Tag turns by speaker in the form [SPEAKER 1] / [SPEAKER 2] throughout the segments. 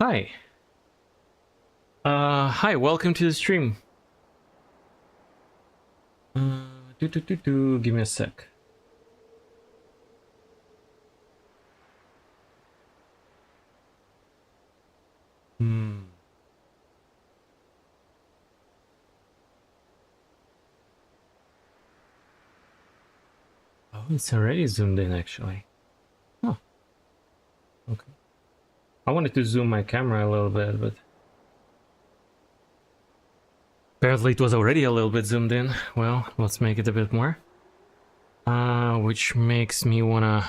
[SPEAKER 1] Hi. Hi, welcome to the stream. Give me a sec. Oh, it's already zoomed in, actually. Oh, okay. I wanted to zoom my camera a little bit, but apparently it was already a little bit zoomed in. Well, let's make it a bit more. Which makes me wanna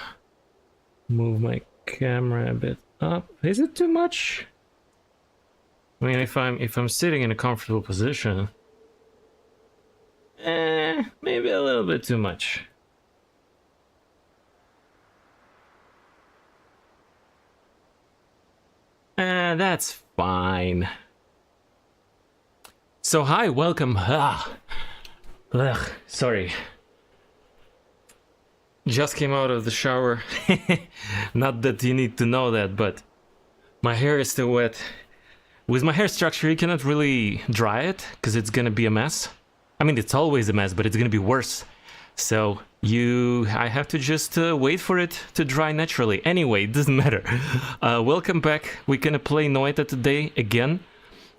[SPEAKER 1] move my camera a bit up. Is it too much? I mean, if I'm sitting in a comfortable position, maybe a little bit too much. That's fine. So hi, welcome. Sorry. Just came out of the shower. Not that you need to know that, but my hair is still wet. With my hair structure, you cannot really dry it, because it's gonna be a mess. I mean, it's always a mess, but it's gonna be worse. So I have to just wait for it to dry naturally. Anyway, it doesn't matter. Welcome back. We're gonna play Noita today again.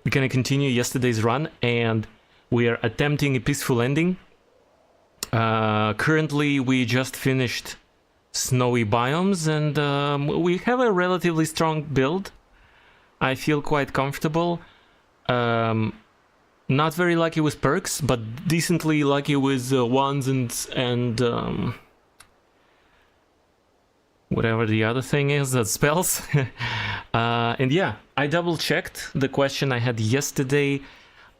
[SPEAKER 1] We're gonna continue yesterday's run, and we are attempting a peaceful ending. Currently, we just finished snowy biomes, and we have a relatively strong build. I feel quite comfortable. Not very lucky with perks, but decently lucky with wands and whatever the other thing is, that spells. And yeah, I double checked the question I had yesterday.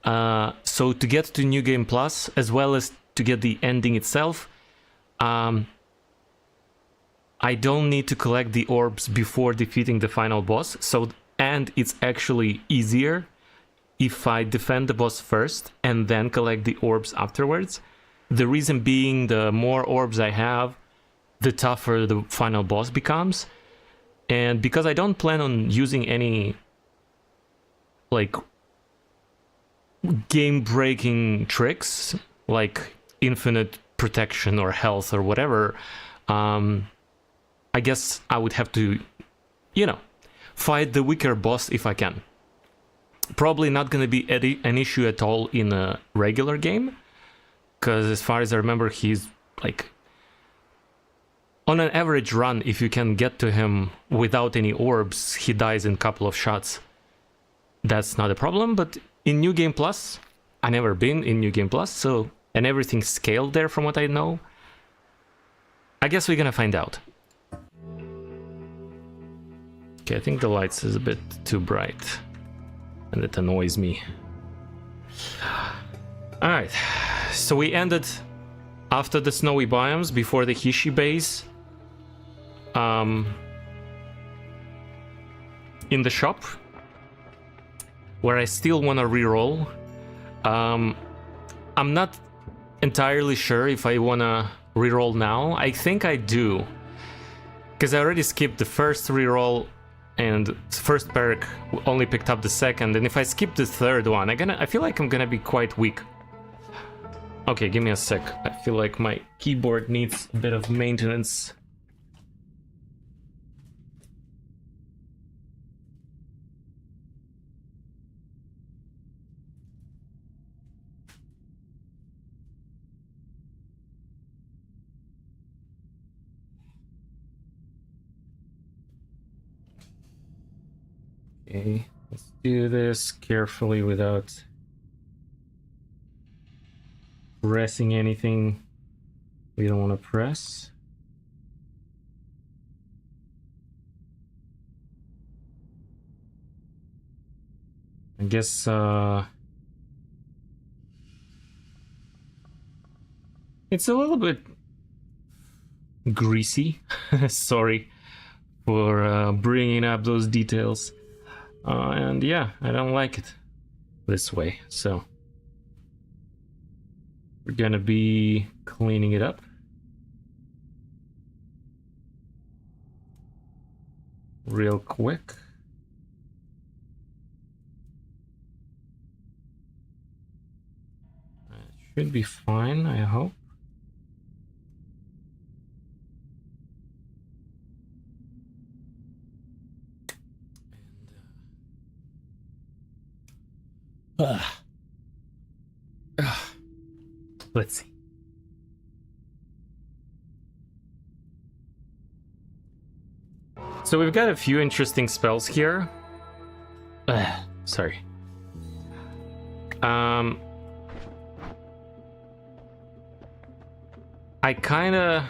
[SPEAKER 1] So to get to New Game Plus, as well as to get the ending itself, I don't need to collect the orbs before defeating the final boss. And it's actually easier if I defend the boss first and then collect the orbs afterwards. The reason being, the more orbs I have, the tougher the final boss becomes. And because I don't plan on using any like game-breaking tricks like infinite protection or health or whatever, I guess I would have to, fight the weaker boss if I can. Probably not going to be an issue at all in a regular game, because as far as I remember, he's like, on an average run, if you can get to him without any orbs, he dies in a couple of shots. That's not a problem, but in New Game Plus, I've never been in New Game Plus, and everything's scaled there from what I know. I guess we're gonna find out. Okay, I think the lights is a bit too bright, and it annoys me. Alright, so we ended after the snowy biomes, before the Hishi base, in the shop, where I still want to reroll. I'm not entirely sure if I want to reroll now. I think I do, because I already skipped the first reroll, and first perk only picked up the second, and if I skip the third one, I feel like I'm gonna be quite weak. Okay, give me a sec. I feel like my keyboard needs a bit of maintenance. Okay, let's do this carefully without pressing anything we don't want to press. I guess it's a little bit greasy. Sorry for bringing up those details. And yeah, I don't like it this way, so we're gonna be cleaning it up real quick. Should be fine, I hope. Let's see. So we've got a few interesting spells here. Sorry. I kinda...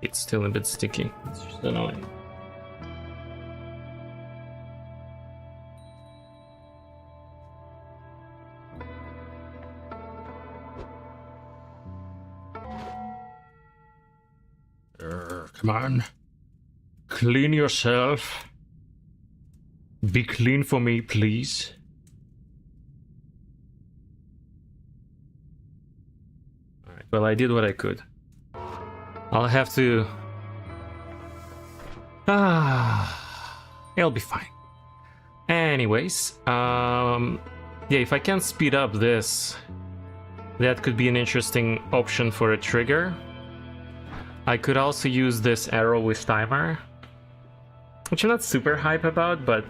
[SPEAKER 1] It's still a bit sticky. It's just annoying. Come on. Clean yourself. Be clean for me, please. Alright, well, I did what I could. I'll have to... it'll be fine. Anyways, yeah, if I can speed up this, that could be an interesting option for a trigger. I could also use this arrow with timer, which I'm not super hype about, but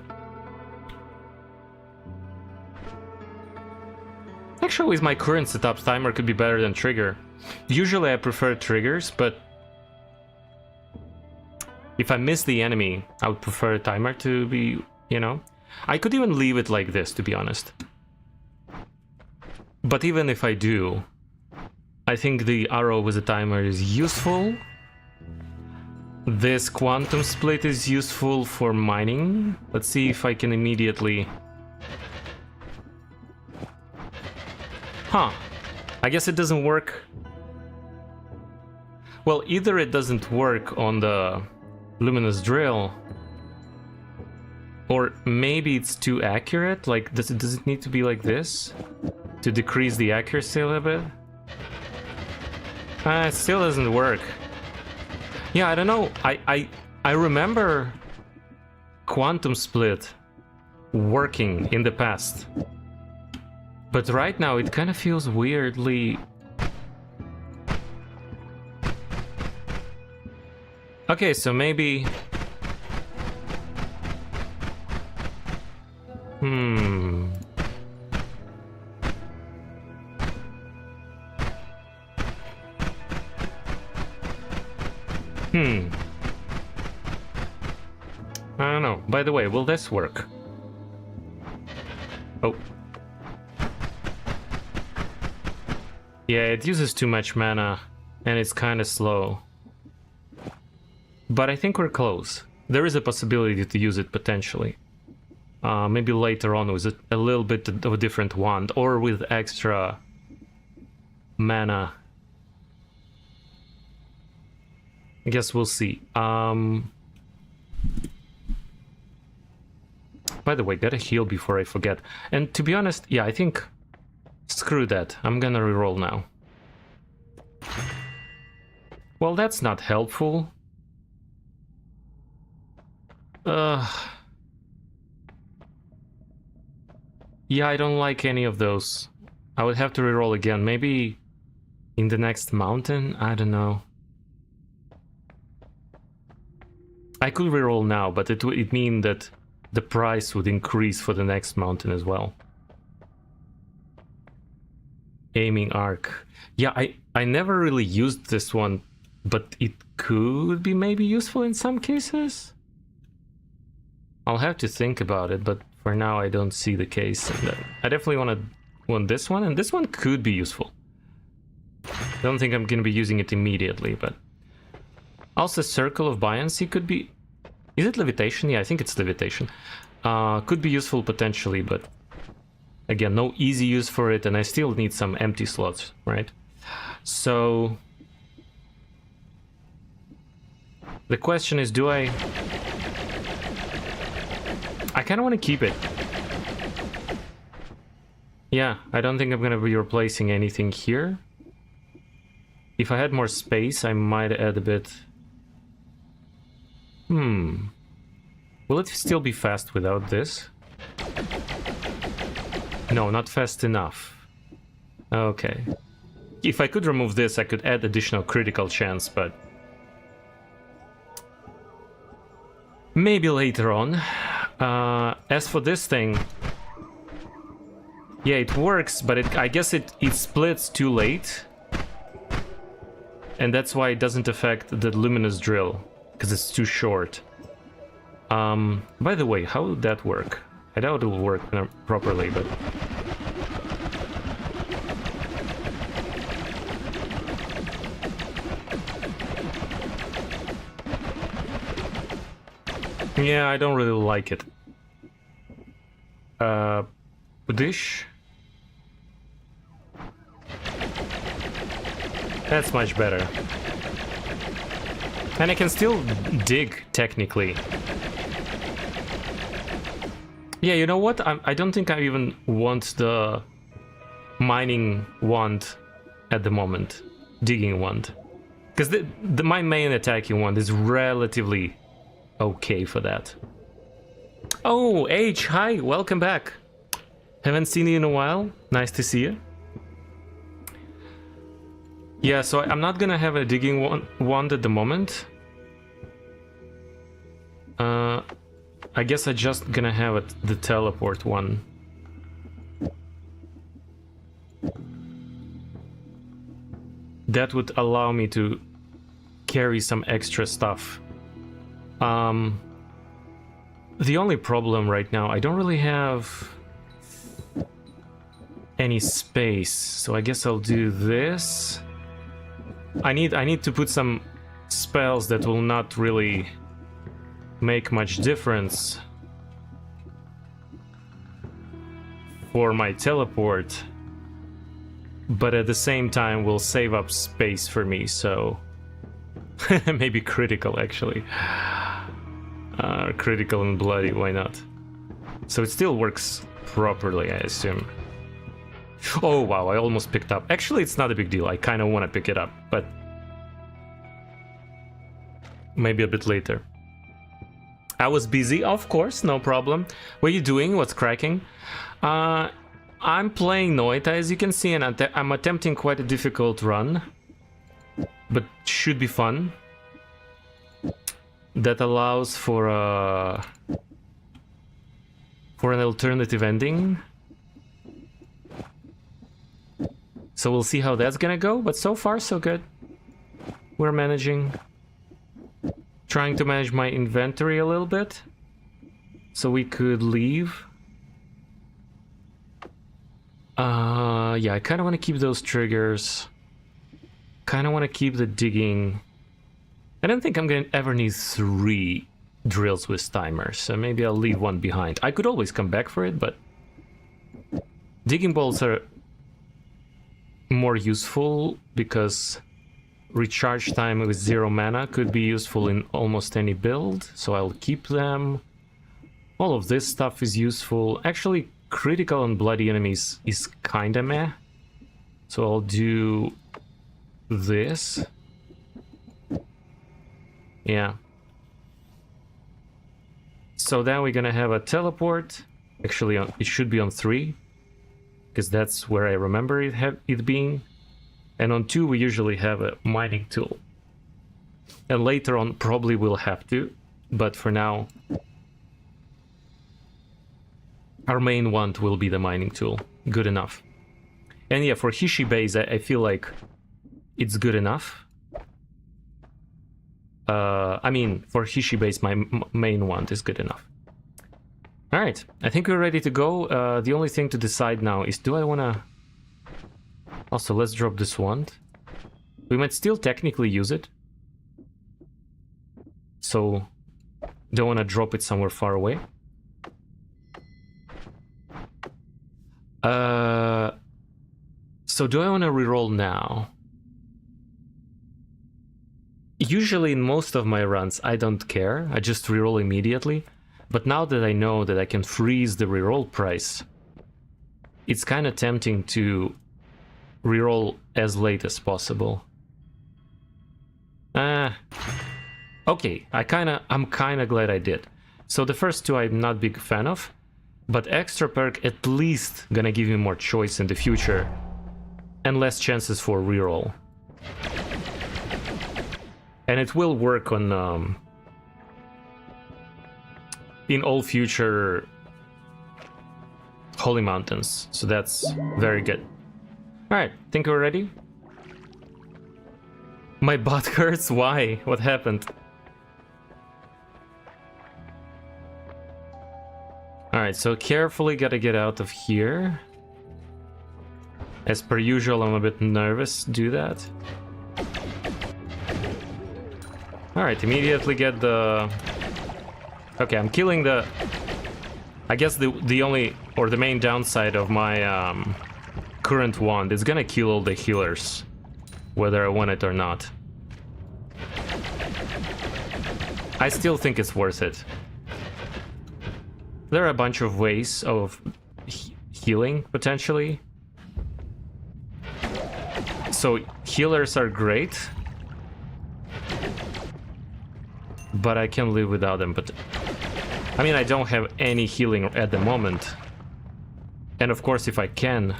[SPEAKER 1] actually with my current setup, timer could be better than trigger. Usually I prefer triggers, but if I miss the enemy, I would prefer a timer to be, you know. I could even leave it like this, to be honest. But even if I do, I think the arrow with a timer is useful. This quantum split is useful for mining. Let's see if I can immediately... Huh. I guess it doesn't work. Well, either it doesn't work on the luminous drill, or maybe it's too accurate. Like, does it need to be like this to decrease the accuracy a little bit? It still doesn't work. Yeah, I don't know. I remember quantum split working in the past, but right now it kind of feels weirdly... Okay, so maybe... I don't know. By the way, will this work? Oh. Yeah, it uses too much mana, and it's kind of slow. But I think we're close. There is a possibility to use it potentially. Maybe later on with a little bit of a different wand, or with extra mana. I guess we'll see. By the way, gotta heal before I forget. And to be honest, yeah, I think... Screw that. I'm gonna reroll now. Well, that's not helpful. Yeah, I don't like any of those. I would have to reroll again. Maybe in the next mountain? I don't know. I could reroll now, but it would mean that the price would increase for the next mountain as well. Aiming arc. Yeah, I never really used this one, but it could be maybe useful in some cases. I'll have to think about it, but for now I don't see the case. And I definitely want this one, and this one could be useful. I don't think I'm going to be using it immediately, but... Also, Circle of Buoyancy could be... Is it Levitation? Yeah, I think it's Levitation. Could be useful potentially, but... Again, no easy use for it, and I still need some empty slots, right? So... The question is, do I... I kind of want to keep it. Yeah, I don't think I'm going to be replacing anything here. If I had more space, I might add a bit... Will it still be fast without this? No, not fast enough. Okay. If I could remove this, I could add additional critical chance, but... maybe later on. As for this thing... yeah, it works, but I guess it splits too late. And that's why it doesn't affect the luminous drill, because it's too short. By the way, how would that work? I doubt it will work properly, but... yeah, I don't really like it. Dish? That's much better. And I can still dig, technically. Yeah, you know what? I don't think I even want the mining wand at the moment. Digging wand. Because my main attacking wand is relatively okay for that. Oh, H, hi, welcome back. Haven't seen you in a while. Nice to see you. Yeah, so I'm not gonna have a digging wand at the moment. I guess I'm just gonna have the teleport one. That would allow me to carry some extra stuff. The only problem right now, I don't really have any space, so I guess I'll do this. I need to put some spells that will not really make much difference for my teleport, but at the same time will save up space for me, so maybe critical actually. Critical and bloody, why not? So it still works properly, I assume. Oh wow, I almost picked up. Actually, it's not a big deal. I kind of want to pick it up, but maybe a bit later. I was busy, of course, no problem. What are you doing? What's cracking? I'm playing Noita, as you can see, and I'm attempting quite a difficult run, but should be fun. That allows for an alternative ending. So we'll see how that's gonna go, but so far so good. We're managing. Trying to manage my inventory a little bit, so we could leave. Yeah, I kind of want to keep those triggers. Kind of want to keep the digging. I don't think I'm gonna ever need 3 drills with timers, so maybe I'll leave one behind. I could always come back for it, but digging bolts are more useful because recharge time with 0 mana could be useful in almost any build, so I'll keep them. All of this stuff is useful. Actually, critical and bloody enemies is kinda meh, so I'll do this. Yeah. So then we're gonna have a teleport. Actually, it should be on 3, because that's where I remember it being. And on 2 we usually have a mining tool. And later on probably we'll have to, but for now our main wand will be the mining tool. Good enough. And yeah, for Hishi base I feel like it's good enough. I mean, for Hishi base my main wand is good enough. Alright, I think we're ready to go. The only thing to decide now is, do I wanna... Also, let's drop this wand. We might still technically use it. So, don't want to drop it somewhere far away. So do I want to reroll now? Usually in most of my runs I don't care, I just reroll immediately. But now that I know that I can freeze the reroll price, it's kind of tempting to reroll as late as possible. Okay, I'm kinda glad I did. So the first 2 I'm not big fan of, but extra perk at least gonna give you more choice in the future and less chances for reroll. And it will work on in all future Holy Mountains, so that's very good. Alright, think we're ready? My butt hurts? Why? What happened? Alright, so carefully gotta get out of here. As per usual, I'm a bit nervous to do that. Alright, immediately get the... Okay, I'm killing the... I guess the only, or the main downside of my current wand is gonna kill all the healers, whether I want it or not. I still think it's worth it. There are a bunch of ways of healing, potentially. So, healers are great. But I can live without them, but... I mean, I don't have any healing at the moment. And of course, if I can...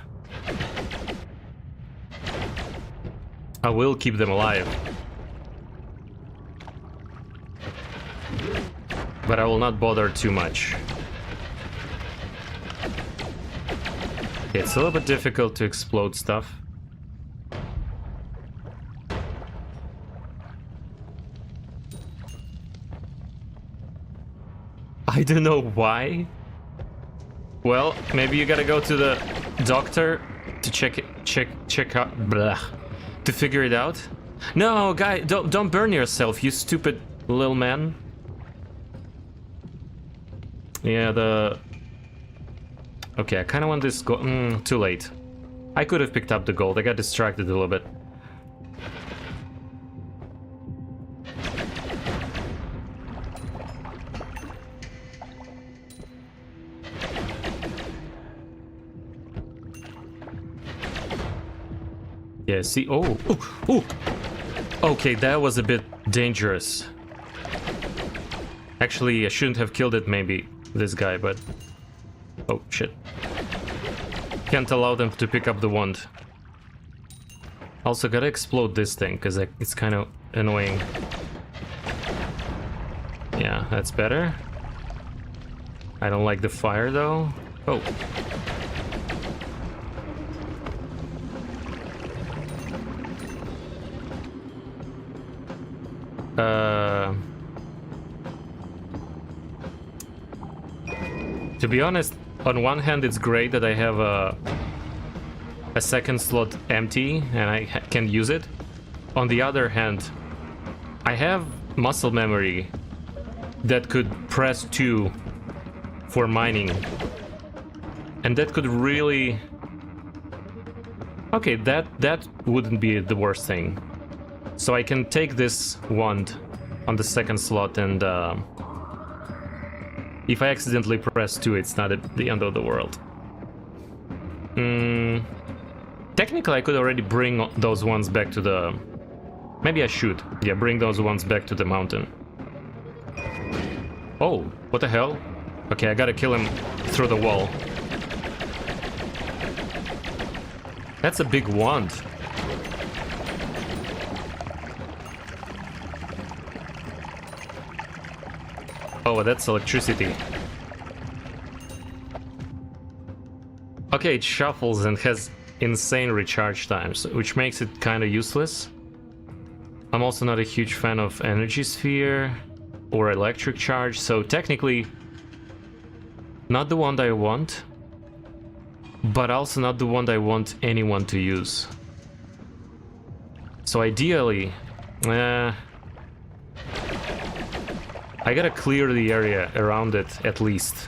[SPEAKER 1] I will keep them alive. But I will not bother too much. It's a little bit difficult to explode stuff. I don't know why. Well, maybe you gotta go to the doctor to check out, blah, to figure it out. No, guy, don't burn yourself, you stupid little man. Yeah, okay, I kind of want this gold. Too late. I could have picked up the gold. I got distracted a little bit. Yeah, see, oh. Okay, that was a bit dangerous. Actually, I shouldn't have killed it, maybe, this guy, but... Oh, shit. Can't allow them to pick up the wand. Also, gotta explode this thing, because it's kind of annoying. Yeah, that's better. I don't like the fire, though. Oh. To be honest, on one hand it's great that I have a second slot empty and I can use it. On the other hand, I have muscle memory that could press 2 for mining. And that could really... Okay, that wouldn't be the worst thing. So I can take this wand on the second slot and if I accidentally press 2, it's not at the end of the world. Technically I could already bring those ones back to the... Maybe I should. Yeah, bring those ones back to the mountain. Oh, what the hell? Okay, I gotta kill him through the wall. That's a big wand. Oh, that's electricity. Okay, it shuffles and has insane recharge times, which makes it kind of useless. I'm also not a huge fan of energy sphere or electric charge, so technically not the one I want, but also not the one I want anyone to use. So ideally, I gotta clear the area around it, at least,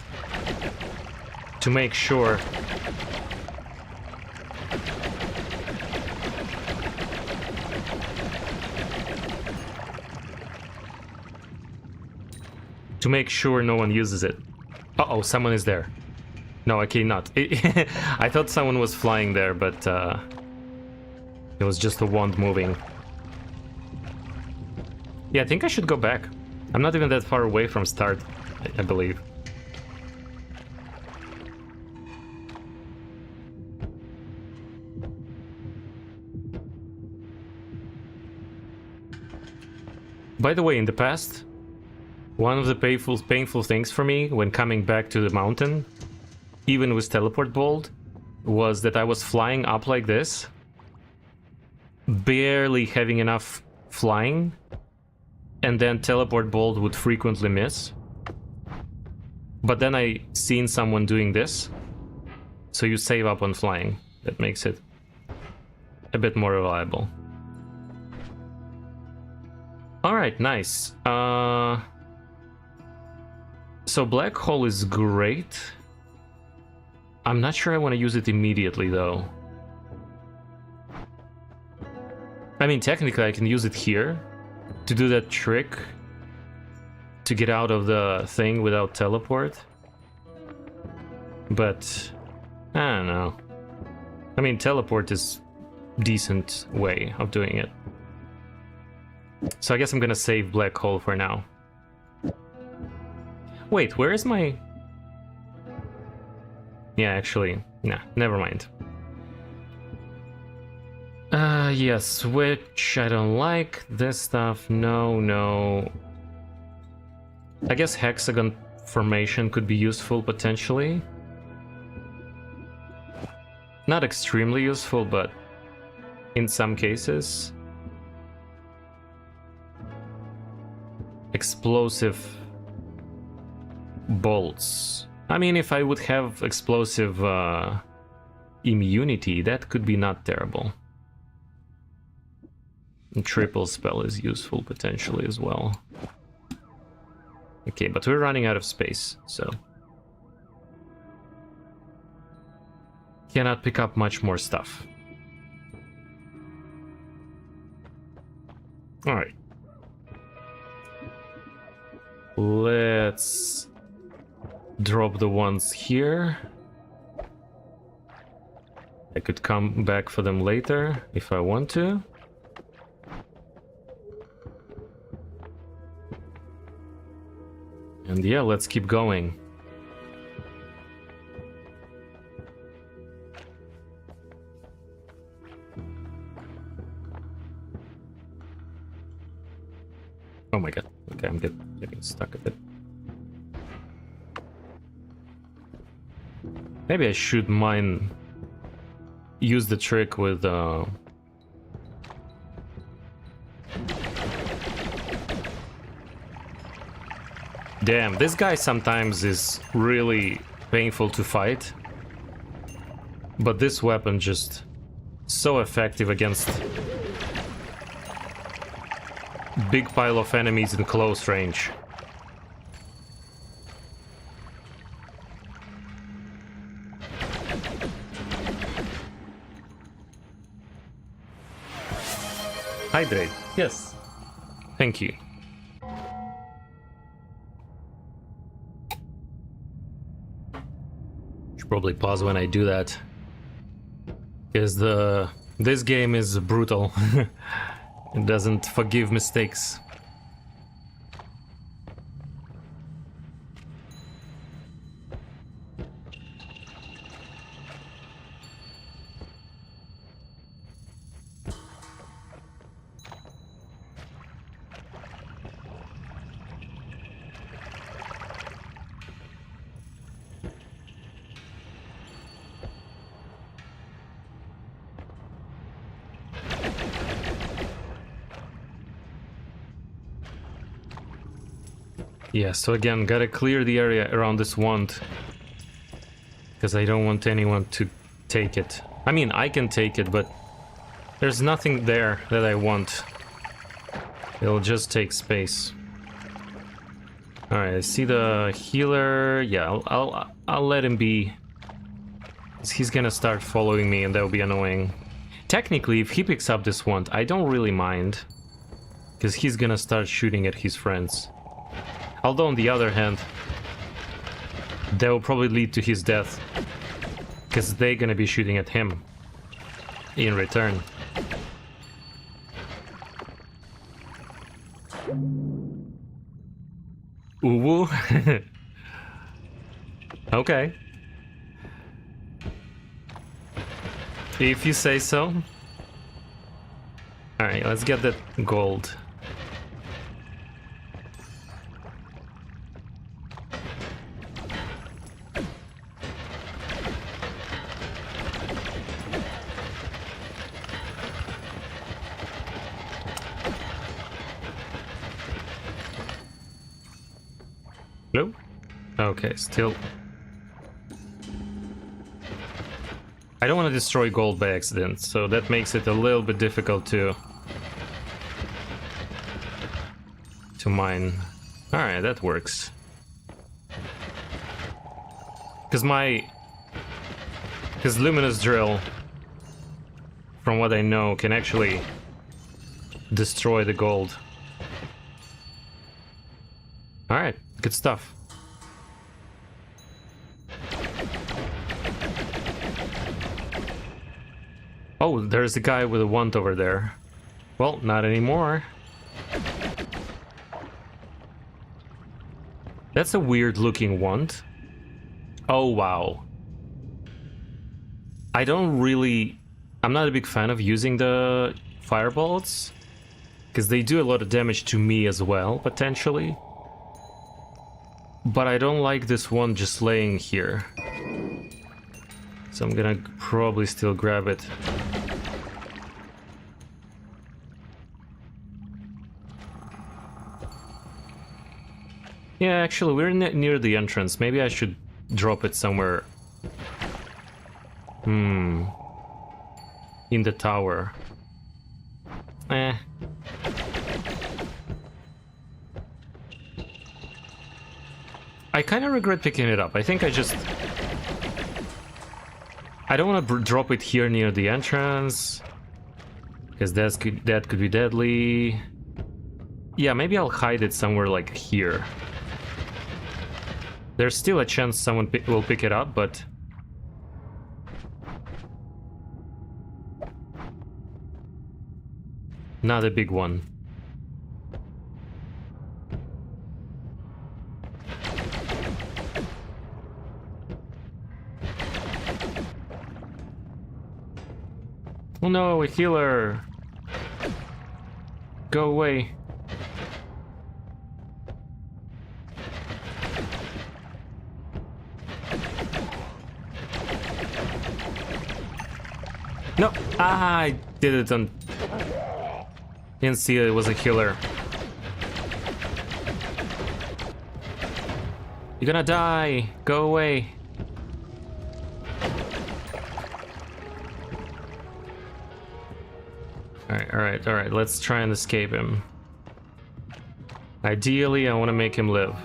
[SPEAKER 1] to make sure. To make sure no one uses it. Uh-oh, someone is there. No, okay, not. I thought someone was flying there, but it was just a wand moving. Yeah, I think I should go back. I'm not even that far away from start, I believe. By the way, in the past, one of the painful things for me when coming back to the mountain, even with teleport bolt, was that I was flying up like this, barely having enough flying, and then teleport bolt would frequently miss. But then I seen someone doing this, so you save up on flying. That makes it a bit more reliable. Alright, nice. So black hole is great. I'm not sure I want to use it immediately though. I mean, technically I can use it here to do that trick to get out of the thing without teleport. But I don't know. I mean, teleport is a decent way of doing it. So I guess I'm gonna save black hole for now. Wait, where is my... Yeah, actually, nah, never mind. Yeah, switch, I don't like. This stuff, no. I guess hexagon formation could be useful, potentially. Not extremely useful, but in some cases. Explosive bolts. I mean, if I would have explosive immunity, that could be not terrible. And triple spell is useful potentially as well. Okay, but we're running out of space, so cannot pick up much more stuff. Alright. Let's drop the ones here. I could come back for them later if I want to. And yeah, let's keep going. Oh my god. Okay, I'm getting stuck a bit. Maybe I should use the trick with Damn, this guy sometimes is really painful to fight. But this weapon just so effective against big pile of enemies in close range. Hydrate. Yes. Thank you. Should probably pause when I do that, because this game is brutal. It doesn't forgive mistakes. Yeah, so again, gotta clear the area around this wand, because I don't want anyone to take it. I mean, I can take it, but there's nothing there that I want. It'll just take space. Alright, I see the healer. Yeah, I'll let him be. He's gonna start following me and that'll be annoying. Technically, if he picks up this wand, I don't really mind, because he's gonna start shooting at his friends. Although on the other hand, that will probably lead to his death, because they're gonna be shooting at him in return. Ooh. Okay. If you say so. Alright, let's get that gold. Okay, still... I don't want to destroy gold by accident, so that makes it a little bit difficult to mine. Alright, that works. Because Luminous Drill, from what I know, can actually destroy the gold. Alright, good stuff. Oh, there's a guy with a wand over there. Well, not anymore. That's a weird looking wand. Oh, wow. I'm not a big fan of using the firebolts, because they do a lot of damage to me as well, potentially. But I don't like this one just laying here. So I'm gonna probably still grab it. Yeah, actually, we're near the entrance. Maybe I should drop it somewhere. In the tower. Eh. I kind of regret picking it up. I think I don't want to drop it here near the entrance, because that could be deadly. Yeah, maybe I'll hide it somewhere like here. There's still a chance someone will pick it up, but... not a big one. Oh no, a healer! Go away. No! Ah, I did it on... Didn't see it was a healer. You're gonna die! Go away! Alright, let's try and escape him. Ideally, I want to make him live.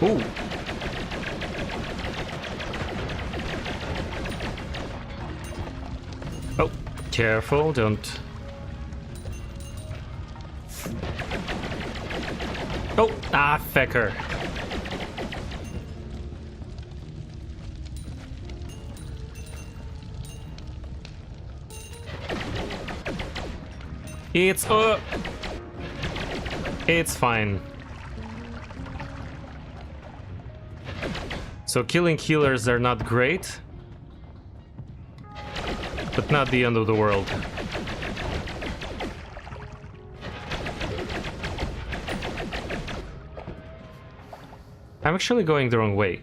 [SPEAKER 1] Ooh! Oh, careful, don't... Oh, fecker. It's fine. So killing healers are not great, but not the end of the world. I'm actually going the wrong way.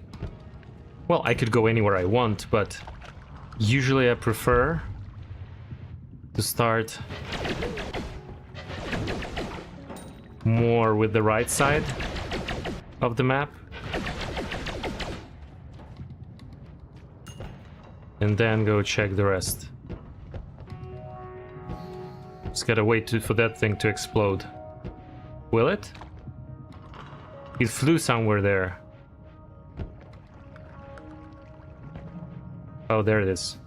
[SPEAKER 1] Well, I could go anywhere I want, but usually I prefer to start more with the right side of the map. And then go check the rest. Just gotta wait for that thing to explode. Will it? It flew somewhere there. Oh, there it is.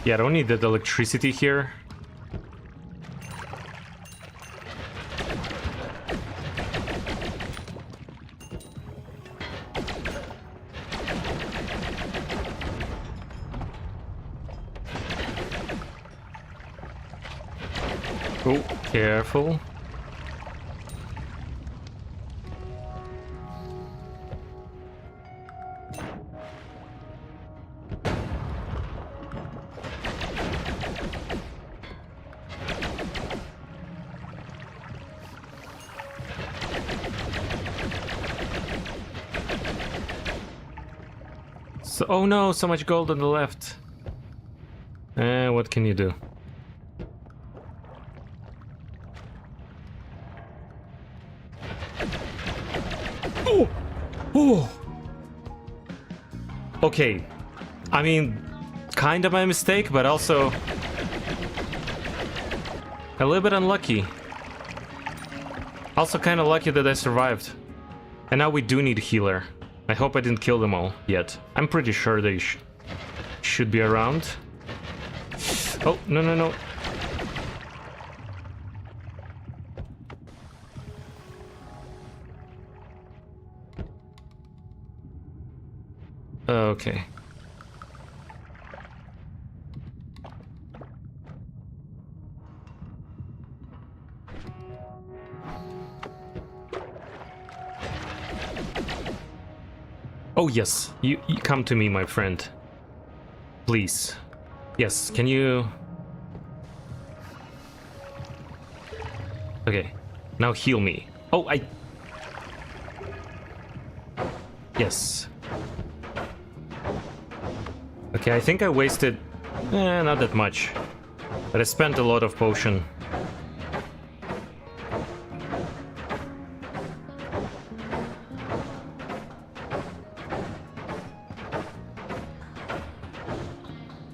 [SPEAKER 1] Yeah, I don't need that electricity here. Careful. So, oh no, so much gold on the left. What can you do? Oh! Oh! Okay. I mean, kind of my mistake, but also a little bit unlucky. Also kind of lucky that I survived. And now we do need a healer. I hope I didn't kill them all yet. I'm pretty sure they should be around. Oh, no, no, no. Okay. Oh yes, you come to me, my friend. Please. Yes, can you... Okay, now heal me. Oh, Yes. Okay, I think I wasted... not that much. But I spent a lot of potion.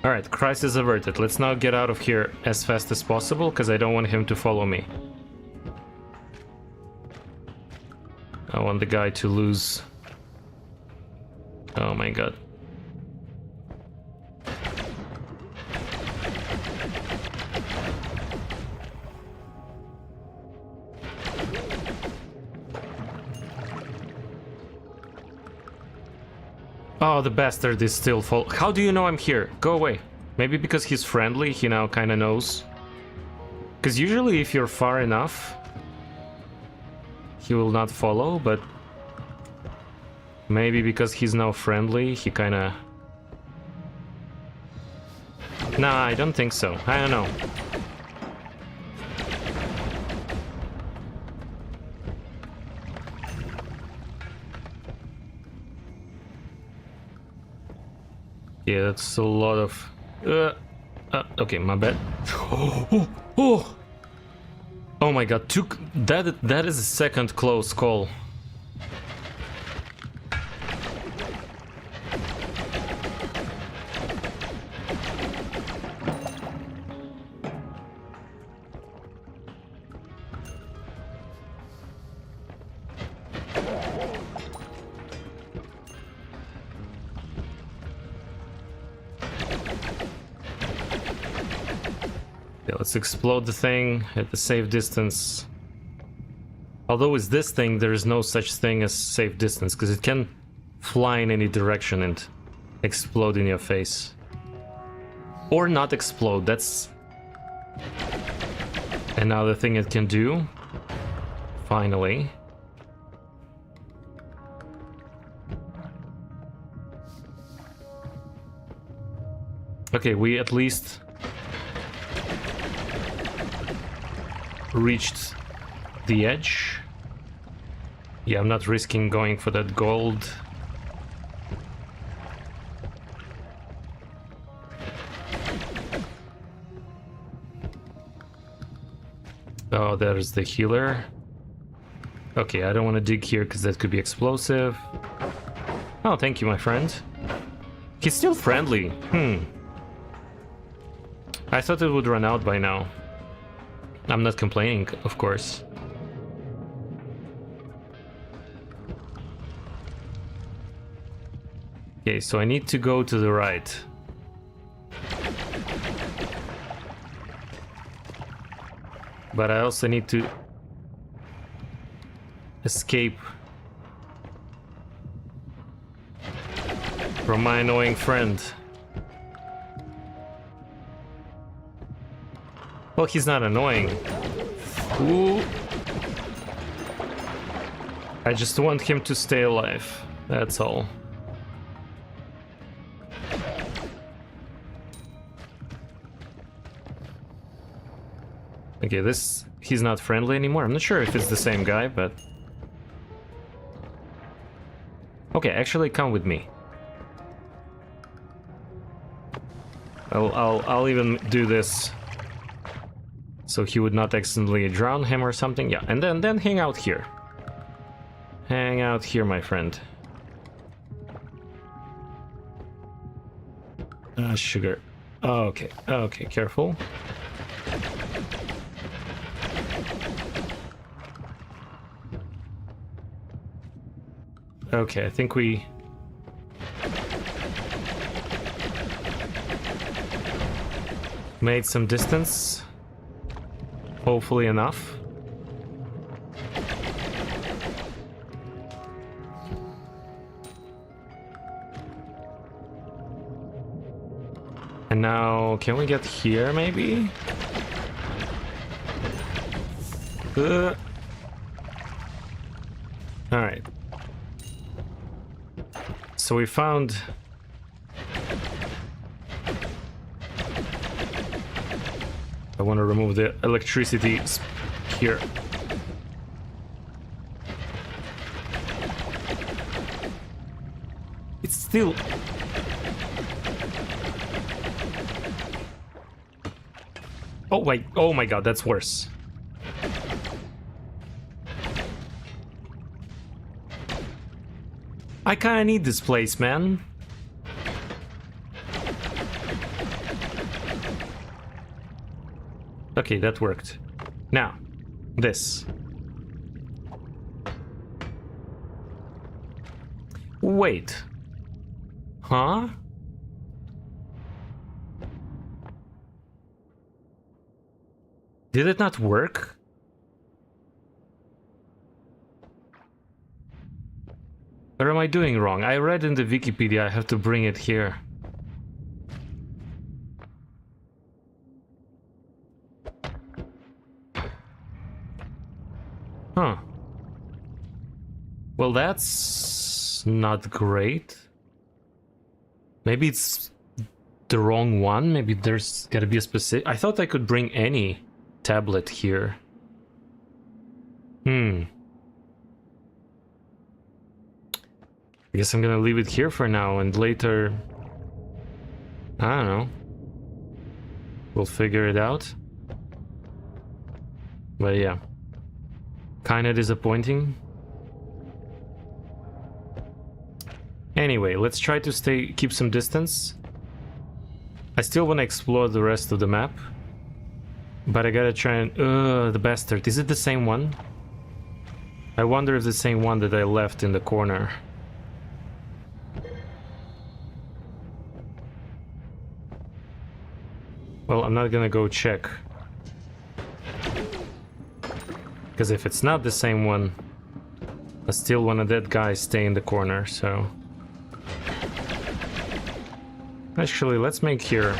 [SPEAKER 1] Alright, crisis averted. Let's now get out of here as fast as possible, because I don't want him to follow me. I want the guy to lose. Oh my god. Oh, the bastard is still full. How do you know I'm here? Go away. Maybe because he's friendly, he now kind of knows. Because usually if you're far enough, he will not follow, but... Maybe because he's now friendly, he kind of... Nah, I don't think so. I don't know. Yeah, that's a lot of... okay, my bad. Oh my god, that is a second close call. Let's explode the thing at the safe distance. Although with this thing, there is no such thing as safe distance, because it can fly in any direction and explode in your face. Or not explode, that's another thing it can do. Finally. Okay, we at least... reached the edge. Yeah, I'm not risking going for that gold. Oh, there's the healer. Okay, I don't want to dig here because that could be explosive. Oh, thank you, my friend. He's still friendly. I thought it would run out by now. I'm not complaining, of course. Okay, so I need to go to the right. But I also need to escape from my annoying friend. Well, he's not annoying. Ooh. I just want him to stay alive. That's all. Okay, he's not friendly anymore. I'm not sure if it's the same guy, but... Okay, actually come with me. I'll even do this so he would not accidentally drown him or something. Yeah, and then hang out here. Hang out here, my friend. Sugar. Okay, okay, careful. Okay, I think we... made some distance. Hopefully enough. And now, can we get here maybe? Alright. So we found... I want to remove the electricity here. It's still... Oh my god, that's worse. I kinda need this place, man. Okay, that worked. Now, this. Wait. Huh? Did it not work? Or am I doing wrong? I read in the Wikipedia I have to bring it here. Huh. Well, that's not great. Maybe it's the wrong one. Maybe there's gotta be a specific... I thought I could bring any tablet here. I guess I'm gonna leave it here for now, and later... I don't know. We'll figure it out. But yeah. Kinda disappointing. Anyway, let's try to keep some distance. I still want to explore the rest of the map. But I gotta try and... the bastard. Is it the same one? I wonder if the same one that I left in the corner. Well, I'm not gonna go check. Because if it's not the same one, I still want a dead guy stay in the corner, so... Actually, let's make here...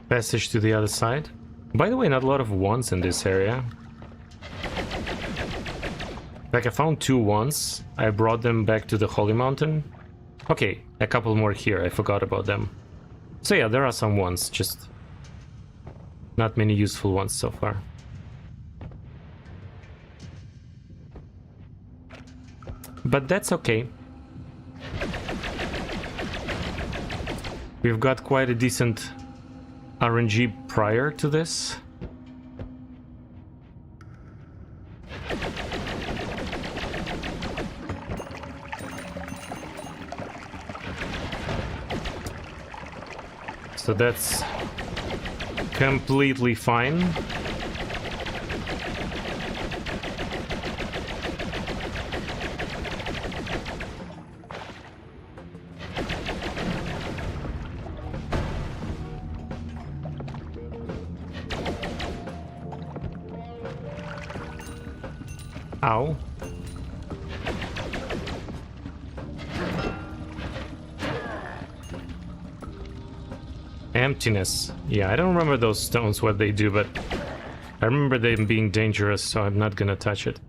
[SPEAKER 1] passage to the other side. By the way, not a lot of wands in this area. Like, I found 2 wands. I brought them back to the Holy Mountain. Okay, a couple more here. I forgot about them. So yeah, there are some wands, just not many useful ones so far. But that's okay. We've got quite a decent RNG prior to this. So that's completely fine. Ow. Emptiness. Yeah, I don't remember those stones, what they do, but I remember them being dangerous, so I'm not gonna touch it.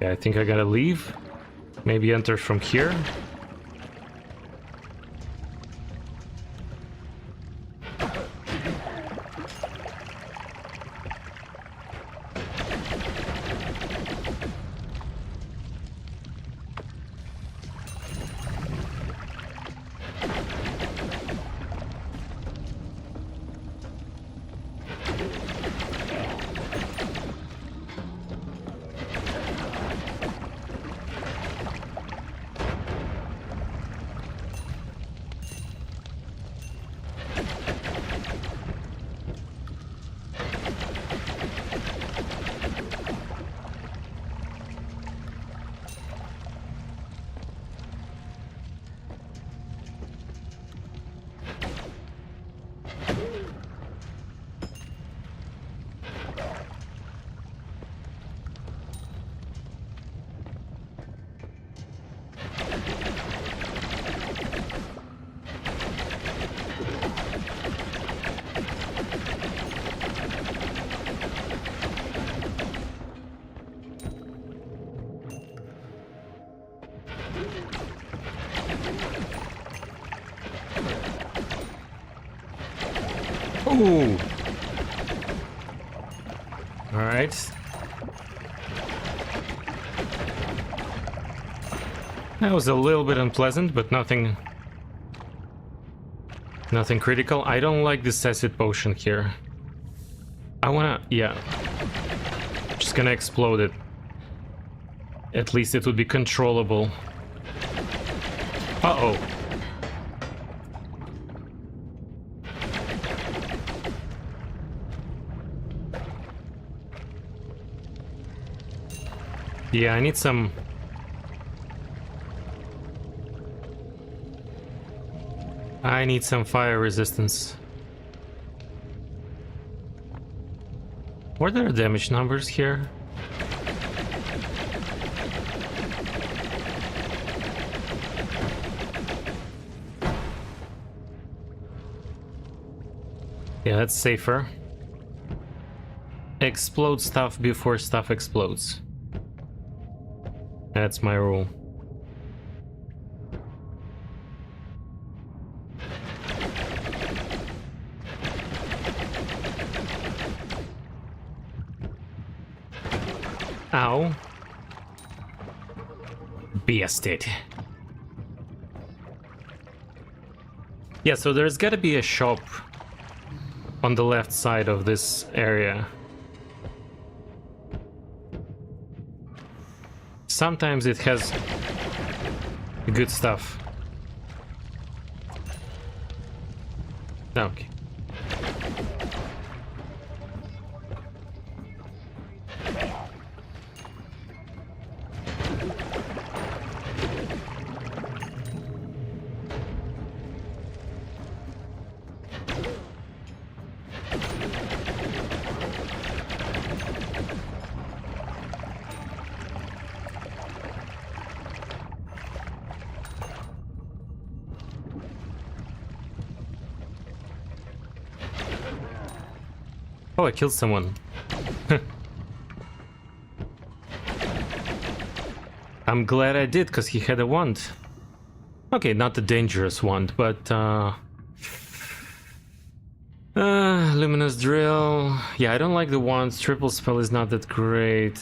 [SPEAKER 1] Yeah, I think I gotta leave. Maybe enter from here. Ooh. All right. That was a little bit unpleasant, but nothing critical. I don't like this acid potion here. I wanna, yeah. Just gonna explode it. At least it would be controllable. Uh-oh. Yeah, I need some... fire resistance. Were there damage numbers here? Yeah, that's safer. Explode stuff before stuff explodes. That's my rule. Ow. Bested. Yeah, so there's gotta be a shop on the left side of this area. Sometimes it has good stuff. Okay. Oh, I killed someone. I'm glad I did, because he had a wand. Okay, not the dangerous wand, but luminous drill. Yeah, I don't like the wands. Triple spell is not that great.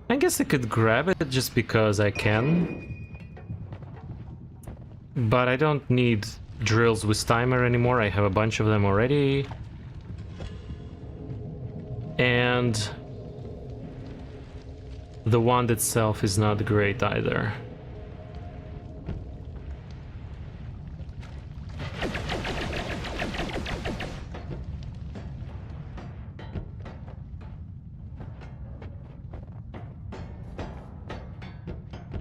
[SPEAKER 1] I guess I could grab it just because I can. But I don't need drills with timer anymore. I have a bunch of them already. And the wand itself is not great either.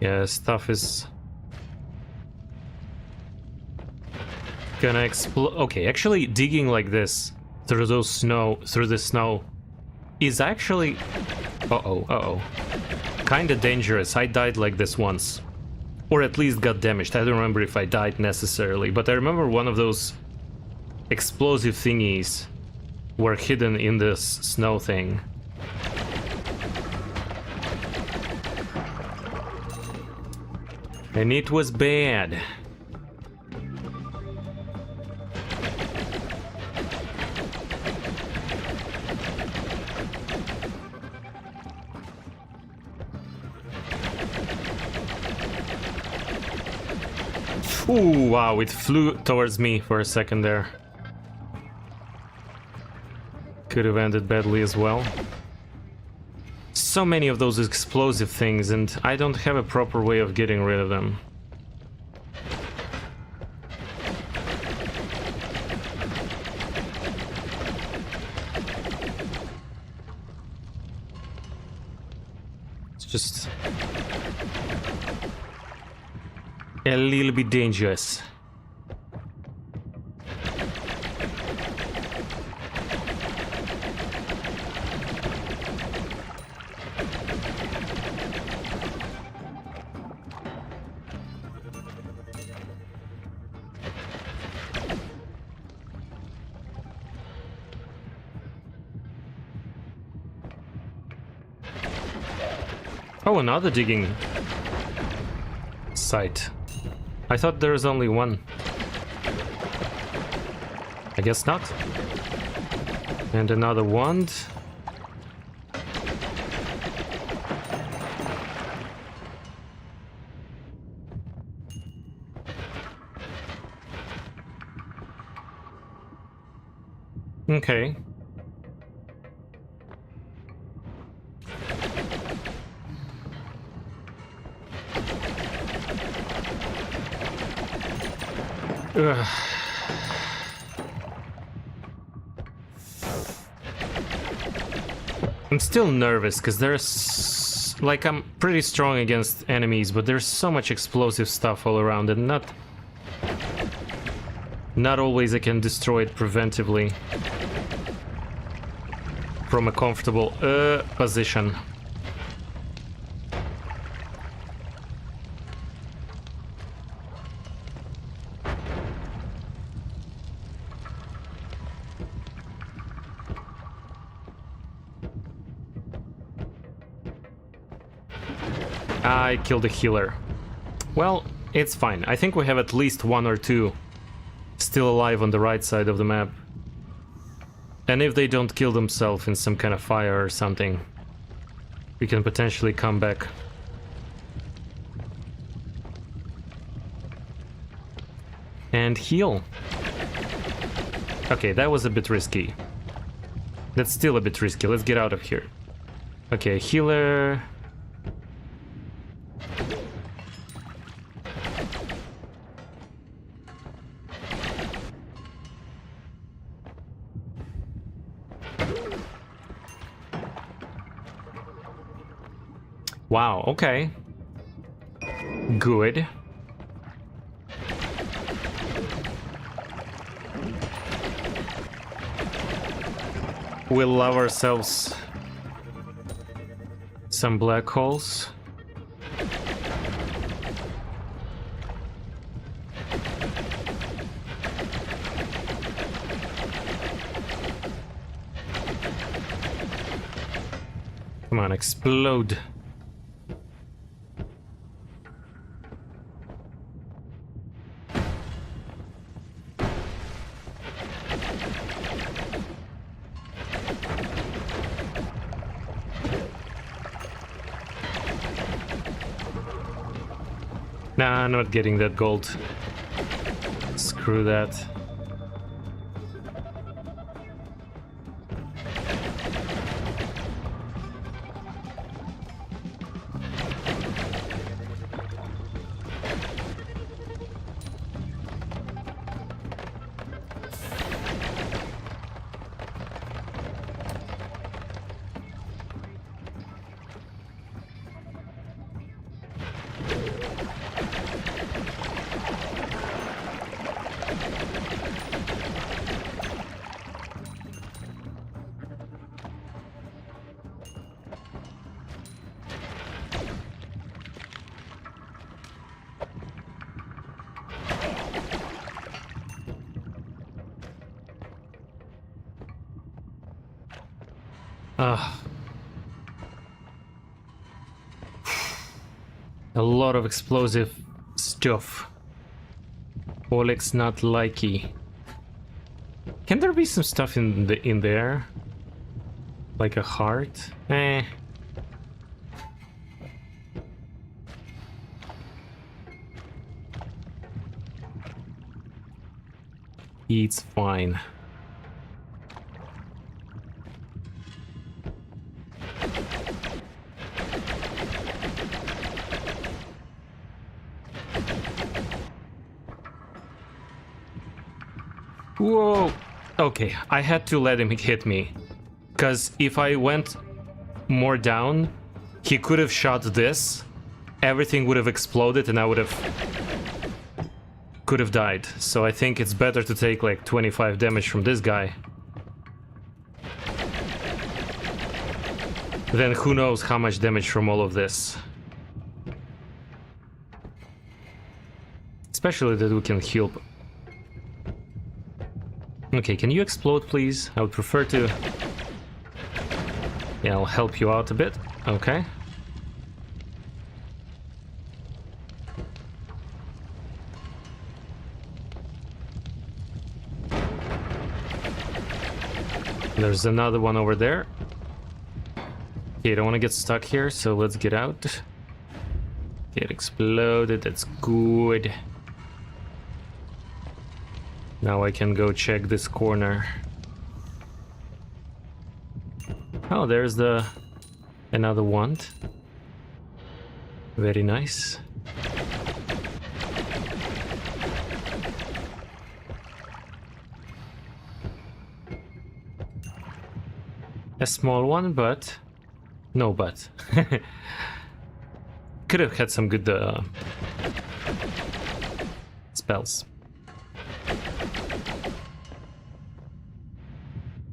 [SPEAKER 1] Yeah, stuff is gonna explode. Okay, actually digging like this through the snow is actually... Uh-oh, uh-oh. Kinda dangerous. I died like this once. Or at least got damaged. I don't remember if I died necessarily, but I remember one of those explosive thingies were hidden in this snow thing. And it was bad. Ooh, wow, it flew towards me for a second there. Could have ended badly as well. So many of those explosive things, and I don't have a proper way of getting rid of them. It's just a little bit dangerous. Oh, another digging site. I thought there was only one. I guess not. And another wand. Okay. Ugh. I'm still nervous because there's like I'm pretty strong against enemies, but there's so much explosive stuff all around and not always I can destroy it preventively from a comfortable position. I killed a healer. Well, it's fine. I think we have at least one or two still alive on the right side of the map. And if they don't kill themselves in some kind of fire or something, we can potentially come back. And heal. Okay, that was a bit risky. That's still a bit risky. Let's get out of here. Okay, healer... Wow, okay. Good. We'll love ourselves some black holes. Come on, explode. Nah, I'm not getting that gold. Screw that. Ugh. A lot of explosive stuff. Oleg's not likey. Can there be some stuff in there? Like a heart? Eh. It's fine. Whoa! Okay, I had to let him hit me. Because if I went more down, he could have shot this, everything would have exploded, and I could have died. So I think it's better to take like 25 damage from this guy. Then who knows how much damage from all of this. Especially that we can heal. Okay, can you explode, please? I would prefer to... Yeah, I'll help you out a bit. Okay. There's another one over there. Okay, I don't want to get stuck here, so let's get out. Get exploded, that's good. Now I can go check this corner. Oh, there's another wand. Very nice. A small one, but no but. Could have had some good spells.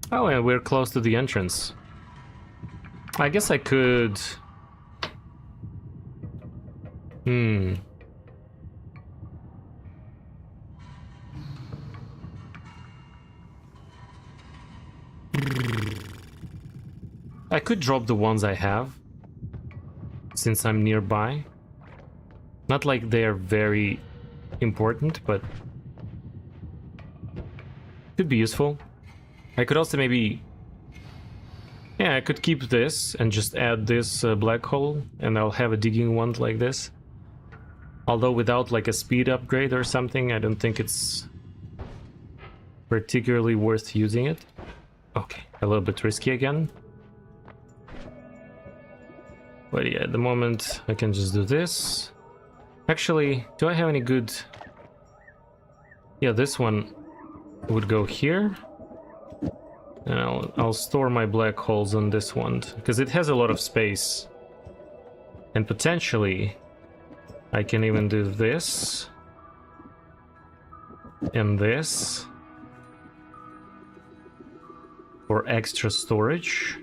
[SPEAKER 1] Oh, and we're close to the entrance. I guess I could... I could drop the ones I have, since I'm nearby. Not like they're very important, but could be useful. I could also maybe... Yeah, I could keep this and just add this black hole, and I'll have a digging wand like this. Although without like a speed upgrade or something, I don't think it's particularly worth using it. Okay, a little bit risky again. But yeah, at the moment I can just do this. Actually, do I have any good... Yeah, this one would go here. And I'll store my black holes on this one, because it has a lot of space. And potentially, I can even do this. And this. For extra storage.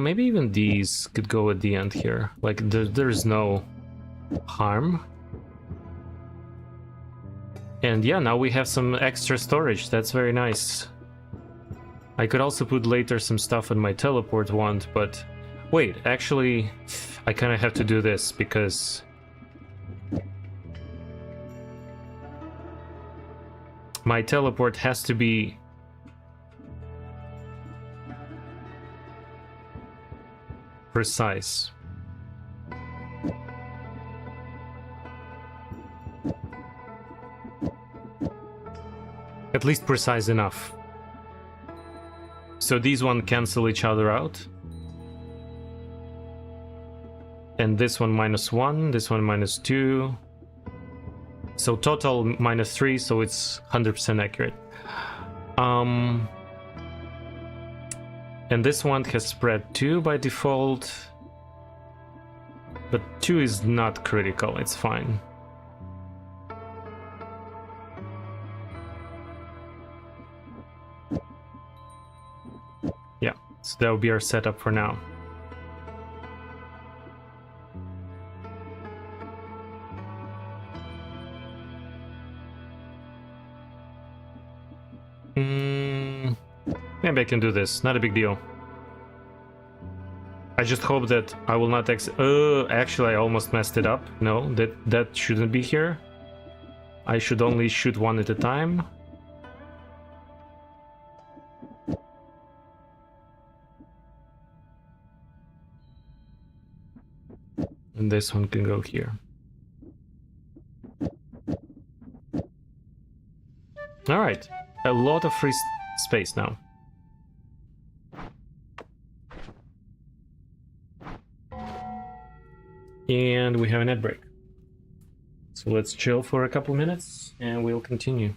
[SPEAKER 1] Maybe even these could go at the end here. Like, there's no harm. And yeah, now we have some extra storage. That's very nice. I could also put later some stuff on my teleport wand, but... Wait, actually, I kind of have to do this, because... my teleport has to be... precise. At least precise enough. So these one cancel each other out. And this one -1, this one -2. So total -3, so it's 100% accurate. And this one has spread 2 by default. But 2 is not critical, it's fine. Yeah, so that will be our setup for now. Maybe I can do this. Not a big deal. I just hope that I will not actually I almost messed it up. No, that shouldn't be here. I should only shoot one at a time. And this one can go here. Alright, a lot of free space now. And we have a net break. So let's chill for a couple minutes and we'll continue.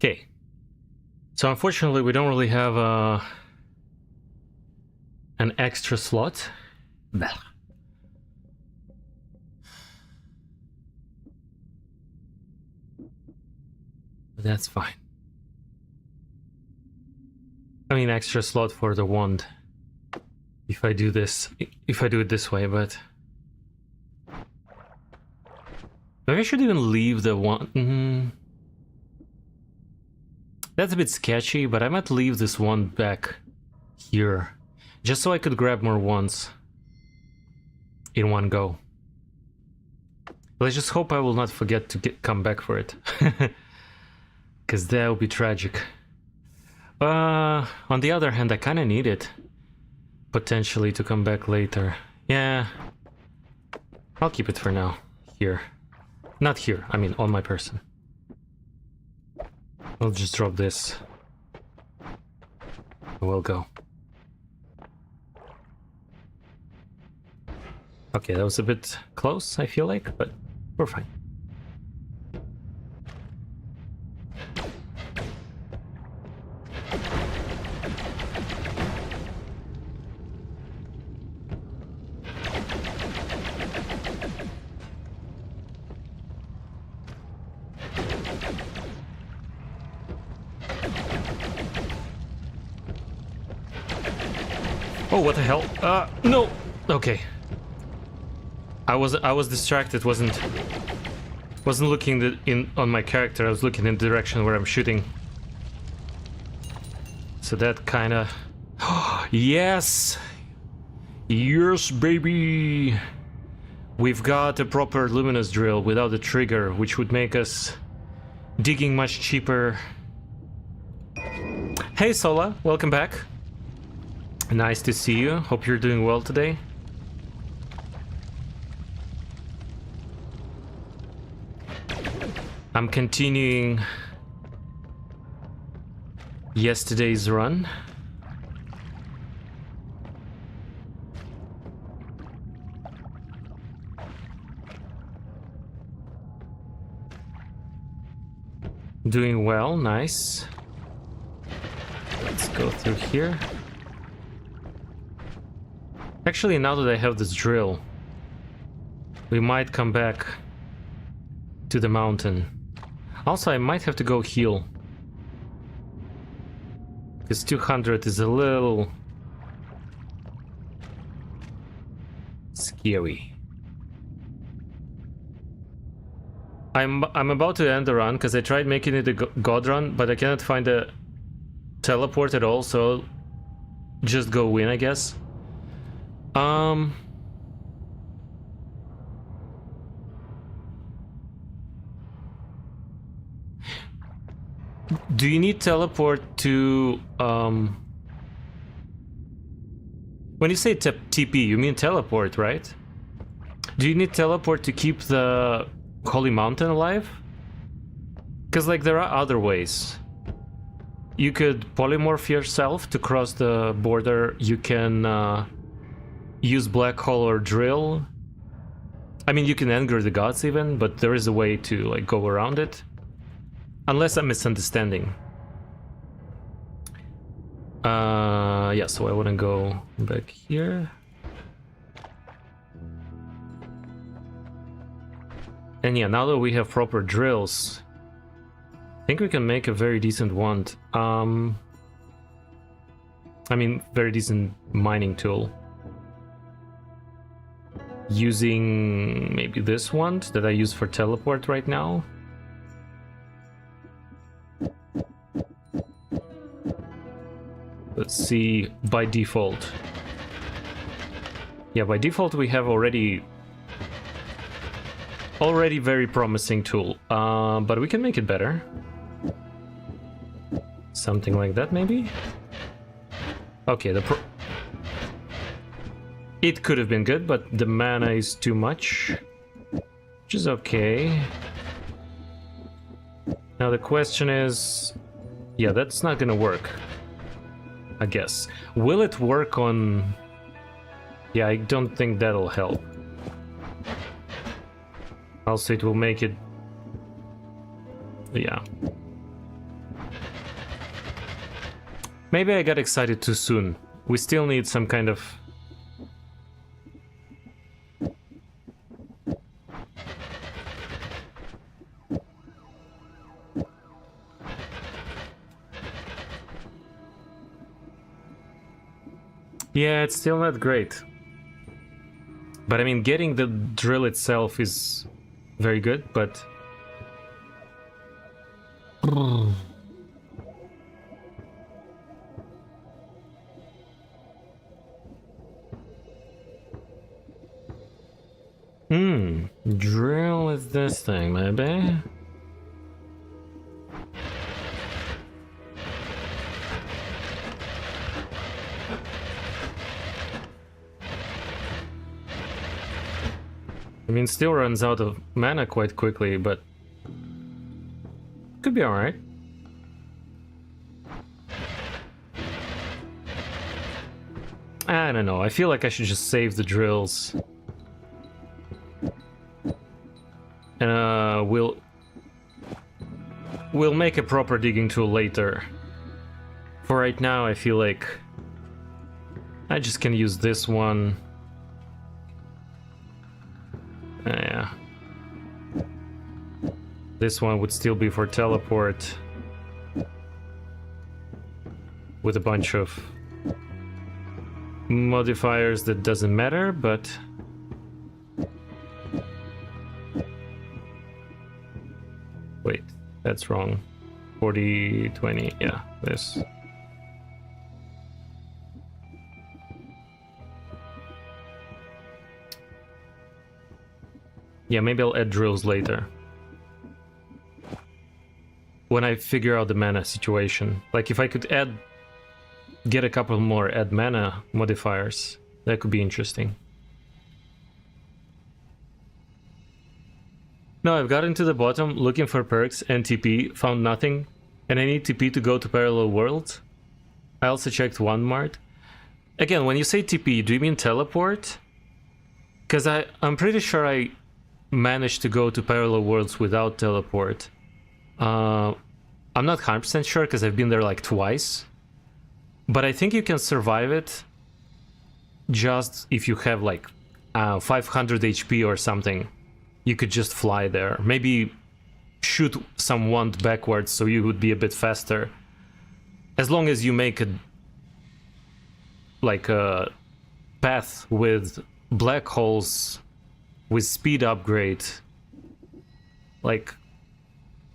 [SPEAKER 1] Okay. So unfortunately we don't really have an extra slot. But that's fine. I mean, extra slot for the wand. If I do it this way, but maybe I should even leave the one. That's a bit sketchy, but I might leave this one back here, just so I could grab more wands in one go. Let's just hope I will not forget to come back for it, because that would be tragic. On the other hand, I kind of need it, potentially, to come back later. Yeah, I'll keep it for now, here. Not here, I mean on my person. I'll just drop this. We'll go. Okay, that was a bit close, I feel like, but we're fine. Oh, what the hell? No! Okay. I was distracted, wasn't looking on my character, I was looking in the direction where I'm shooting. So that kinda... Yes! Yes, baby! We've got a proper luminous drill without a trigger, which would make us digging much cheaper. Hey Sola, welcome back. Nice to see you. Hope you're doing well today. I'm continuing yesterday's run. Doing well, nice. Let's go through here. Actually, now that I have this drill, we might come back to the mountain. Also, I might have to go heal, because 200 is a little scary. I'm about to end the run because I tried making it a god run, but I cannot find a teleport at all, so just go win, I guess. Do you need teleport to when you say TP, you mean teleport, right? Do you need teleport to keep the Holy Mountain alive? Because like there are other ways. You could polymorph yourself to cross the border. You can use black hole or drill. I mean, you can anger the gods even, but there is a way to like go around it. Unless I'm misunderstanding. Yeah, so I want to go back here. And yeah, now that we have proper drills, I think we can make a very decent wand. I mean, very decent mining tool. Using maybe this wand that I use for teleport right now. Let's see, by default. Yeah, by default we have already very promising tool, but we can make it better. Something like that, maybe? Okay, it could have been good, but the mana is too much, which is okay. Now the question is... yeah, that's not gonna work, I guess. Will it work on... yeah, I don't think that'll help. Also, it will make it... yeah. Maybe I got excited too soon. We still need some kind of... yeah, it's still not great. But I mean, getting the drill itself is very good, but... drill is this thing, maybe? I mean, still runs out of mana quite quickly, but could be alright. I don't know, I feel like I should just save the drills. And we'll make a proper digging tool later. For right now, I feel like I just can use this one. Yeah. This one would still be for teleport. With a bunch of modifiers that doesn't matter, but... Wait, that's wrong. 40, 20, yeah, this. Yeah, maybe I'll add drills later. When I figure out the mana situation. Like if I could get a couple more add mana modifiers, that could be interesting. No, I've gotten to the bottom looking for perks and TP, found nothing, and I need TP to go to parallel worlds. I also checked one mart. Again, when you say TP, do you mean teleport? Because I'm pretty sure I managed to go to parallel worlds without teleport. I'm not 100% sure because I've been there like twice. But I think you can survive it just if you have like 500 HP or something. You could just fly there. Maybe shoot some wand backwards so you would be a bit faster. As long as you make a path with black holes with speed upgrade. Like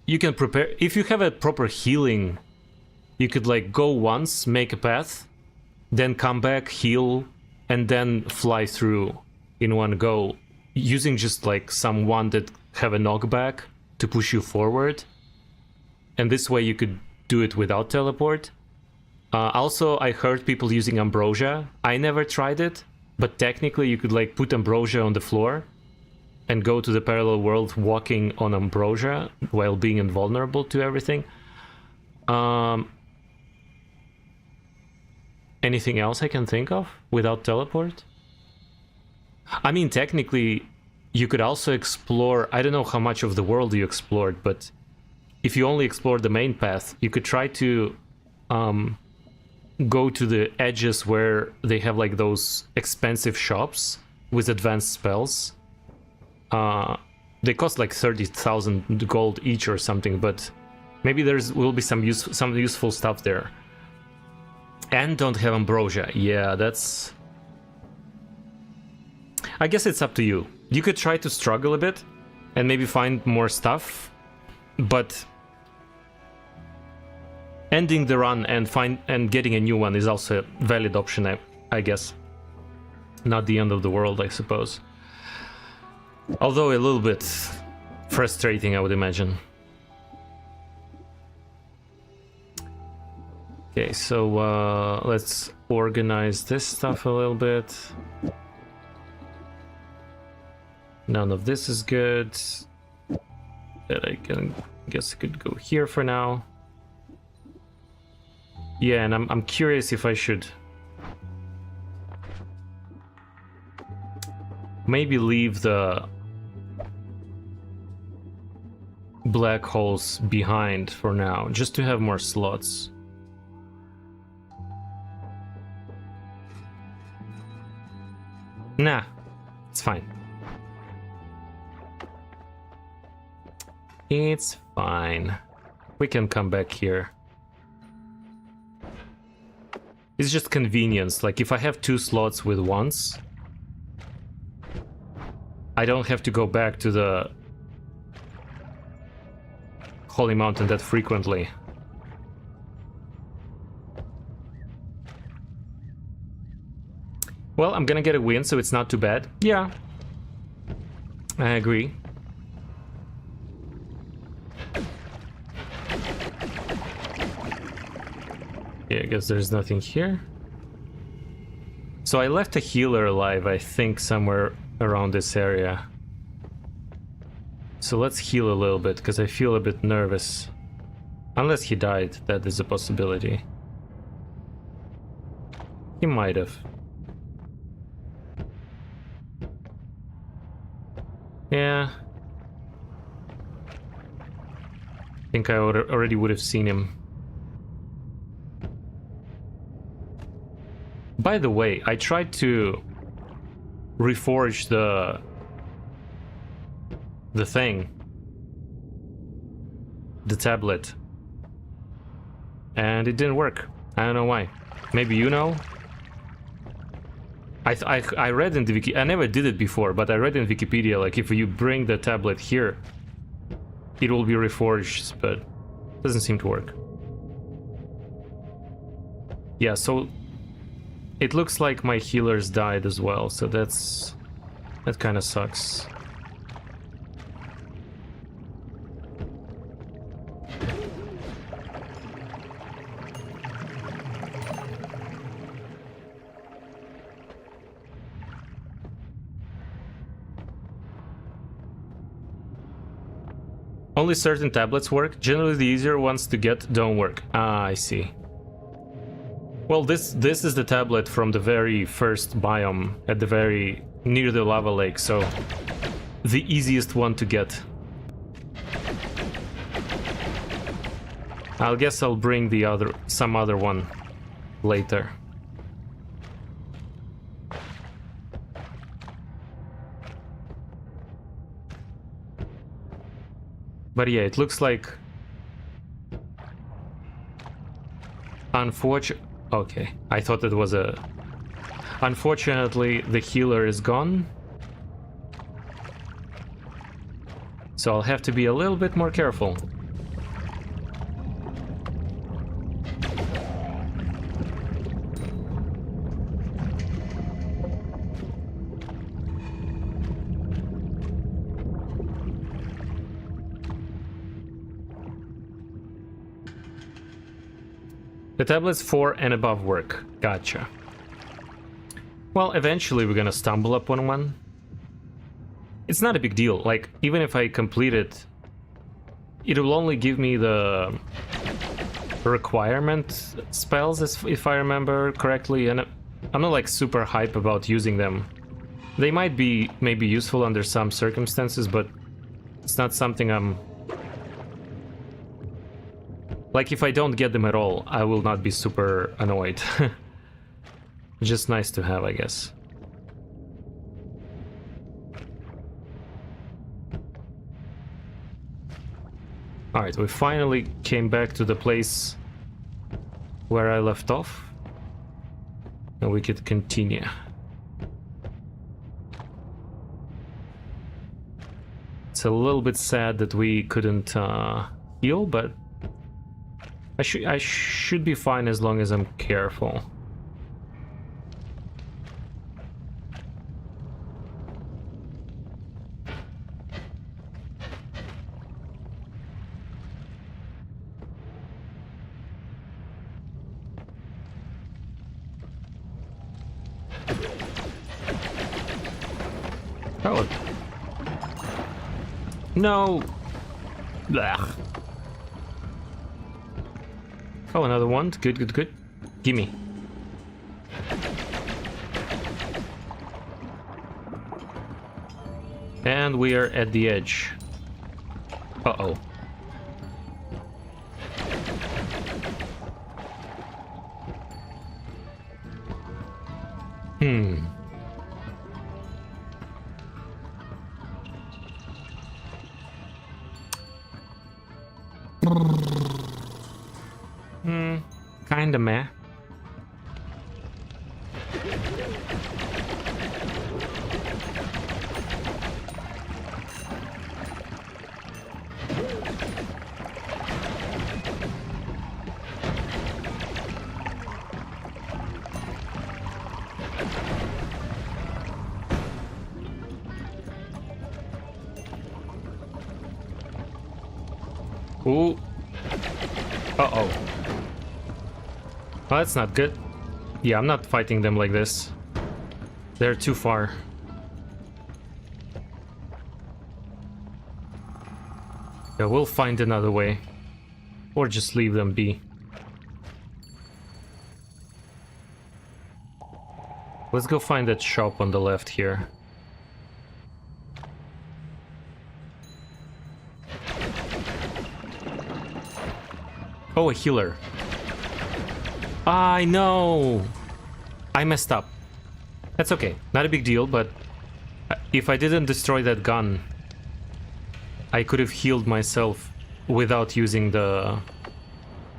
[SPEAKER 1] you can prepare if you have a proper healing, you could like go once, make a path, then come back, heal, and then fly through in one go. Using just like some one that have a knockback to push you forward, and this way you could do it without teleport. Also, I heard people using ambrosia. I never tried it, but technically you could like put ambrosia on the floor and go to the parallel world walking on ambrosia while being invulnerable to everything. Anything else I can think of without teleport? I mean, technically, you could also explore... I don't know how much of the world you explored, but if you only explored the main path, you could try to go to the edges where they have like those expensive shops with advanced spells. They cost like 30,000 gold each or something, but maybe will be some useful stuff there. And don't have ambrosia. Yeah, that's... I guess it's up to you. You could try to struggle a bit and maybe find more stuff, but ending the run and getting a new one is also a valid option, I guess. Not the end of the world, I suppose. Although a little bit frustrating, I would imagine. Okay, so let's organize this stuff a little bit. None of this is good. That I guess I could go here for now. Yeah, and I'm curious if I should maybe leave the black holes behind for now, just to have more slots. Nah, it's fine. It's fine. We can come back here. It's just convenience. Like, if I have 2 slots with wands, I don't have to go back to the Holy Mountain that frequently. Well, I'm gonna get a win, so it's not too bad. Yeah, I agree. Yeah, I guess there's nothing here. So I left a healer alive, I think, somewhere around this area. So let's heal a little bit, because I feel a bit nervous. Unless he died, that is a possibility. He might have. Yeah. I think I already would have seen him. By the way, I tried to reforge the thing, the tablet, and it didn't work. I don't know why. Maybe you know? I read in the wiki. I never did it before, but I read in Wikipedia like if you bring the tablet here, it will be reforged, but it doesn't seem to work. Yeah, so it looks like my healers died as well, so that kind of sucks. Only certain tablets work. Generally, the easier ones to get don't work. Ah, I see. Well, this is the tablet from the very first biome, at the very near the lava lake, so the easiest one to get. I guess I'll bring some other one later. But yeah, it looks like... Okay, I thought it was a... Unfortunately, the healer is gone. So I'll have to be a little bit more careful. The tablets 4 and above work. Gotcha. Well, eventually we're gonna stumble upon one. It's not a big deal. Like, even if I complete it, it will only give me the requirement spells, if I remember correctly, and I'm not like super hype about using them. They might be maybe useful under some circumstances, but it's not something I'm... Like, if I don't get them at all, I will not be super annoyed. Just nice to have, I guess. Alright, we finally came back to the place where I left off. And we could continue. It's a little bit sad that we couldn't heal, but I should be fine as long as I'm careful. Oh. No. Blah. Oh, another one. Good, good, good. Gimme. And we are at the edge. Uh-oh. Kinda meh. Ooh. Uh-oh. Well, that's not good. Yeah, I'm not fighting them like this. They're too far. Yeah, we'll find another way. Or just leave them be. Let's go find that shop on the left here. Oh, a healer. I know! I messed up. That's okay. Not a big deal, but if I didn't destroy that gun, I could have healed myself without using the...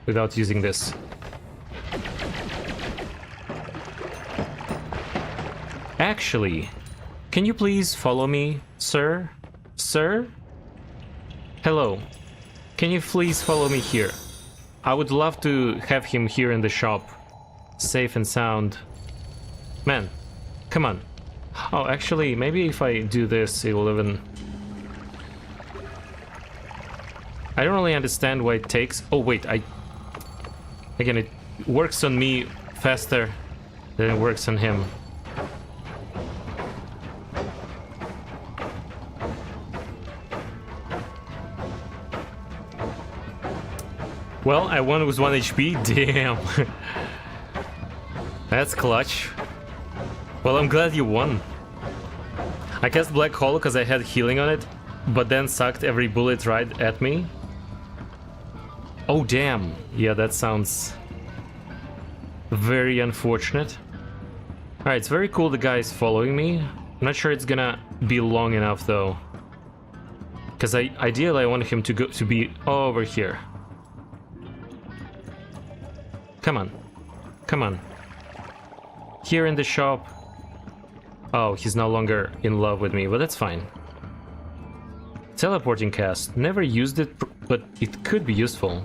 [SPEAKER 1] without using this. Actually, can you please follow me, sir? Sir? Hello. Can you please follow me here? I would love to have him here in the shop. Safe and sound. Man, come on. Oh, actually, maybe if I do this, it will even... I don't really understand why it takes... Oh, wait, Again, it works on me faster than it works on him. Well, I won with 1 HP. Damn. That's clutch. Well, I'm glad you won. I cast Black Hole because I had healing on it, but then sucked every bullet right at me. Oh, damn. Yeah, that sounds very unfortunate. Alright, it's very cool the guy is following me. I'm not sure it's gonna be long enough, though. Because ideally I want him to be over here. Come on. Come on. Here in the shop. Oh, he's no longer in love with me, but that's fine. Teleporting cast. Never used it, but it could be useful.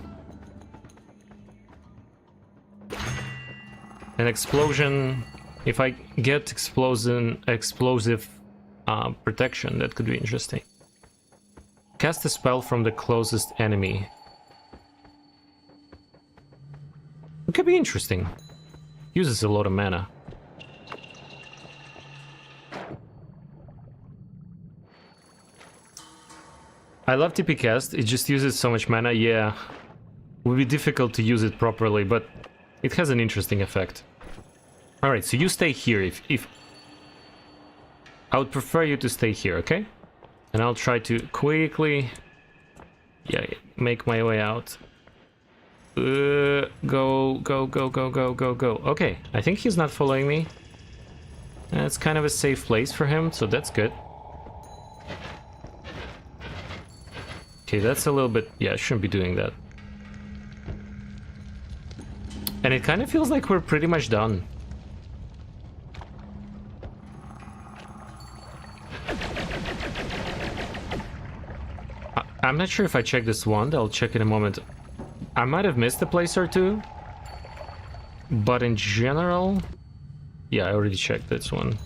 [SPEAKER 1] An explosion. If I get explosive protection, that could be interesting. Cast a spell from the closest enemy. It could be interesting. Uses a lot of mana. I love TP cast, it just uses so much mana, yeah. It would be difficult to use it properly, but it has an interesting effect. Alright, so you stay here if... I would prefer you to stay here, okay? And I'll try to quickly... Yeah, make my way out. Go. Okay, I think he's not following me. It's kind of a safe place for him, so that's good. Okay, that's a little bit... Yeah, I shouldn't be doing that. And it kind of feels like we're pretty much done. I'm not sure if I checked this wand, I'll check in a moment. I might have missed a place or two. But in general... Yeah, I already checked this one.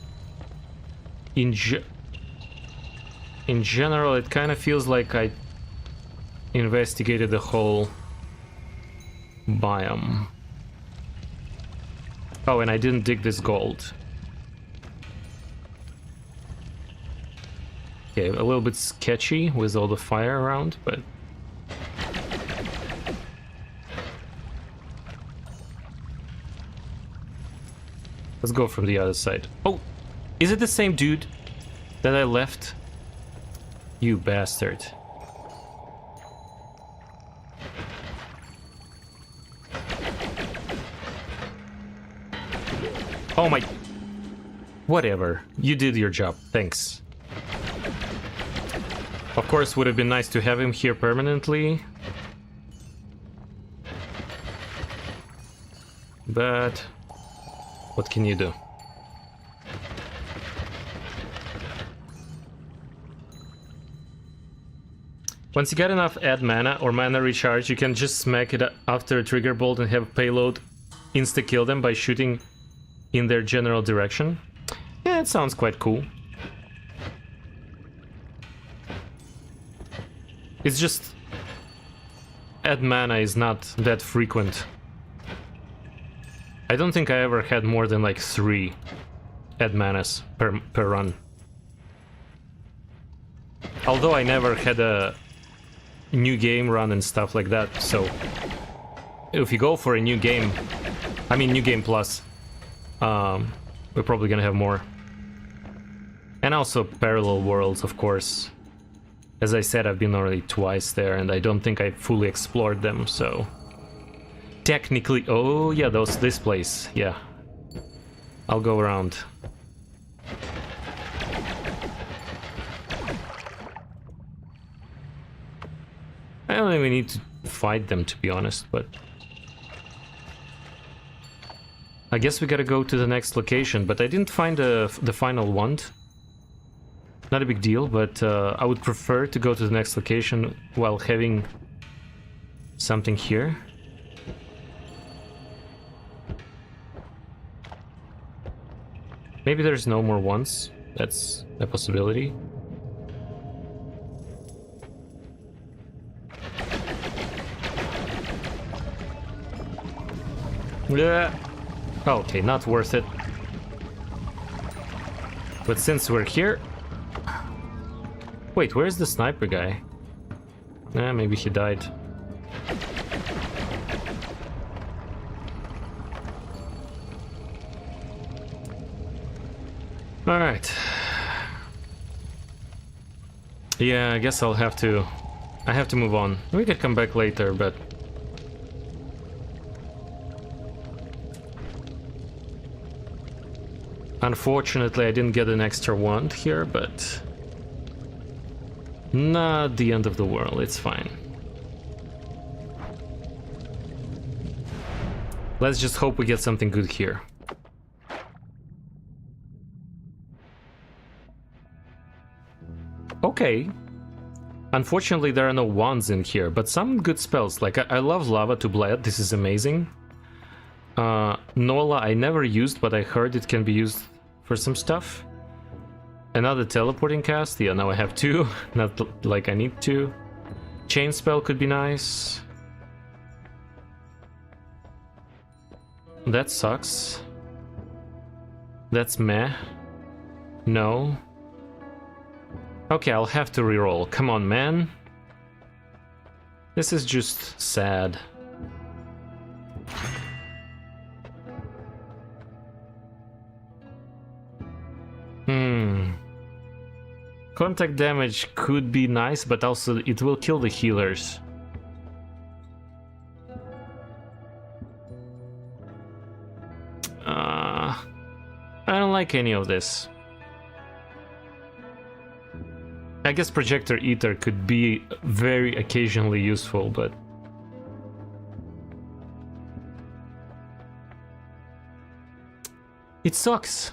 [SPEAKER 1] In general, it kind of feels like I investigated the whole biome. Oh, and I didn't dig this gold. Okay, a little bit sketchy with all the fire around, but... Let's go from the other side. Oh! Is it the same dude that I left? You bastard. Oh my... Whatever. You did your job. Thanks. Of course, would have been nice to have him here permanently. But... What can you do? Once you get enough add mana or mana recharge, you can just smack it after a trigger bolt and have payload insta-kill them by shooting in their general direction. Yeah, it sounds quite cool. It's just... add mana is not that frequent. I don't think I ever had more than like 3 add manas per run. Although I never had a new game run and stuff like that, so... If you go for a new game... I mean new game plus... we're probably gonna have more. And also parallel worlds, of course. As I said, I've been already twice there, and I don't think I fully explored them, so... Technically... Oh, yeah, this place, yeah. I'll go around. I don't even need to fight them, to be honest, but... I guess we gotta go to the next location, but I didn't find the final wand. Not a big deal, but I would prefer to go to the next location while having something here. Maybe there's no more wands. That's a possibility. Yeah. Okay, not worth it. But since we're here... Wait, where's the sniper guy? Maybe he died. Alright. Yeah, I guess I have to move on. We could come back later, but... Unfortunately, I didn't get an extra wand here, but... Not the end of the world, it's fine. Let's just hope we get something good here. Okay. Unfortunately, there are no wands in here, but some good spells. Like, I love Lava to Bled, this is amazing. Nola I never used, but I heard it can be used for some stuff. Another teleporting cast, yeah, now I have two, not like I need to. Chain spell could be nice. That sucks. That's meh. No. Okay, I'll have to reroll. Come on, man. This is just sad. Contact damage could be nice, but also it will kill the healers. I don't like any of this. I guess Projector Eater could be very occasionally useful, but... It sucks.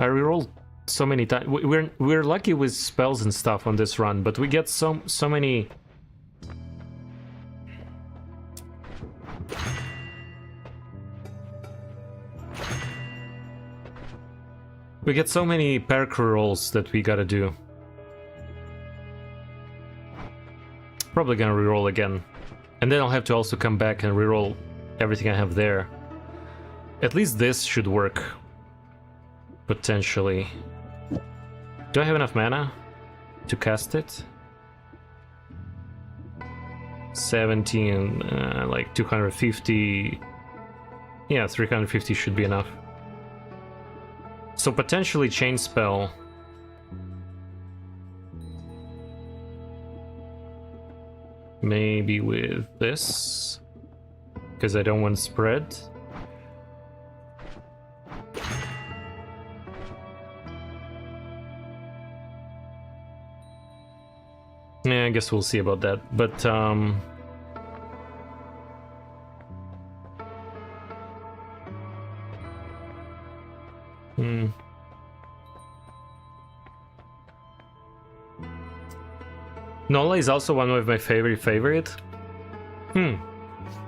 [SPEAKER 1] I rerolled so many times. We're lucky with spells and stuff on this run, but we get so many... We get so many perk rolls that we gotta do. Probably gonna reroll again. And then I'll have to also come back and reroll everything I have there. At least this should work. Potentially. Do I have enough mana to cast it? 17, like 250... Yeah, 350 should be enough. So potentially Chain Spell. Maybe with this, because I don't want spread. Yeah, I guess we'll see about that, but Nola is also one of my favorite.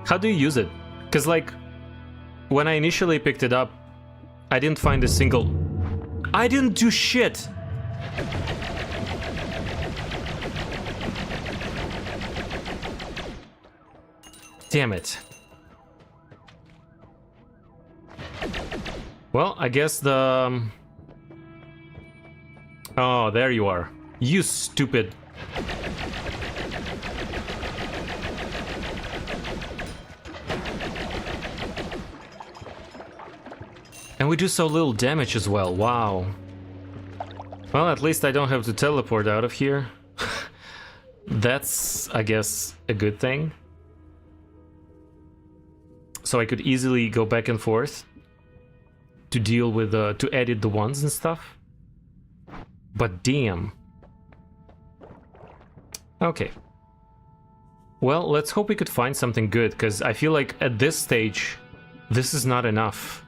[SPEAKER 1] How do you use it? Because, like, when I initially picked it up, I didn't find a single... I didn't do shit! Damn it. Well, I guess the... Oh, there you are. You stupid... And we do so little damage as well, wow. Well, at least I don't have to teleport out of here. That's, I guess, a good thing. So I could easily go back and forth to deal with, to edit the ones and stuff. But damn. Okay. Well, let's hope we could find something good, because I feel like at this stage, This is not enough.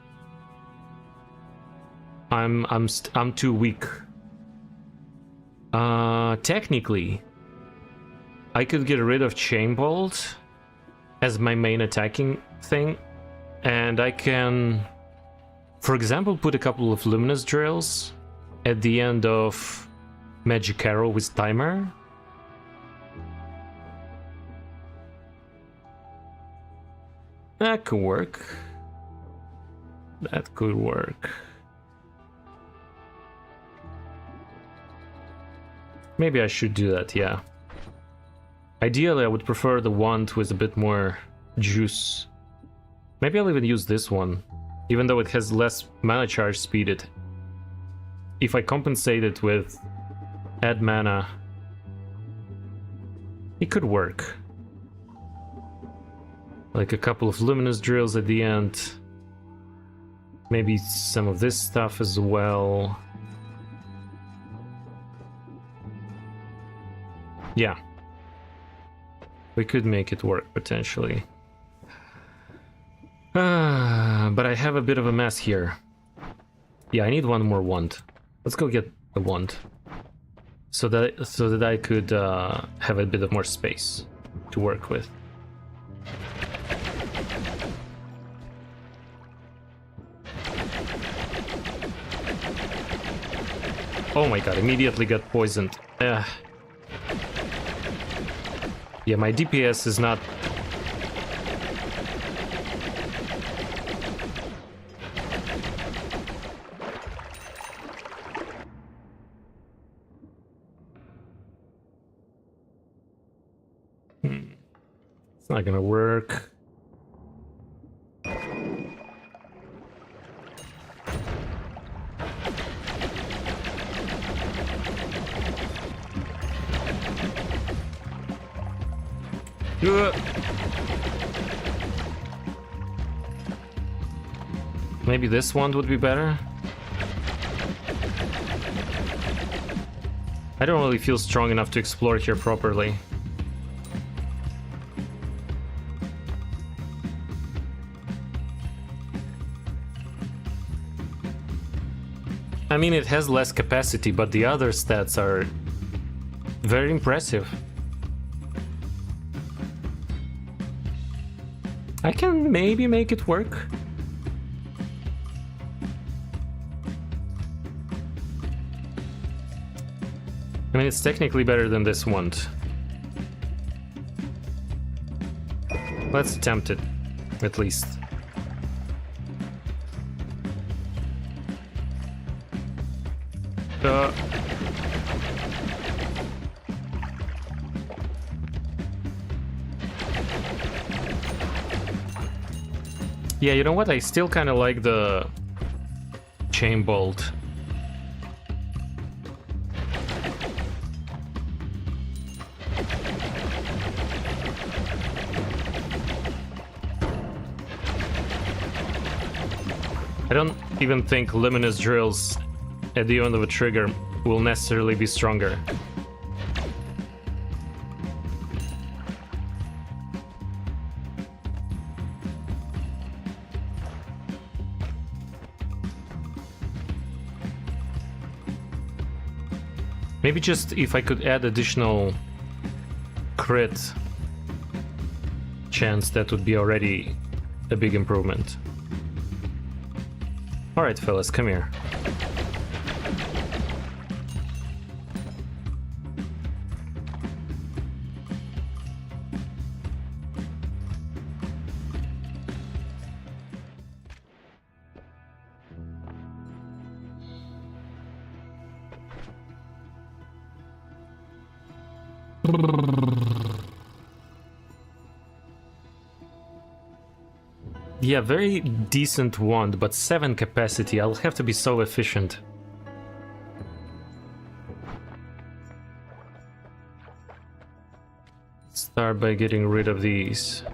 [SPEAKER 1] I'm too weak. Technically, I could get rid of Chain Bolt as my main attacking thing, and I can, for example, put a couple of Luminous Drills at the end of Magic Arrow with Timer. That could work. That could work. Maybe I should do that, yeah. Ideally, I would prefer the wand with a bit more juice. Maybe I'll even use this one, even though it has less mana charge speed. If I compensate it with add mana, it could work. Like a couple of Luminous Drills at the end. Maybe some of this stuff as well. Yeah. We could make it work, potentially. But I have a bit of a mess here. Yeah, I need one more wand. Let's go get the wand. So that I could have a bit of more space to work with. Oh my god, immediately got poisoned. Yeah, my DPS is not... It's not gonna work. Maybe this one would be better? I don't really feel strong enough to explore here properly. I mean, it has less capacity, but the other stats are very impressive. I can maybe make it work. I mean, it's technically better than this one. Let's attempt it, at least. Yeah, you know what? I still kind of like the Chain Bolt. I don't even think Luminous Drills at the end of a trigger will necessarily be stronger. Maybe just if I could add additional crit chance, that would be already a big improvement. Alright, fellas, come here. Yeah, very decent wand, but 7 capacity. I'll have to be so efficient. Start by getting rid of these.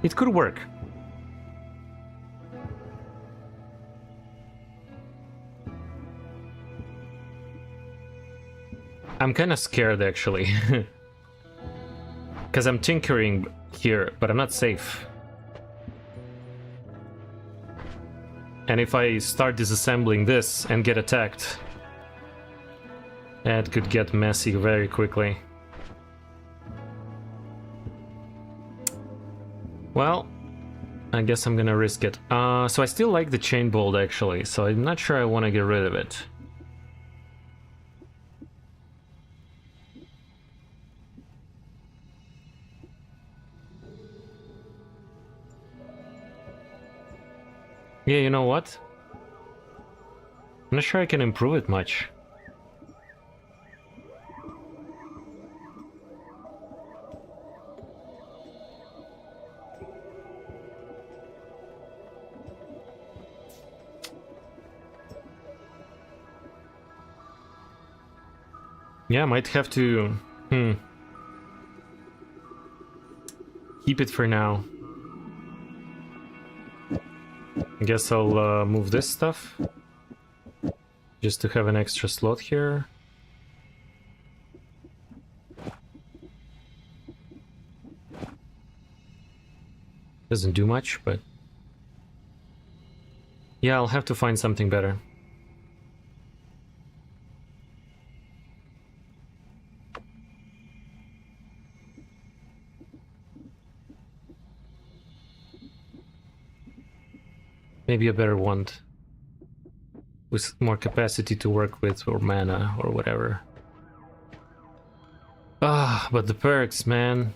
[SPEAKER 1] It could work. I'm kind of scared actually. Because I'm tinkering here, but I'm not safe. And if I start disassembling this and get attacked, that could get messy very quickly. Well, I guess I'm gonna risk it. So I still like the chain bolt actually, so I'm not sure I want to get rid of it. Yeah, you know what? I'm not sure I can improve it much. Yeah, I might have to... keep it for now. I guess I'll move this stuff. Just to have an extra slot here. Doesn't do much, but... yeah, I'll have to find something better. Maybe a better wand. With more capacity to work with, or mana, or whatever. Ah, but the perks, man.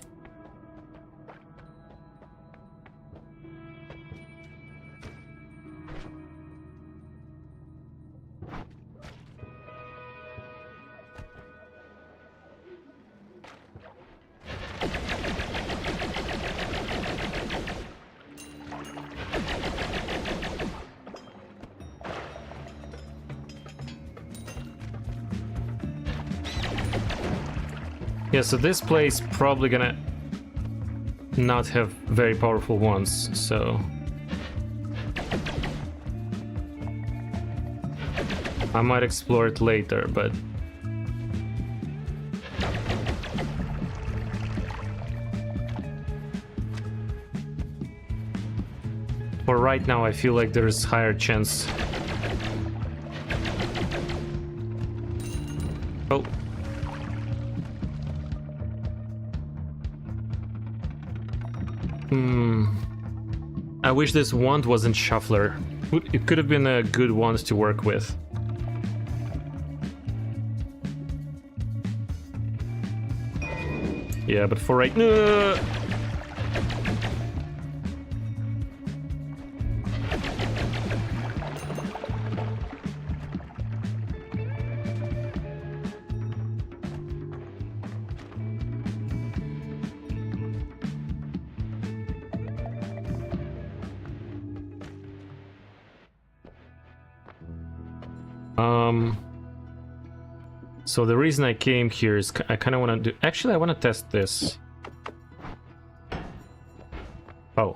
[SPEAKER 1] Yeah, so this place probably gonna not have very powerful ones, so... I might explore it later, but... for right now, I feel like there's higher chance... oh. I wish this wand wasn't shuffler. It could have been a good wand to work with. Yeah, but for right now... So the reason I came here is I kind of want to do... actually, I want to test this. Oh.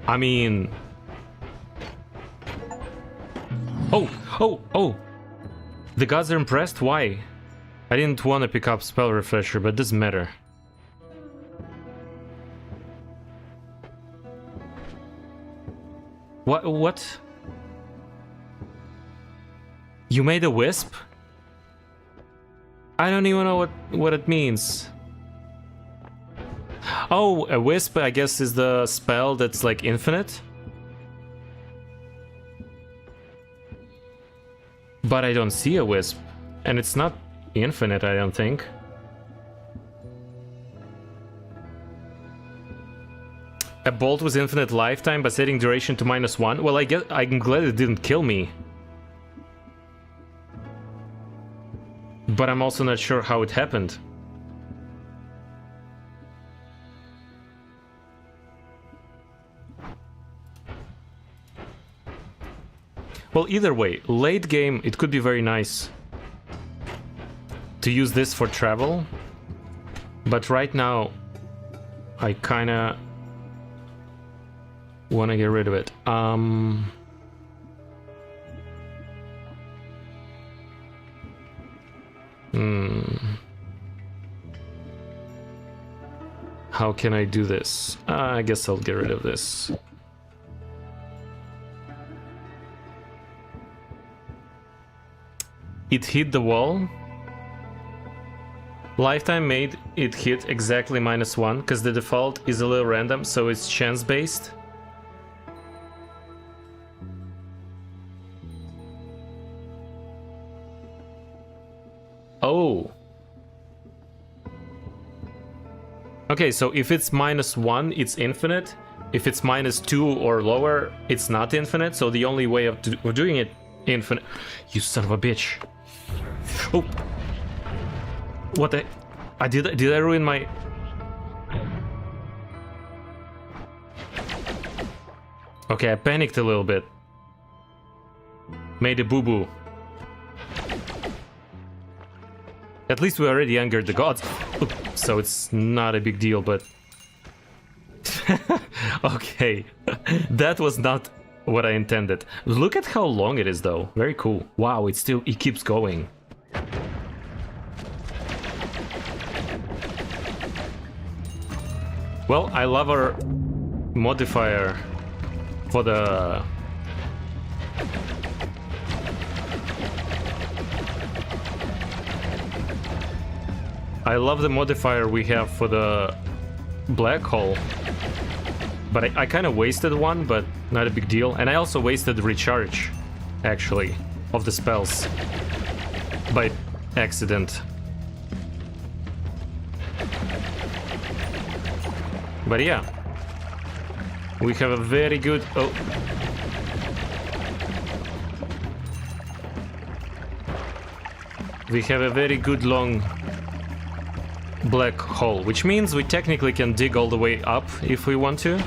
[SPEAKER 1] I mean... Oh! The gods are impressed? Why? I didn't want to pick up Spell Refresher, but it doesn't matter. What? You made a wisp? I don't even know what it means. Oh, a wisp, I guess, is the spell that's like infinite. But I don't see a wisp. And it's not infinite, I don't think. A bolt with infinite lifetime by setting duration to -1. Well, I'm glad it didn't kill me. But I'm also not sure how it happened. Well, either way, late game, it could be very nice to use this for travel. But right now, I kinda wanna get rid of it. How can I do this? I guess I'll get rid of this. It hit the wall. Lifetime made it hit exactly -1, because the default is a little random, so it's chance based. Oh. Okay, so if it's -1, it's infinite. If it's -2 or lower, it's not infinite. So the only way of doing it infinite... You son of a bitch. Oh. What the... Did I ruin my... Okay, I panicked a little bit. Made a boo-boo. At least we already angered the gods. So it's not a big deal, but... Okay. That was not what I intended. Look at how long it is, though. Very cool. Wow, it keeps going. Well, I love our modifier for the... I love the modifier we have for the black hole. But I kind of wasted one, but not a big deal. And I also wasted the recharge, actually, of the spells. By accident. But yeah. We have a very good... Oh. We have a very good long... black hole, which means we technically can dig all the way up if we want to.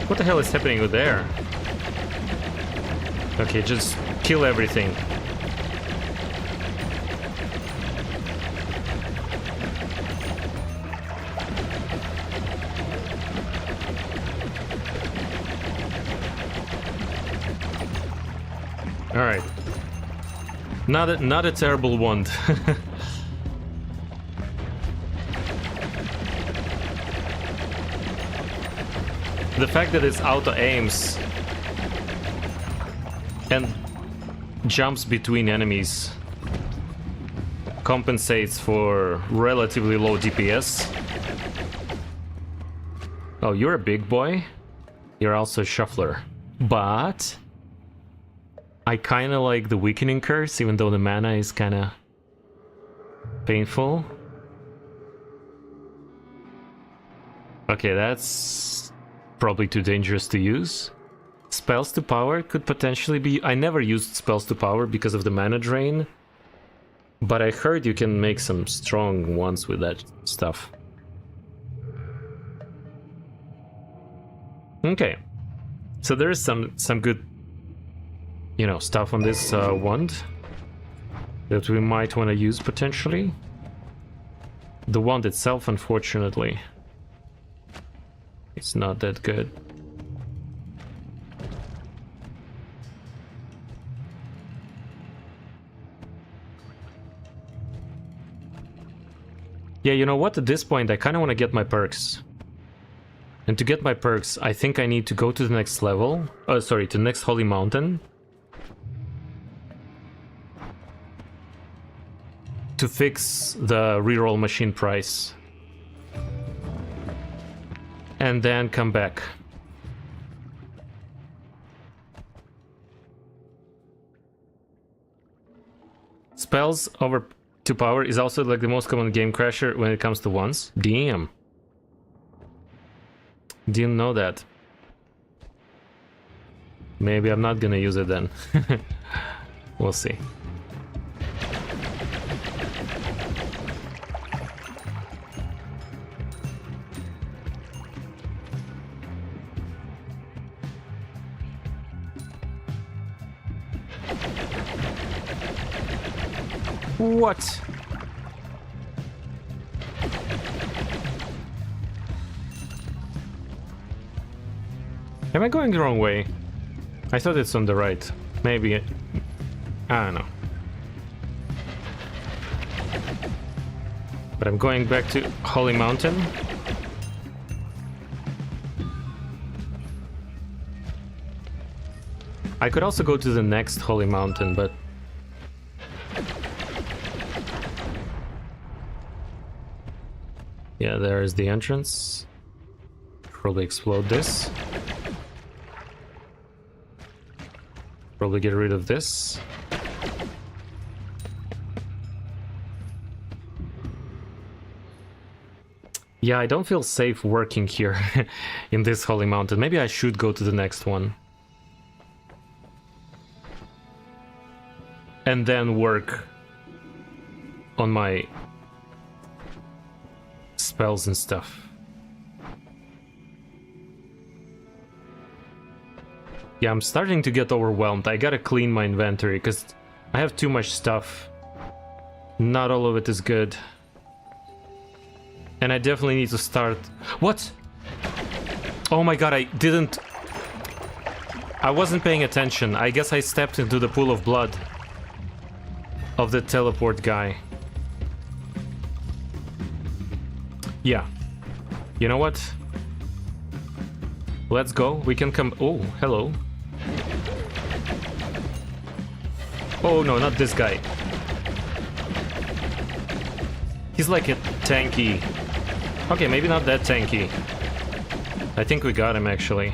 [SPEAKER 1] What the hell is happening with there? Okay, just kill everything. All right. Not a terrible wand. The fact that it's auto aims and jumps between enemies compensates for relatively low DPS. Oh, you're a big boy. You're also a shuffler. But I kind of like the weakening curse, even though the mana is kind of painful. Okay, that's probably too dangerous to use. Spells to power could potentially be... I never used spells to power because of the mana drain. But I heard you can make some strong ones with that stuff. Okay. So there is some good... you know, stuff on this wand that we might want to use potentially. The wand itself, unfortunately, it's not that good. Yeah, you know what? At this point, I kind of want to get my perks. And to get my perks, I think I need to go to the next level. Oh, sorry, to the next Holy Mountain. To fix the reroll machine price. And then come back. Spells over to power is also like the most common game crasher when it comes to wands. Damn. Didn't know that. Maybe I'm not gonna use it then. We'll see. What? Am I going the wrong way? I thought it's on the right. Maybe, I don't know. But I'm going back to Holy Mountain. I could also go to the next Holy Mountain, but... yeah, there is the entrance. Probably explode this. Probably get rid of this. Yeah, I don't feel safe working here in this Holy Mountain. Maybe I should go to the next one. And then work on my spells and stuff. Yeah, I'm starting to get overwhelmed. I gotta clean my inventory because I have too much stuff. Not all of it is good. And I definitely need to start... What? Oh my god, I wasn't paying attention. I guess I stepped into the pool of blood of the teleport guy. Yeah. You know what? Let's go. We can come... Oh, hello. Oh no, not this guy. He's like a tanky... Okay, maybe not that tanky. I think we got him, actually.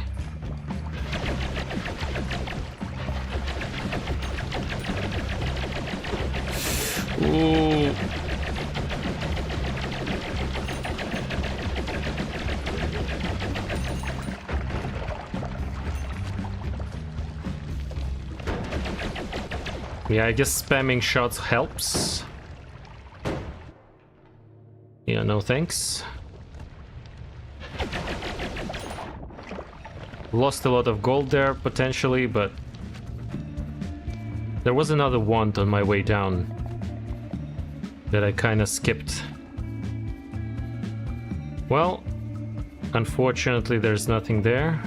[SPEAKER 1] Ooh. Yeah, I guess spamming shots helps. Yeah, no thanks. Lost a lot of gold there, potentially, but... there was another wand on my way down that I kinda skipped. Well, unfortunately there's nothing there.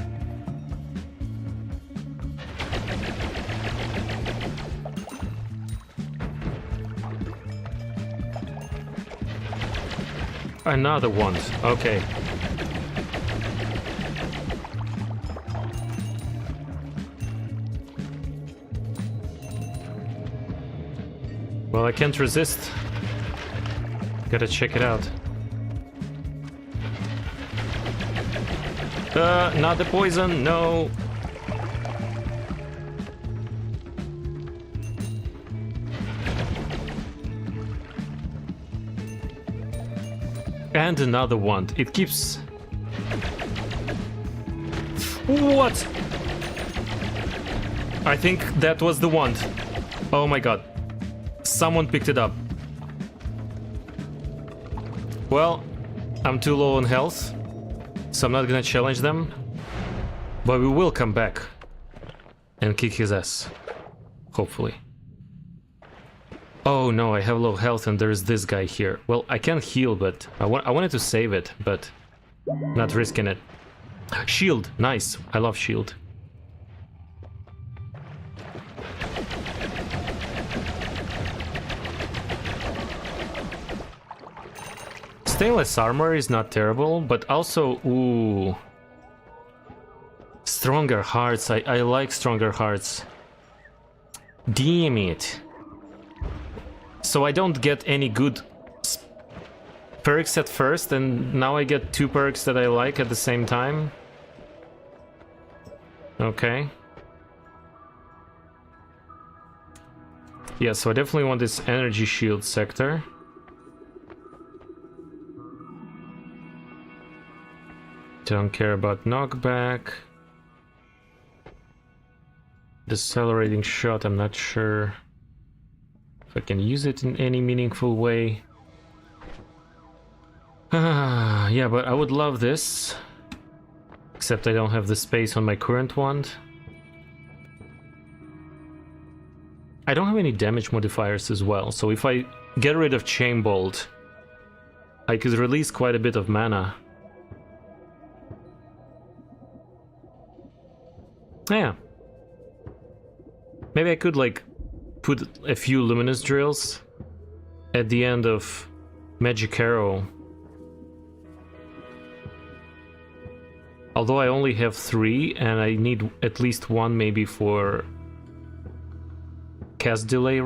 [SPEAKER 1] Another wand, okay. Well, I can't resist. Gotta check it out. Not the poison, no. And another wand. It keeps... What? I think that was the wand. Oh my god. Someone picked it up. Well, I'm too low on health, so I'm not gonna challenge them. But we will come back and kick his ass. Hopefully. Oh no, I have low health and there's this guy here. Well, I can heal, but I wanted to save it, but not risking it. Shield, nice. I love shield. Stainless armor is not terrible, but also, ooh, stronger hearts. I like stronger hearts. Damn it. So I don't get any good perks at first, and now I get two perks that I like at the same time. Okay. Yeah, so I definitely want this energy shield sector. Don't care about knockback. Decelerating shot, I'm not sure if I can use it in any meaningful way. Yeah, but I would love this. Except I don't have the space on my current wand. I don't have any damage modifiers as well, so if I get rid of Chain Bolt, I could release quite a bit of mana. Yeah. Maybe I could like put a few luminous drills at the end of Magic Arrow. Although I only have 3 and I need at least 1 maybe for cast delay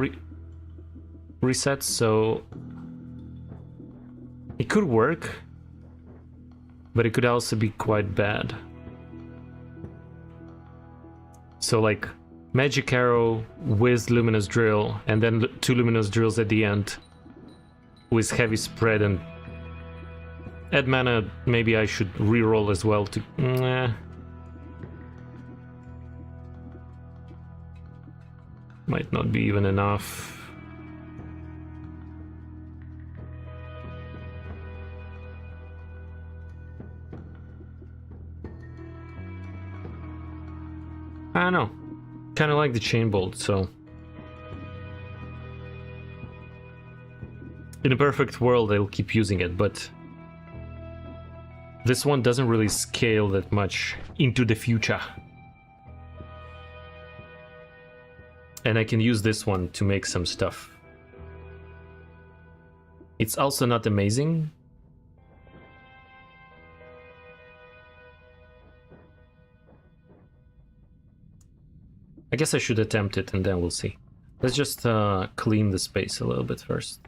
[SPEAKER 1] reset, so it could work, but it could also be quite bad. So like Magic Arrow with Luminous Drill, and then 2 Luminous Drills at the end with Heavy Spread, and add mana. Maybe I should reroll as well to... Might not be even enough. I don't know. Kind of like the Chain Bolt, so... In a perfect world, I'll keep using it, but... This one doesn't really scale that much into the future. And I can use this one to make some stuff. It's also not amazing. I guess I should attempt it and then we'll see. Let's just clean the space a little bit first.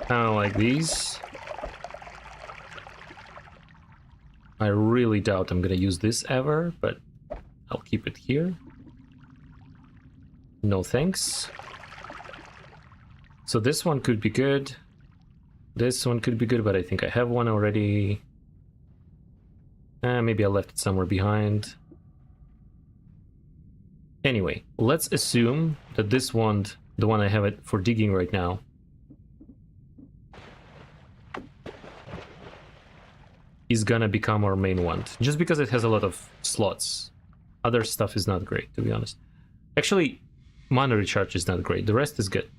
[SPEAKER 1] Kind of like these. I really doubt I'm gonna use this ever, but I'll keep it here. No thanks. So this one could be good. This one could be good, but I think I have one already. Maybe I left it somewhere behind. Anyway, let's assume that this one, the one I have it for digging right now, is gonna become our main one, just because it has a lot of slots. Other stuff is not great, to be honest. Actually, mana recharge is not great, the rest is good.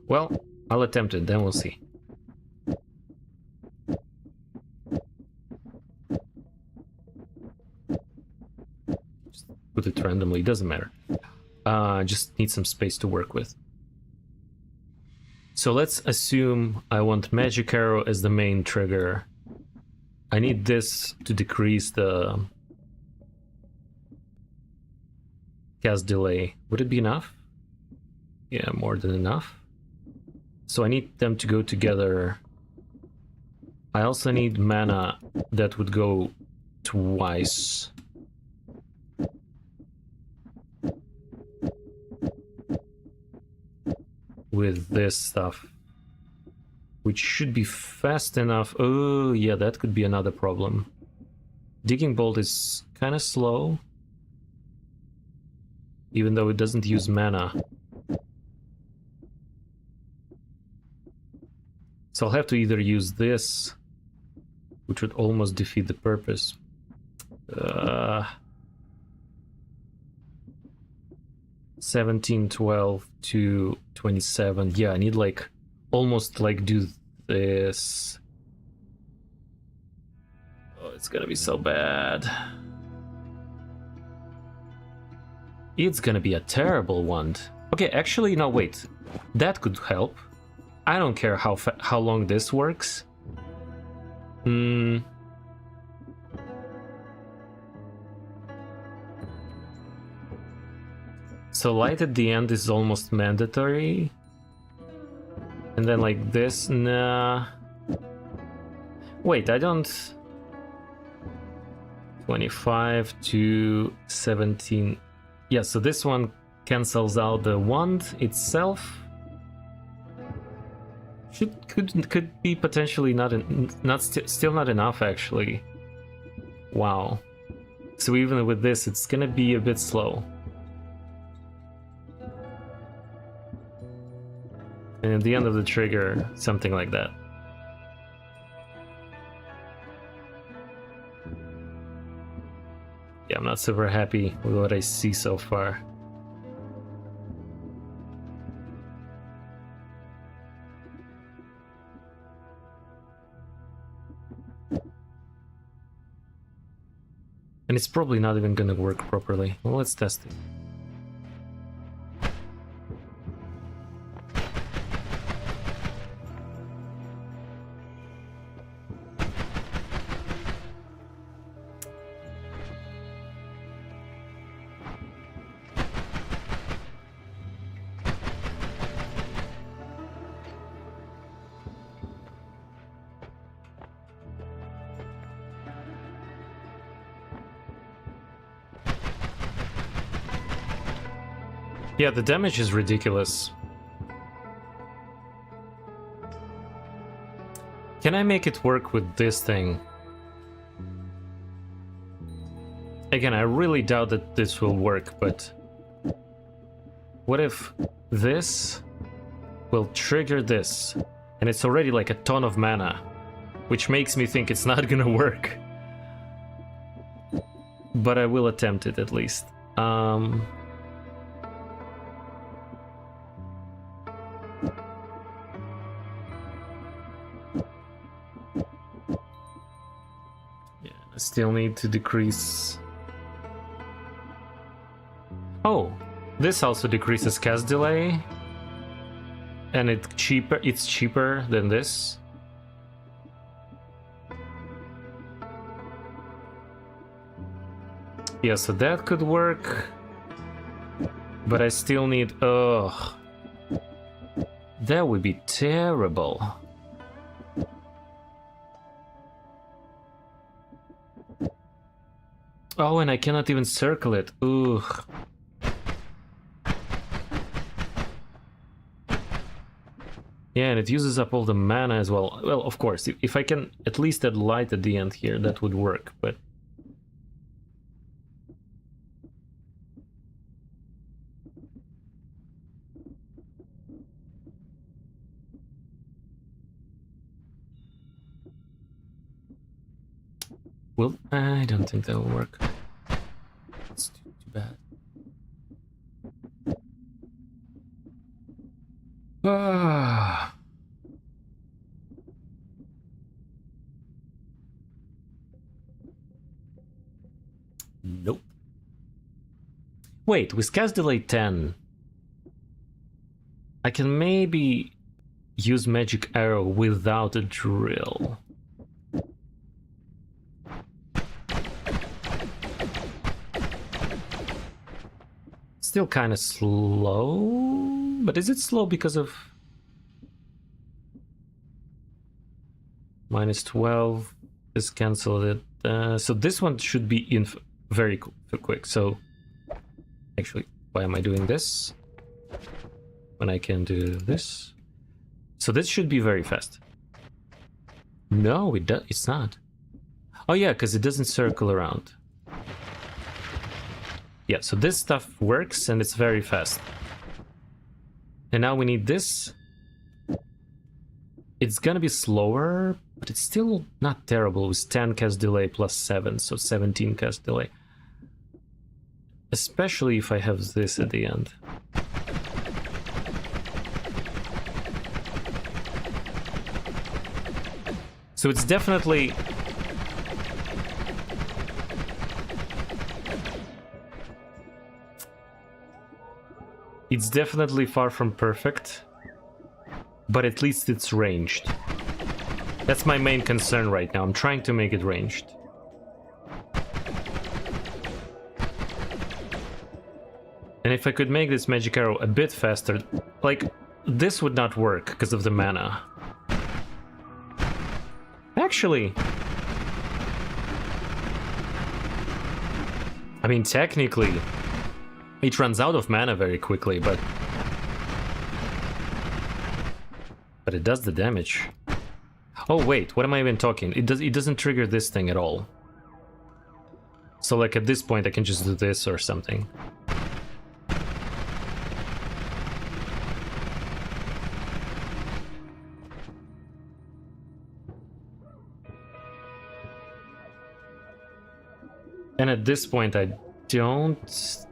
[SPEAKER 1] Well, I'll attempt it, then we'll see. Just put it randomly, doesn't matter. Just need some space to work with. So let's assume I want Magic Arrow as the main trigger. I need this to decrease the cast delay. Would it be enough? Yeah, more than enough. So I need them to go together. I also need mana that would go twice. With this stuff, which should be fast enough. Oh yeah, that could be another problem. Digging Bolt is kind of slow, even though it doesn't use mana. So I'll have to either use this, which would almost defeat the purpose. 17, 12 to 27. Yeah, I need like almost like do this. Oh, it's gonna be so bad. It's gonna be a terrible one. Okay, actually, no, wait. That could help. I don't care how long this works. So light at the end is almost mandatory. And then like this, nah. Wait, I don't... 25 to 17. Yeah, so this one cancels out the wand itself. Could be potentially still not enough actually. Wow. So even with this, it's gonna be a bit slow. And at the end of the trigger, something like that. Yeah, I'm not super happy with what I see so far. And it's probably not even gonna work properly. Well, let's test it. Yeah, the damage is ridiculous. Can I make it work with this thing? Again, I really doubt that this will work, but... what if this will trigger this? And it's already like a ton of mana, which makes me think it's not gonna work. But I will attempt it at least. I still need to decrease... oh, this also decreases cast delay. And it's cheaper than this. Yeah, so that could work. But I still need... ugh. That would be terrible. Oh, and I cannot even circle it. Ugh. Yeah, and it uses up all the mana as well. Well, of course, if I can at least add light at the end here, that would work, but... well, I don't think that will work. It's too bad. Ah. Nope. Wait, with cast delay 10, I can maybe use magic arrow without a drill. Still kind of slow, but is it slow because of -12? This canceled it. So this one should be in very quick. So actually, why am I doing this when I can do this? So this should be very fast. No, it's not. Oh yeah, because it doesn't circle around. Yeah, so this stuff works and it's very fast. And now we need this. It's gonna be slower, but it's still not terrible with 10 cast delay plus 7, so 17 cast delay. Especially if I have this at the end. So it's definitely... it's definitely far from perfect, but at least it's ranged. That's my main concern right now. I'm trying to make it ranged. And if I could make this magic arrow a bit faster, like, this would not work because of the mana. Actually, I mean, technically, it runs out of mana very quickly, but it does the damage. Oh wait, what am I even talking? It doesn't trigger this thing at all. So like at this point I can just do this or something. And at this point I don't...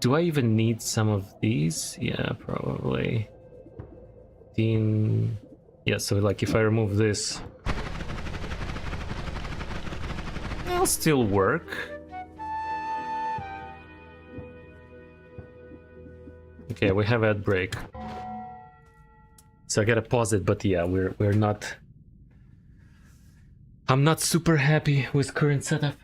[SPEAKER 1] do I even need some of these? Yeah, probably. Yeah, so like if I remove this... I'll still work. Okay, we have ad break. So I gotta pause it, but yeah, we're not... I'm not super happy with current setup.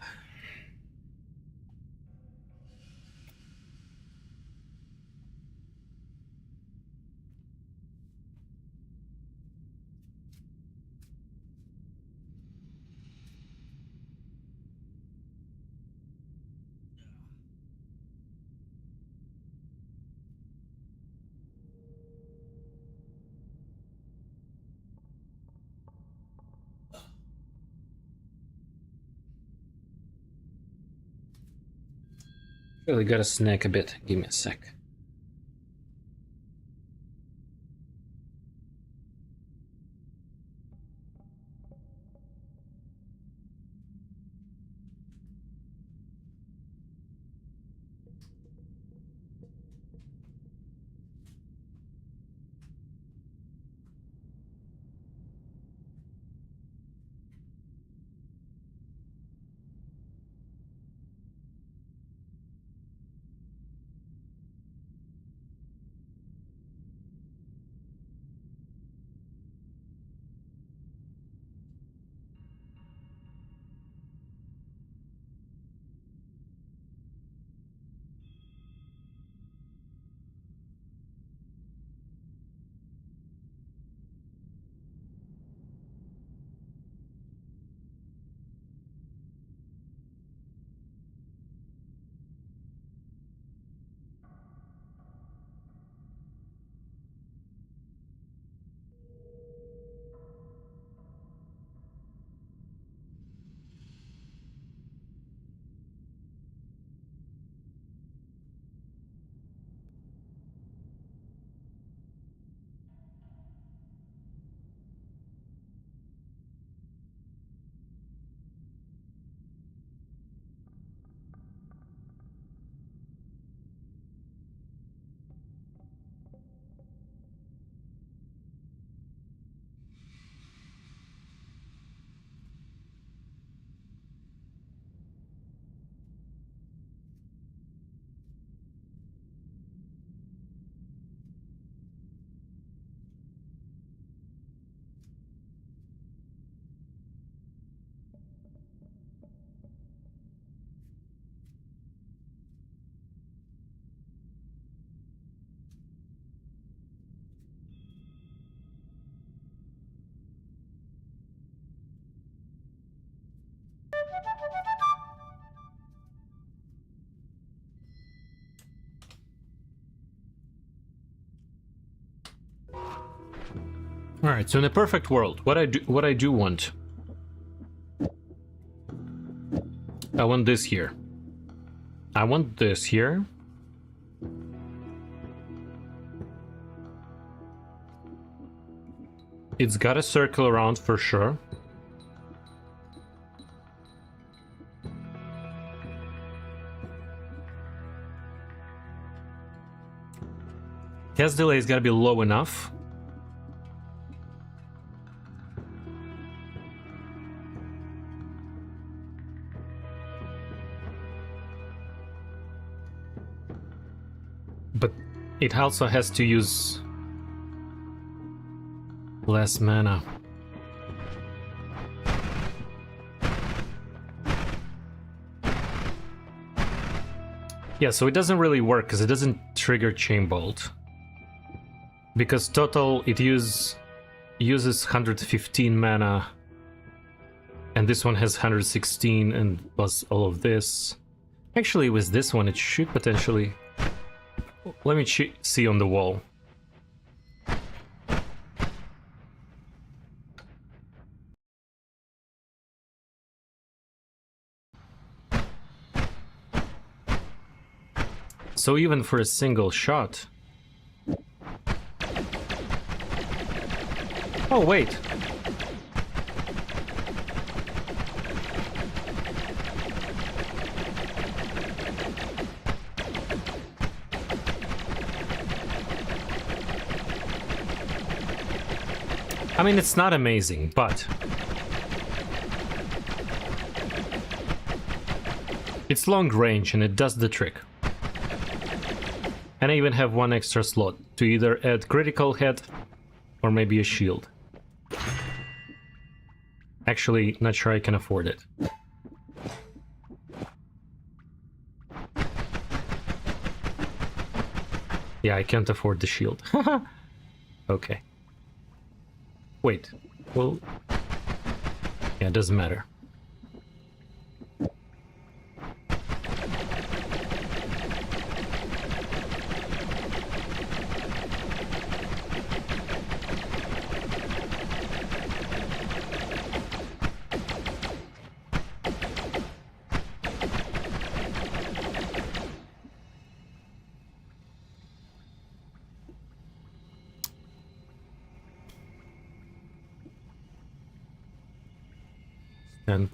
[SPEAKER 1] Really gotta snack a bit. Give me a sec. All right, so in a perfect world, what I do want, I want this here. I want this here. It's got to circle around for sure. Cast delay's got to be low enough. But it also has to use less mana. Yeah, so it doesn't really work because it doesn't trigger Chain Bolt. Because total it uses 115 mana, and this one has 116 and plus all of this. Actually, with this one it should potentially... Let me see on the wall. So even for a single shot... Oh, wait! I mean, it's not amazing, but... It's long range and it does the trick. And I even have one extra slot to either add critical hit or maybe a shield. Actually, not sure I can afford it. Yeah, I can't afford the shield. Okay. Wait. Well... Yeah, it doesn't matter.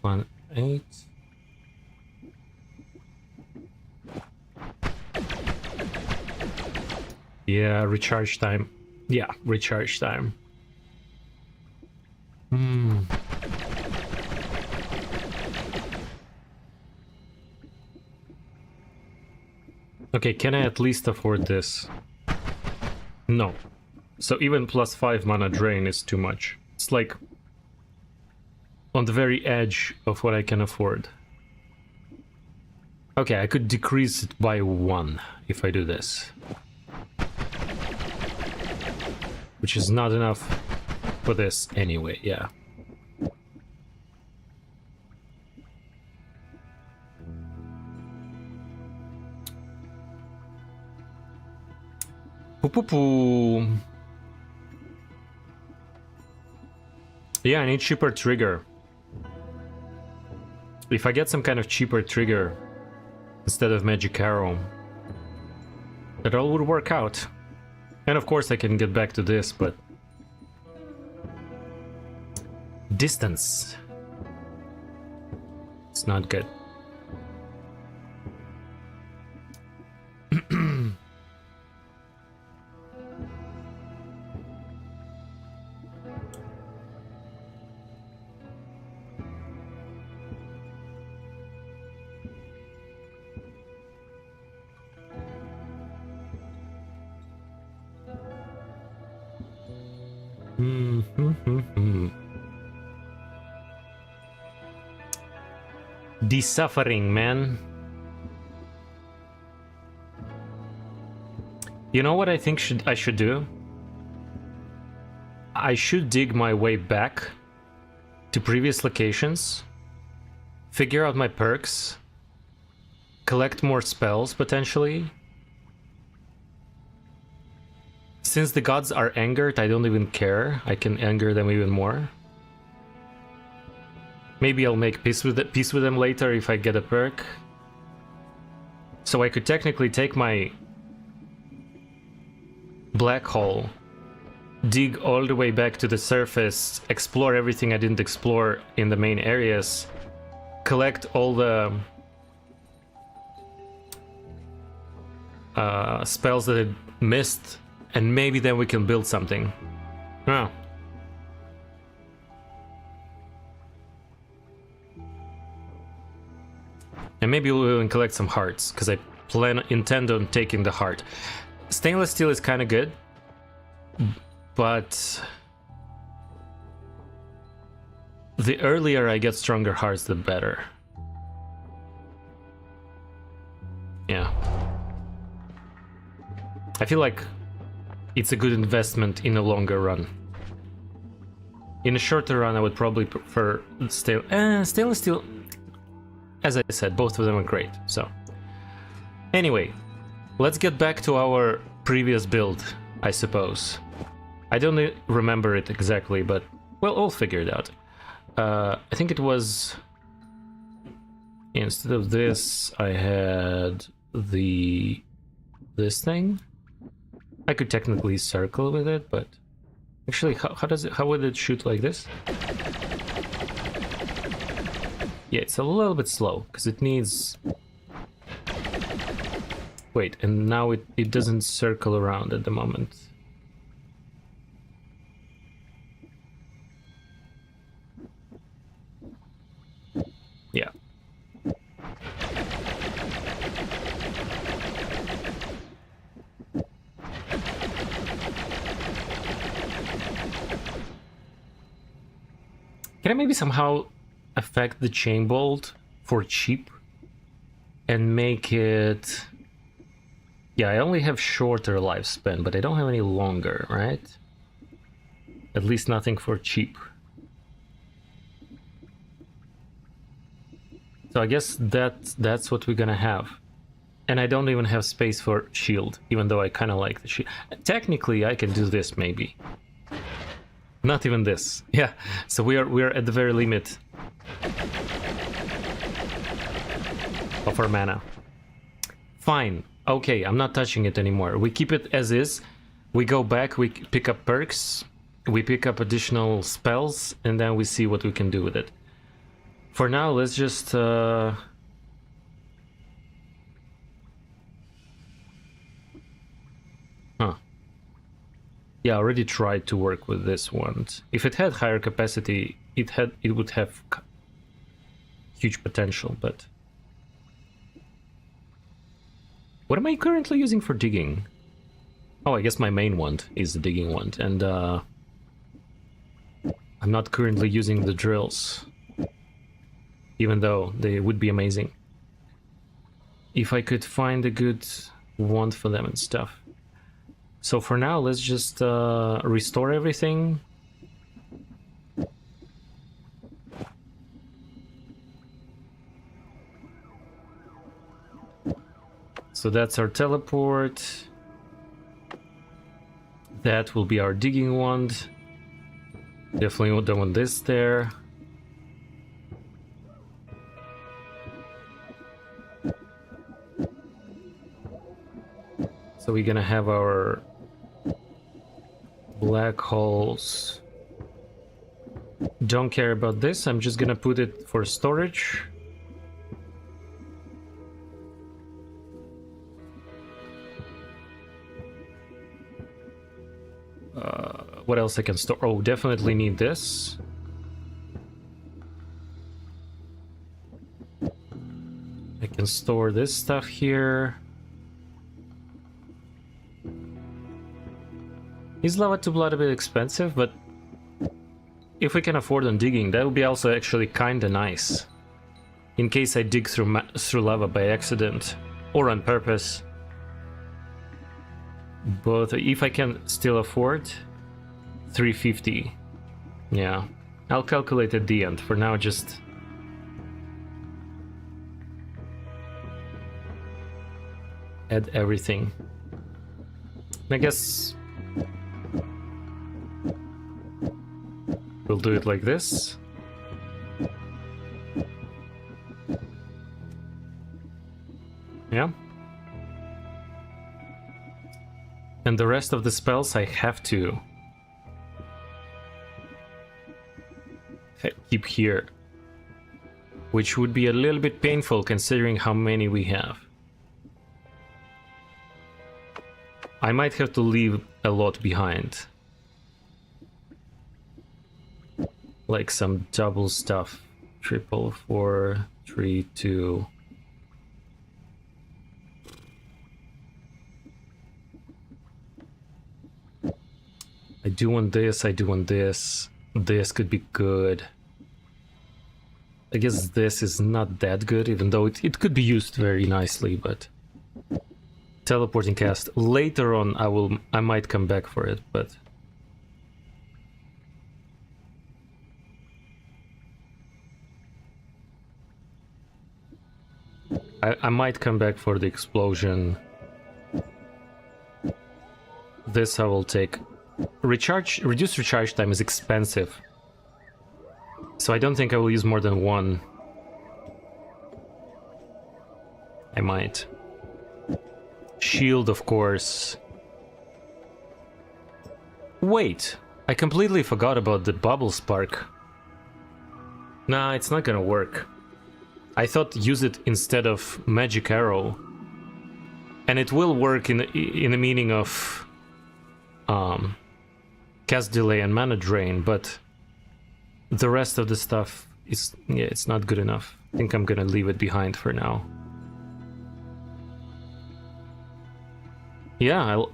[SPEAKER 1] Plan 8. Yeah, recharge time. Yeah, recharge time. Okay, can I at least afford this? No. So even +5 mana drain is too much. It's like on the very edge of what I can afford. Okay, I could decrease it by 1 if I do this. Which is not enough for this anyway, yeah. Poo-poo-poo. Yeah, I need cheaper trigger. If I get some kind of cheaper trigger instead of magic arrow, that all would work out. And of course I can get back to this, but... Distance. It's not good. The suffering, man. You know what I think I should do? I should dig my way back to previous locations, figure out my perks, collect more spells potentially. Since the gods are angered, I don't even care. I can anger them even more. Maybe I'll make peace with them later if I get a perk. So I could technically take my black hole, dig all the way back to the surface, explore everything I didn't explore in the main areas, collect all the spells that I missed, and maybe then we can build something. Oh. And maybe we'll even collect some hearts, because I intend on taking the heart. Stainless steel is kind of good, but the earlier I get stronger hearts, the better. Yeah. I feel like it's a good investment in the longer run. In a shorter run, I would probably prefer stainless steel. As I said, both of them are great, so... Anyway, let's get back to our previous build, I suppose. I don't remember it exactly, but, well, we'll figure it out. I think it was... Instead of this, I had this thing. I could technically circle with it, but... Actually, how would it shoot like this? Yeah, it's a little bit slow, because it needs... Wait, and now it doesn't circle around at the moment. Yeah. Can I maybe somehow affect the chain bolt for cheap and make it... Yeah, I only have shorter lifespan, but I don't have any longer, right? At least nothing for cheap. So I guess that's what we're gonna have. And I don't even have space for shield, even though I kind of like the shield. Technically, I can do this, maybe. Not even this. Yeah, so we're at the very limit of our mana. Fine. Okay, I'm not touching it anymore. We keep it as is. We go back, we pick up perks, we pick up additional spells, and then we see what we can do with it. For now, let's just... Huh. Yeah, I already tried to work with this one. If it had higher capacity, it would have huge potential, but... What am I currently using for digging? Oh, I guess my main one is the digging one, and I'm not currently using the drills, even though they would be amazing. If I could find a good wand for them and stuff. So for now, let's just restore everything. So that's our teleport. That will be our digging wand. Definitely don't want this there. So we're gonna have our black holes. Don't care about this, I'm just gonna put it for storage. What else I can store? Oh, definitely need this. I can store this stuff here. Is Lava to Blood a bit expensive? But if we can afford on digging, that would be also actually kinda nice. In case I dig through lava by accident or on purpose. But if I can still afford 350. Yeah, I'll calculate at the end. For now, just add everything. I guess we'll do it like this. Yeah. And the rest of the spells I have to keep here, which would be a little bit painful considering how many we have. I might have to leave a lot behind, like some double stuff. 3, 4, 3, 2. I do want this, I do want this. This could be good. I guess this is not that good, even though it could be used very nicely, but... Teleporting cast. Later on, I might come back for it, but... I might come back for the explosion. This I will take. Reduced recharge time is expensive. So I don't think I will use more than one. I might. Shield, of course. Wait, I completely forgot about the bubble spark. Nah, it's not gonna work. I thought use it instead of magic arrow. And it will work in the meaning of cast delay and mana drain, but the rest of the stuff is, yeah, it's not good enough. I think I'm gonna leave it behind for now. Yeah,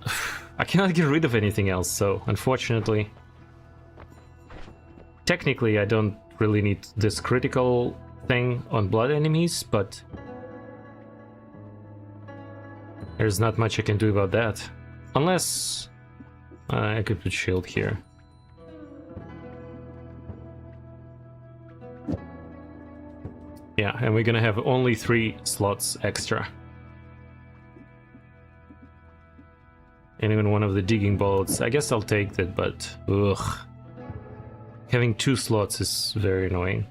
[SPEAKER 1] I cannot get rid of anything else, so unfortunately. Technically, I don't really need this critical thing on blood enemies, but there's not much I can do about that. Unless I could put shield here. Yeah, and we're gonna have only 3 slots extra. And even one of the digging bullets. I guess I'll take that, but ugh. Having 2 slots is very annoying.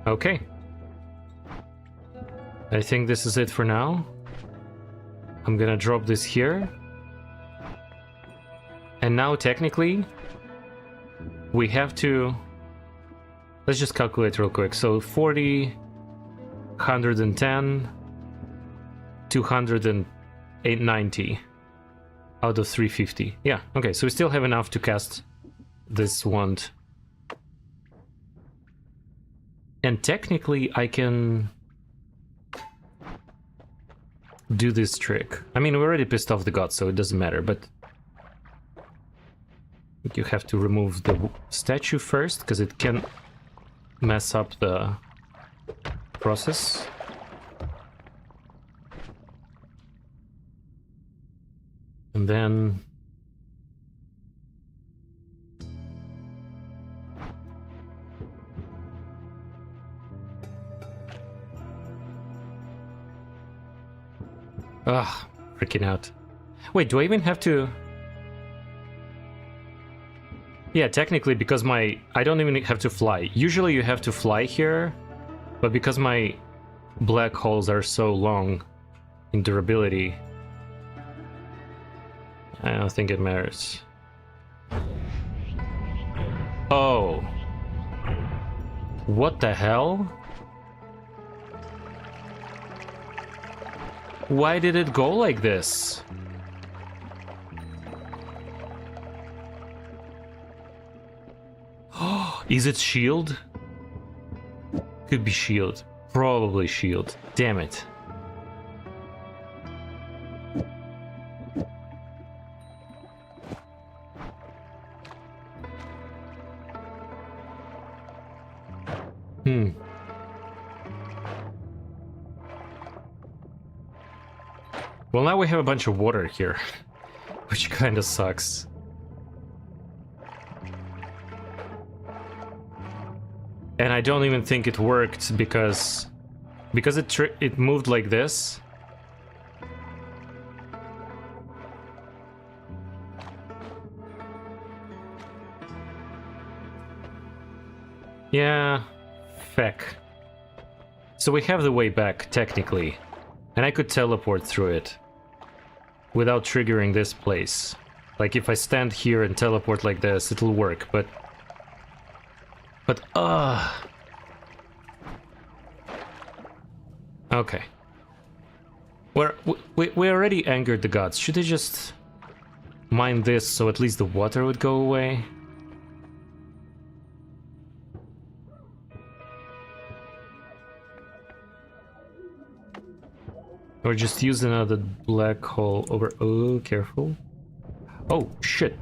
[SPEAKER 1] Okay. I think this is it for now. I'm gonna drop this here. And now technically we have to, let's just calculate real quick. So 40, 110, 290 out of 350. Yeah, okay, so we still have enough to cast this wand. And technically I can do this trick. I mean, we already pissed off the gods, so it doesn't matter, but you have to remove the statue first, because it can mess up the process. And then freaking out. Wait, do I even have to? Yeah, technically, because I don't even have to fly. Usually you have to fly here, but because my black holes are so long in durability, I don't think it matters. Oh. What the hell? Why did it go like this? Is it shield? Could be shield. Probably shield. Damn it. Well, now we have a bunch of water here, which kind of sucks. And I don't even think it worked because it moved like this. Yeah, feck. So we have the way back, technically. And I could teleport through it without triggering this place. Like, if I stand here and teleport like this, it'll work, but... Okay. We already angered the gods. Should I just mine this so at least the water would go away? Or just use another black hole over... Oh, careful. Oh, shit.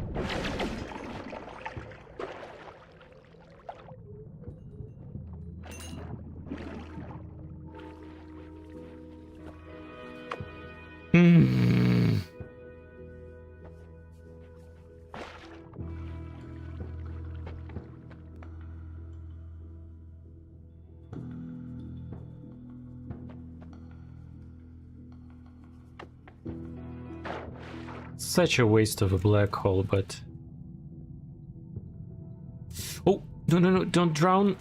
[SPEAKER 1] Such a waste of a black hole, but... Oh, no, don't drown.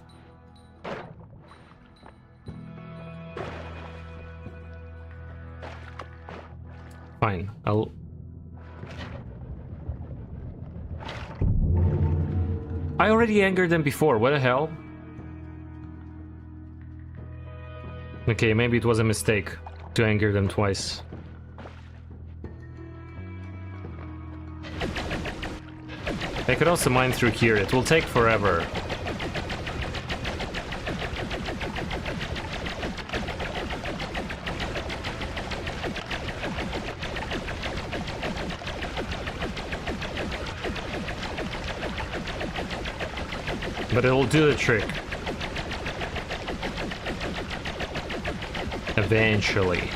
[SPEAKER 1] Fine, I'll... I already angered them before, what the hell? Okay, maybe it was a mistake to anger them twice. I could also mine through here, it will take forever. But it'll do the trick. Eventually.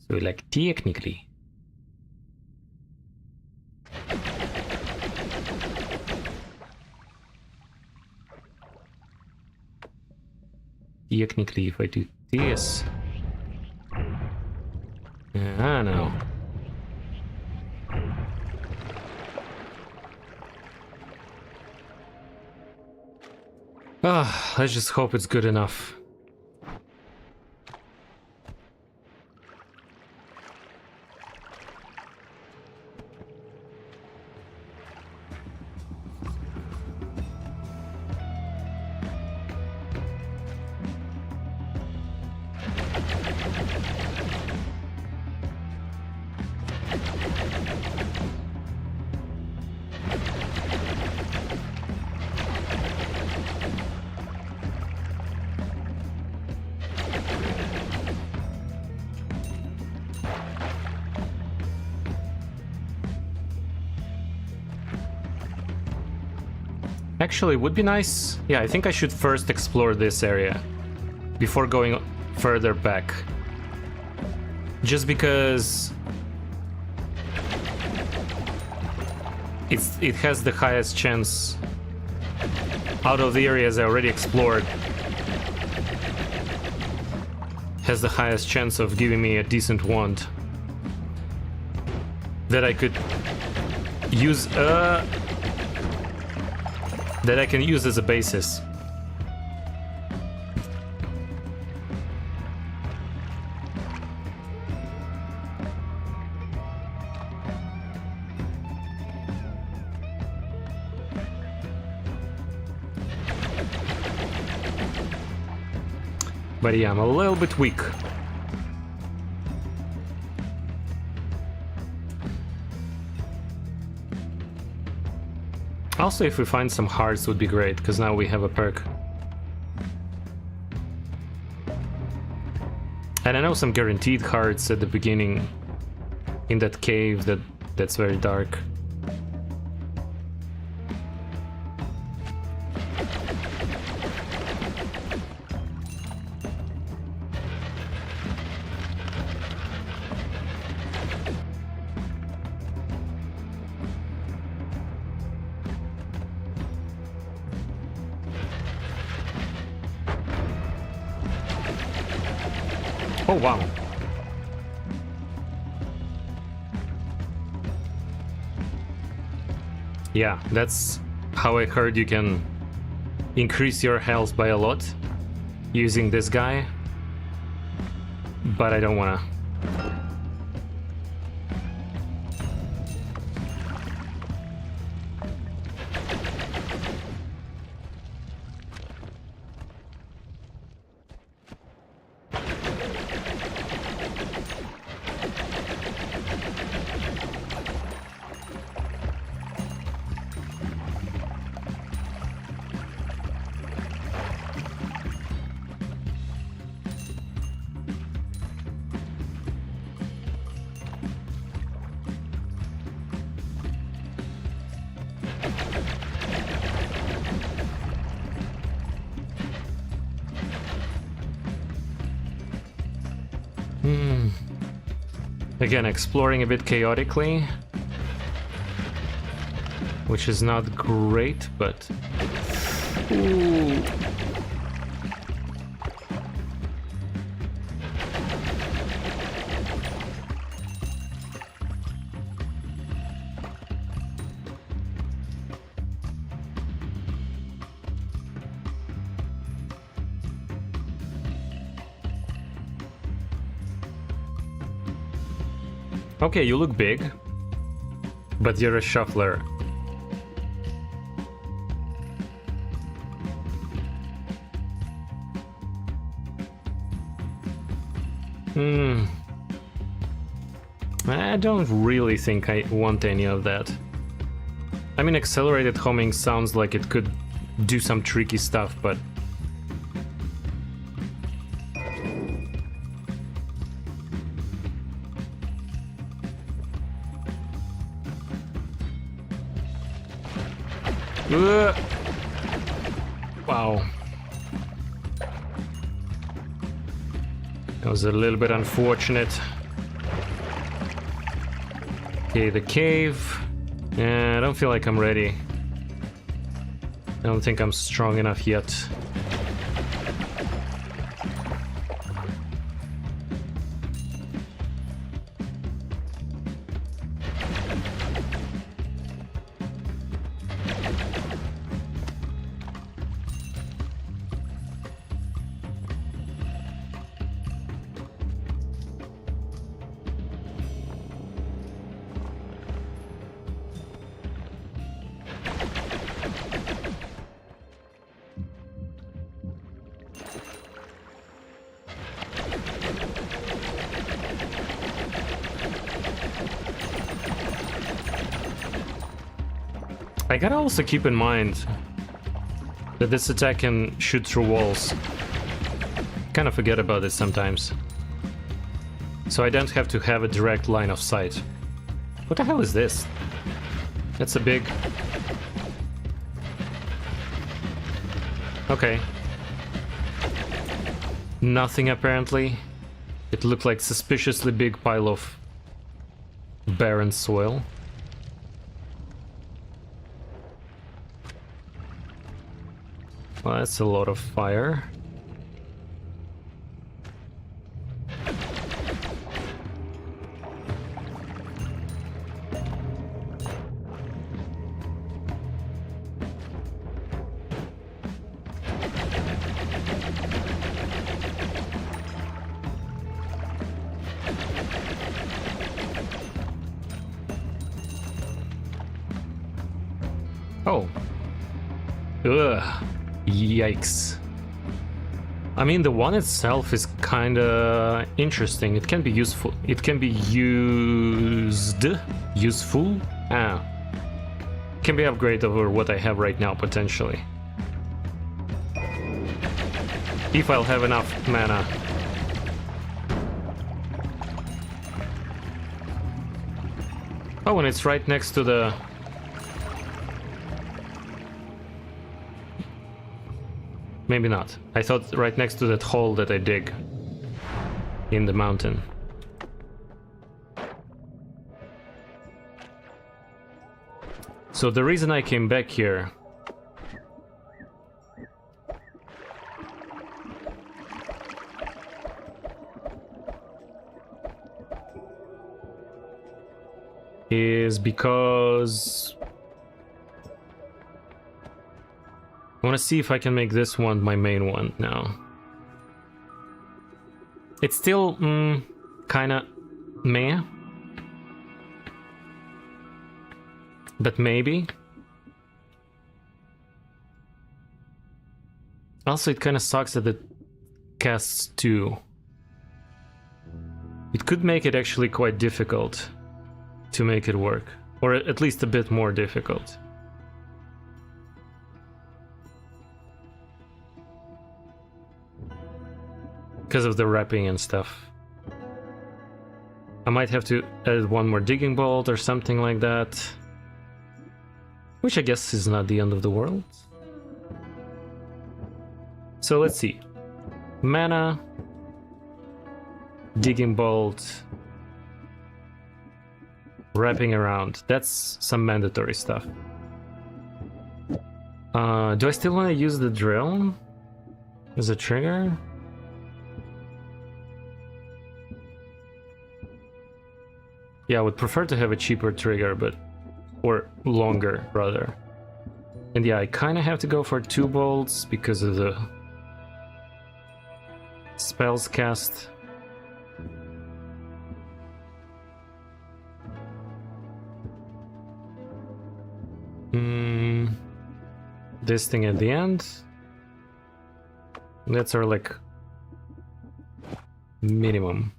[SPEAKER 1] So, like, technically. Technically, if I do this... I know. Let's just hope it's good enough. Actually, would be nice. Yeah, I think I should first explore this area before going further back. Just because it has the highest chance out of the areas I already explored. Has the highest chance of giving me a decent wand that I could use that I can use as a basis. But yeah, I'm a little bit weak. Also, if we find some hearts would be great, because now we have a perk. And I know some guaranteed hearts at the beginning in that cave that's very dark. Oh wow. Yeah, that's how I heard you can increase your health by a lot using this guy. But I don't wanna. Again, exploring a bit chaotically, which is not great, but... Ooh. Okay, you look big, but you're a shuffler. I don't really think I want any of that. I mean, accelerated homing sounds like it could do some tricky stuff, but... Wow. That was a little bit unfortunate. Okay, the cave. I don't feel like I'm ready. I don't think I'm strong enough yet. I gotta also keep in mind that this attack can shoot through walls. Kind of forget about this sometimes. So I don't have to have a direct line of sight. What the hell is this? That's a big... Okay. Nothing apparently. It looked like suspiciously big pile of barren soil. Well, that's a lot of fire. Oh. Ugh. Yikes. I mean, the one itself is kinda interesting. It can be useful. It can be useful? Ah. Can be upgraded over what I have right now, potentially. If I'll have enough mana. Oh, and it's right next to the... Maybe not. I thought right next to that hole that I dig in the mountain. So the reason I came back here is because I want to see if I can make this one my main one now. It's still kinda meh, but maybe. Also, it kinda sucks that it casts 2. It could make it actually quite difficult to make it work, or at least a bit more difficult. Because of the wrapping and stuff. I might have to add one more digging bolt or something like that. Which I guess is not the end of the world. So let's see. Mana, digging bolt, wrapping around. That's some mandatory stuff. Do I still want to use the drill as a trigger? Yeah, I would prefer to have a cheaper trigger, but... or longer, rather. And yeah, I kind of have to go for 2 bolts because of the... spells cast. This thing at the end. That's our, like... minimum.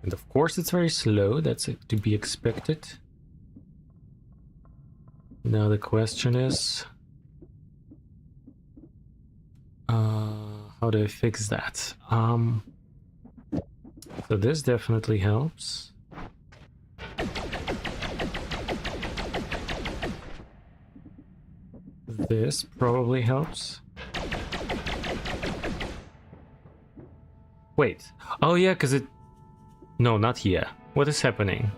[SPEAKER 1] And of course it's very slow, that's to be expected. Now the question is... how do I fix that? So this definitely helps. This probably helps. Wait. Oh yeah, because it... No, not here. What is happening?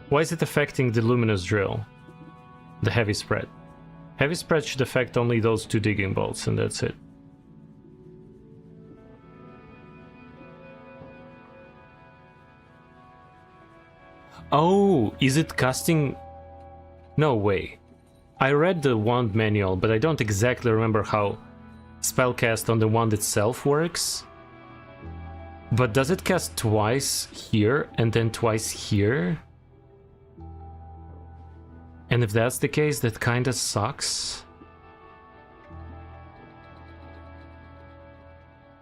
[SPEAKER 1] Why is it affecting the luminous drill? The heavy spread. Heavy spread should affect only those 2 digging bolts, and that's it. Oh, is it casting? No way. I read the wand manual, but I don't exactly remember how spellcast on the wand itself works. But does it cast twice here and then twice here? And if that's the case, that kinda sucks.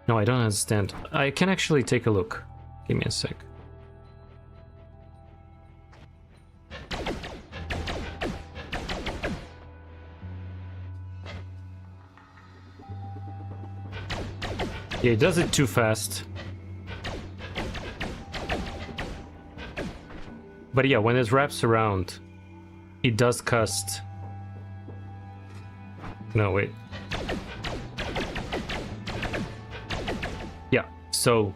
[SPEAKER 1] No, I don't understand. I can actually take a look. Give me a sec. Yeah, it does it too fast. But yeah, when it wraps around, it does cast... No, wait. Yeah, so...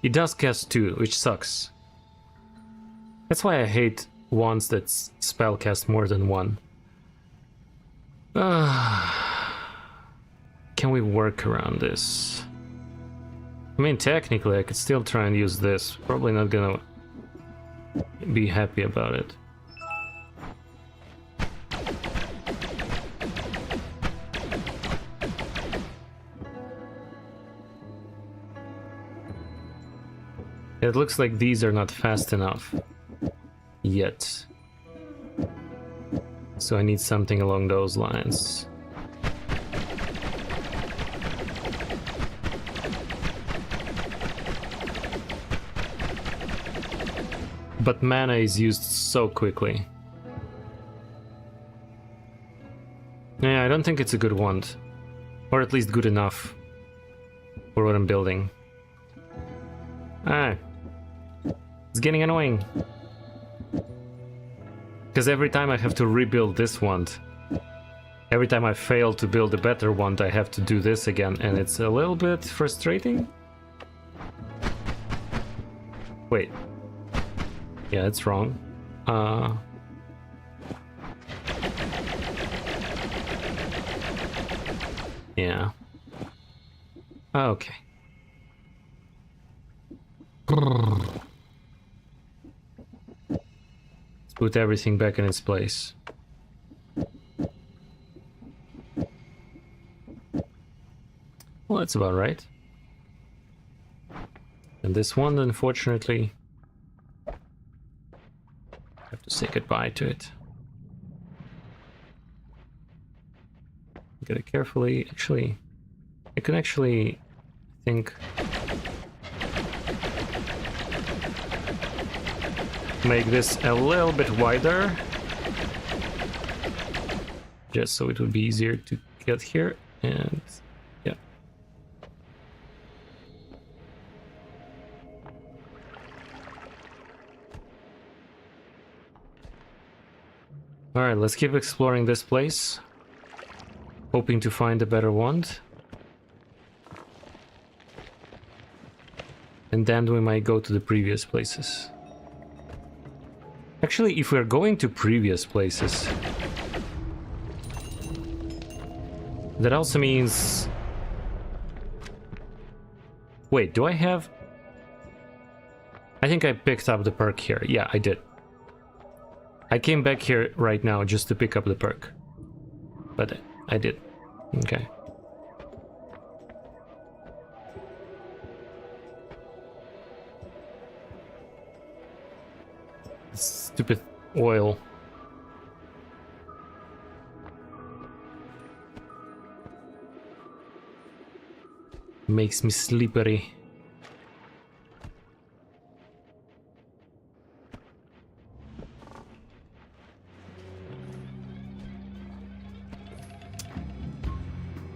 [SPEAKER 1] It does cast 2, which sucks. That's why I hate wands that spell cast more than 1. Can we work around this? I mean, technically, I could still try and use this. Probably not gonna be happy about it. It looks like these are not fast enough yet. So I need something along those lines. But mana is used so quickly. Yeah, I don't think it's a good wand. Or at least good enough for what I'm building. Ah. It's getting annoying. Because every time I have to rebuild this wand, every time I fail to build a better wand, I have to do this again, and it's a little bit frustrating. Wait. Yeah, it's wrong. Yeah. Okay. Let's put everything back in its place. Well, that's about right. And this one, unfortunately, I have to say goodbye to it. Get it carefully. Actually, I can actually think make this a little bit wider, just so it would be easier to get here. And yeah. All right, let's keep exploring this place, hoping to find a better wand. And then we might go to the previous places. Actually, if we're going to previous places, that also means... Wait, do I have... I think I picked up the perk here. Yeah, I did. I came back here right now just to pick up the perk. But I did. Okay. Stupid oil. Makes me slippery.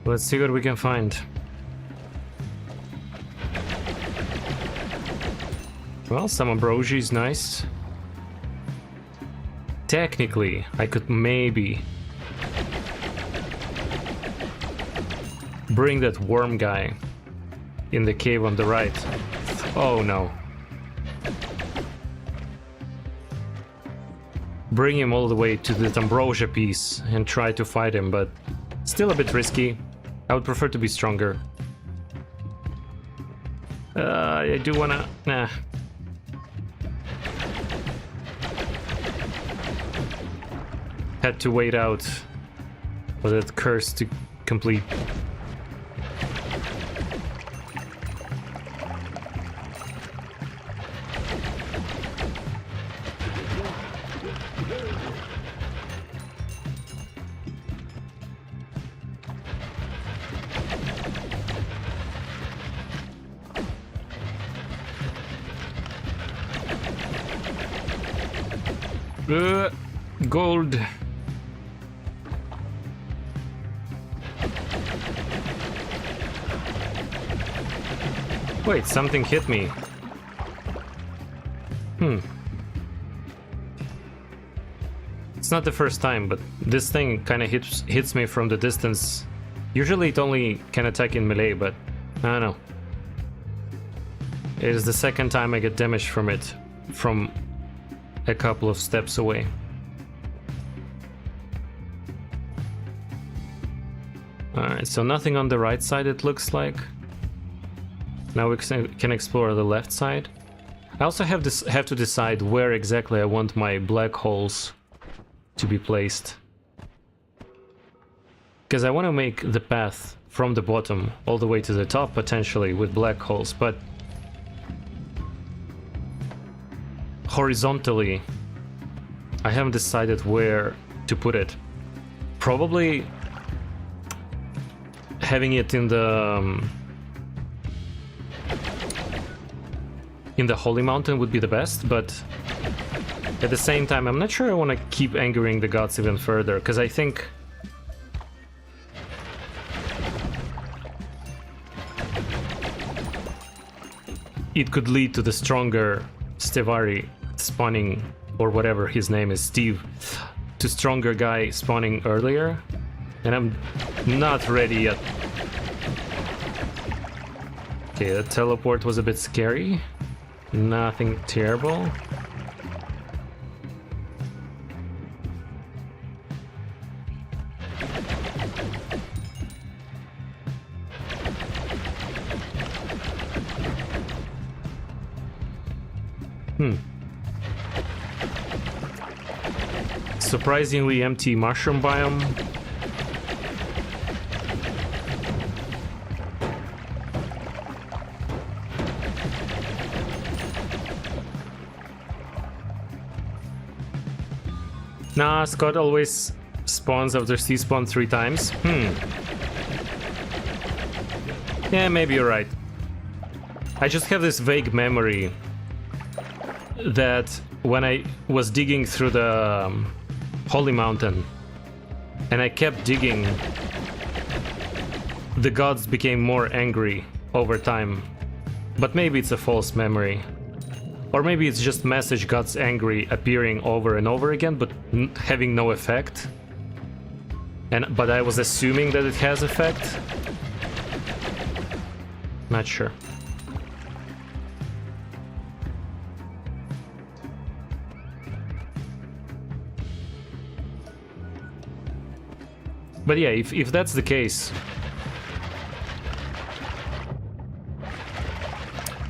[SPEAKER 1] Let's see what we can find. Well, some ambrosia is nice. Technically, I could maybe bring that worm guy in the cave on the right. Oh no. Bring him all the way to the ambrosia piece and try to fight him, but still a bit risky. I would prefer to be stronger. I do wanna... Nah. Had to wait out for that curse to complete. Gold. Wait, something hit me. It's not the first time, but this thing kind of hits me from the distance. Usually it only can attack in melee, but I don't know. It is the second time I get damage from it, from a couple of steps away. Alright, so nothing on the right side it looks like. Now we can explore the left side. I also have to decide where exactly I want my black holes to be placed. Because I want to make the path from the bottom all the way to the top, potentially, with black holes, but horizontally, I haven't decided where to put it. Probably having it in the Holy Mountain would be the best, but at the same time, I'm not sure I want to keep angering the gods even further, because I think it could lead to the stronger Stevari spawning, or whatever his name is, Steve, to stronger guy spawning earlier, and I'm not ready yet. Okay, that teleport was a bit scary. Nothing terrible. Surprisingly empty mushroom biome. Nah, Scott always spawns after C-spawn 3 times. Yeah, maybe you're right. I just have this vague memory that when I was digging through the Holy Mountain and I kept digging, the gods became more angry over time. But maybe it's a false memory. Or maybe it's just message gods angry appearing over and over again, but having no effect. But I was assuming that it has effect. Not sure. But yeah, if that's the case...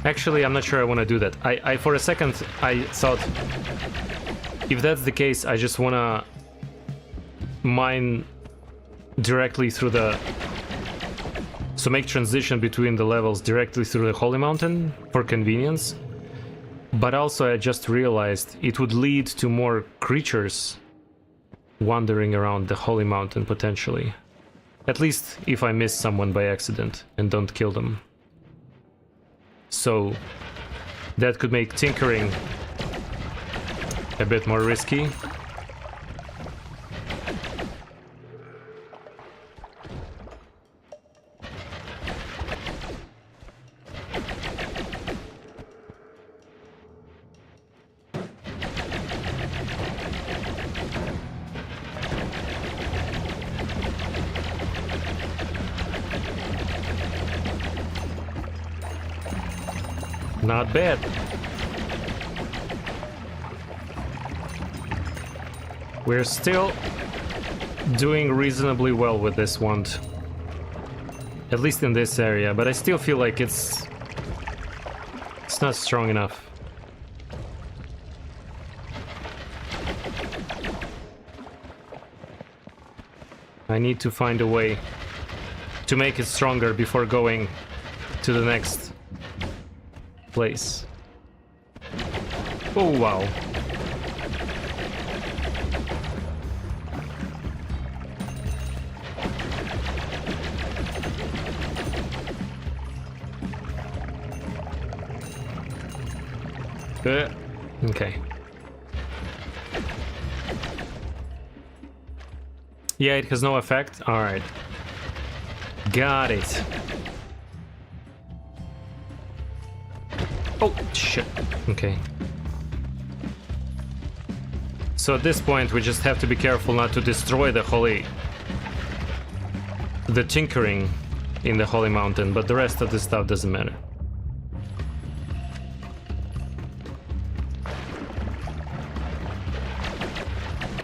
[SPEAKER 1] Actually, I'm not sure I want to do that. I for a second, I thought, if that's the case, I just want to mine directly through the... So make transition between the levels directly through the Holy Mountain for convenience. But also I just realized it would lead to more creatures wandering around the Holy Mountain, potentially. At least if I miss someone by accident and don't kill them. So that could make tinkering a bit more risky. Not bad. We're still doing reasonably well with this wand. At least in this area, but I still feel like it's not strong enough. I need to find a way to make it stronger before going to the next place. Oh wow. Okay. Yeah, it has no effect. All right. Got it. Oh, shit. Okay. So at this point, we just have to be careful not to destroy the tinkering in the Holy Mountain, but the rest of the stuff doesn't matter.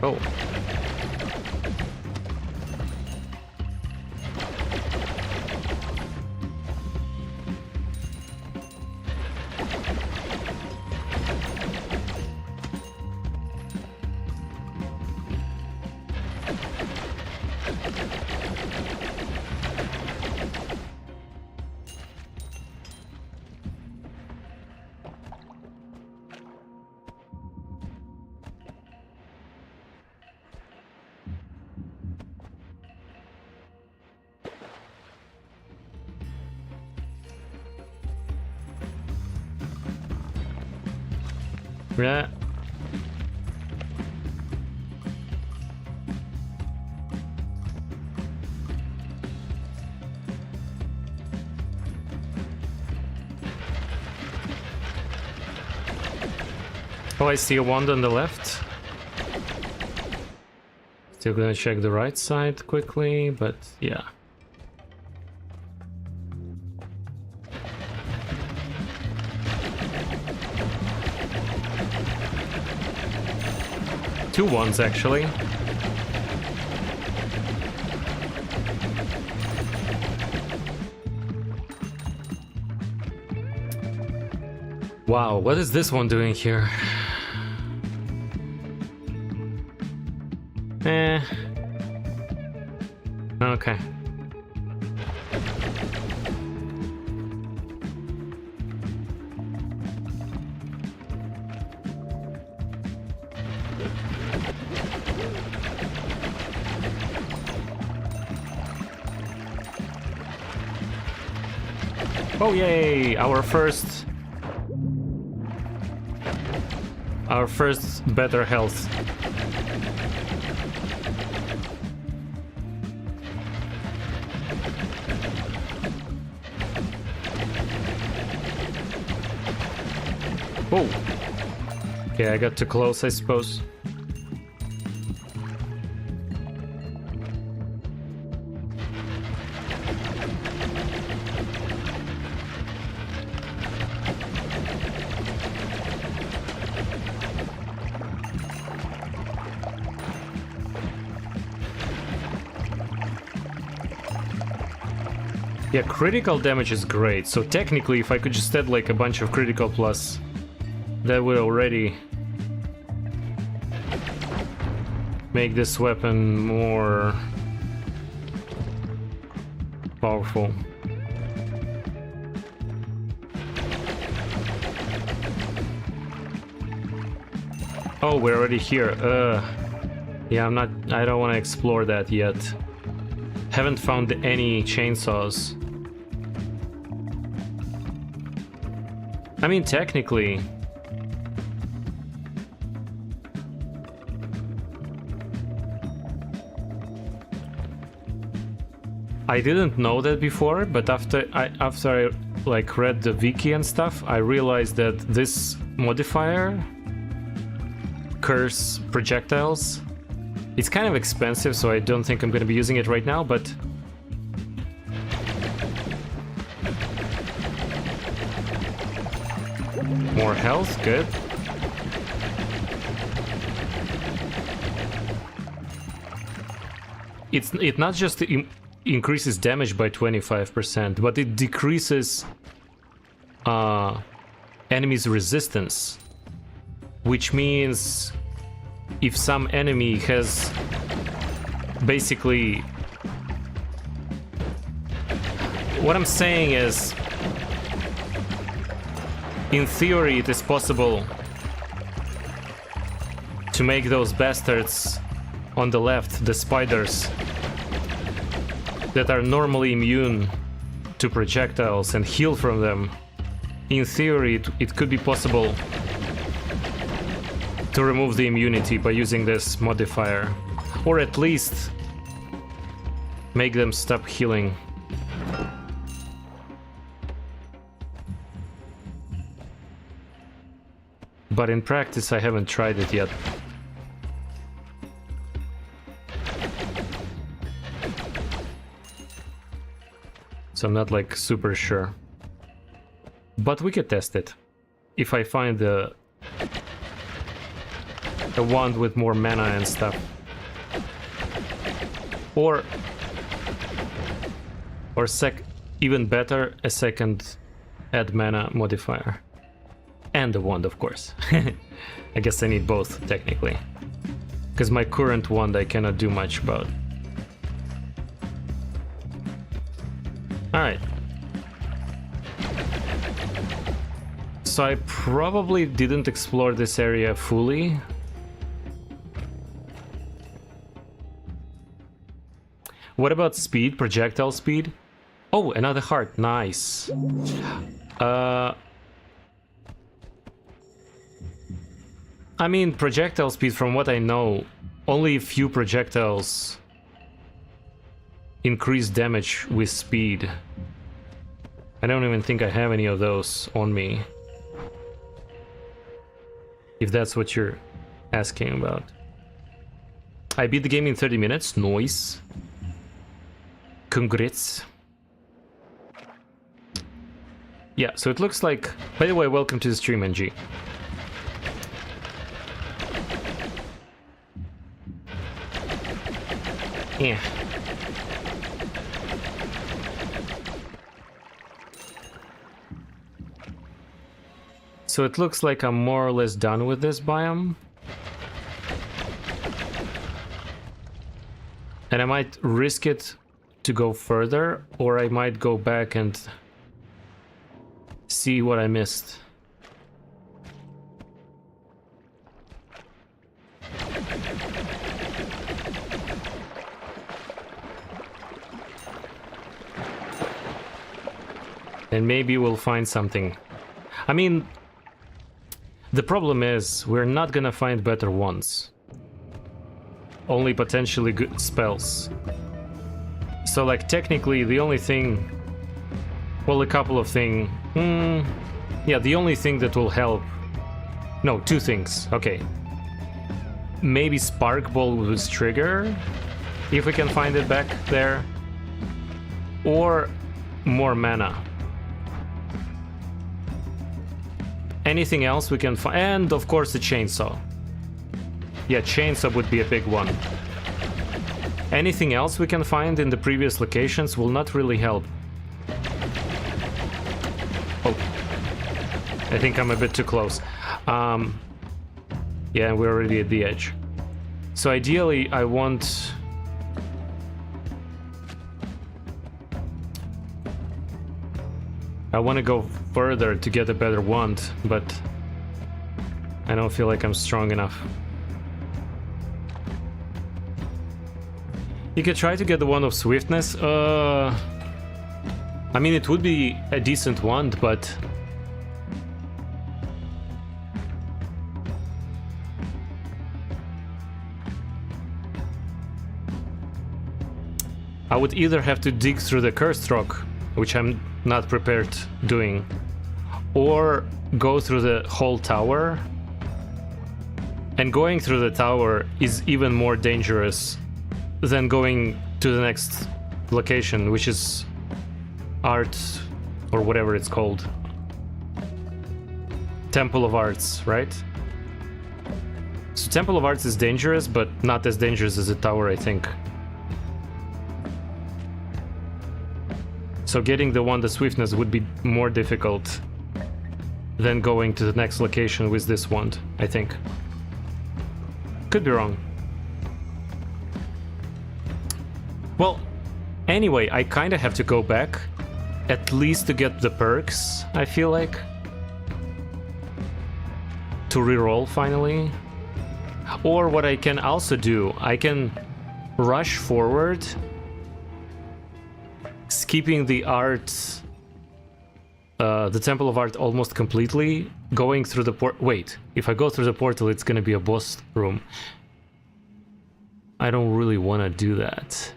[SPEAKER 1] Oh. Yeah. Oh, I see a wand on the left. Still gonna check the right side quickly, but yeah. Two wands, actually. Wow, what is this one doing here? Okay. Oh yay! Our first better health. Oh. Okay, I got too close, I suppose. Yeah, critical damage is great, so technically if I could just add like a bunch of critical plus, that would already make this weapon more powerful. Oh, we're already here. Yeah, I don't want to explore that yet. Haven't found any chainsaws. I mean, technically... I didn't know that before, but after I like read the wiki and stuff, I realized that this modifier, curse projectiles, it's kind of expensive, so I don't think I'm going to be using it right now, but More health, good. It not just increases damage by 25%, but it decreases enemies' resistance. Which means if some enemy has basically... What I'm saying is, in theory it is possible to make those bastards on the left, the spiders, that are normally immune to projectiles and heal from them. In theory, it could be possible to remove the immunity by using this modifier, or at least make them stop healing. But in practice, I haven't tried it yet. So I'm not like super sure. But we could test it. If I find a wand with more mana and stuff. Or even better, a second add mana modifier. And a wand, of course. I guess I need both, technically. Because my current wand I cannot do much about. Alright. So I probably didn't explore this area fully. What about speed? Projectile speed? Oh, another heart. Nice. I mean, projectile speed, from what I know, only a few projectiles increase damage with speed. I don't even think I have any of those on me. If that's what you're asking about. I beat the game in 30 minutes. Nice. Congrats. Yeah, so it looks like... By the way, welcome to the stream, NG. Yeah. So it looks like I'm more or less done with this biome. And I might risk it to go further, or I might go back and see what I missed. And maybe we'll find something. I mean, the problem is we're not gonna find better ones. Only potentially good spells. So like technically the only thing... Well, a couple of things... yeah, the only thing that will help... No, two things. Okay. Maybe Spark Ball with Trigger, if we can find it back there. Or more mana. Anything else we can find, and of course the chainsaw. Yeah, chainsaw would be a big one. Anything else we can find in the previous locations will not really help. Oh, I think I'm a bit too close. Yeah, we're already at the edge. So ideally, I want... I want to go further to get a better wand, but I don't feel like I'm strong enough. You could try to get the wand of swiftness. I mean, it would be a decent wand, but I would either have to dig through the cursed rock, which I'm not prepared doing, or go through the whole tower. And going through the tower is even more dangerous than going to the next location, which is art or whatever it's called. Temple of Arts, right? So Temple of Arts is dangerous, but not as dangerous as a tower, I think. So getting the Wand of Swiftness would be more difficult than going to the next location with this wand, I think. Could be wrong. Well, anyway, I kind of have to go back, at least to get the perks, I feel like. To reroll, finally. Or what I can also do, I can rush forward, skipping the art, the Temple of Art almost completely, going through the port. Wait, if I go through the portal, it's gonna be a boss room. I don't really want to do that.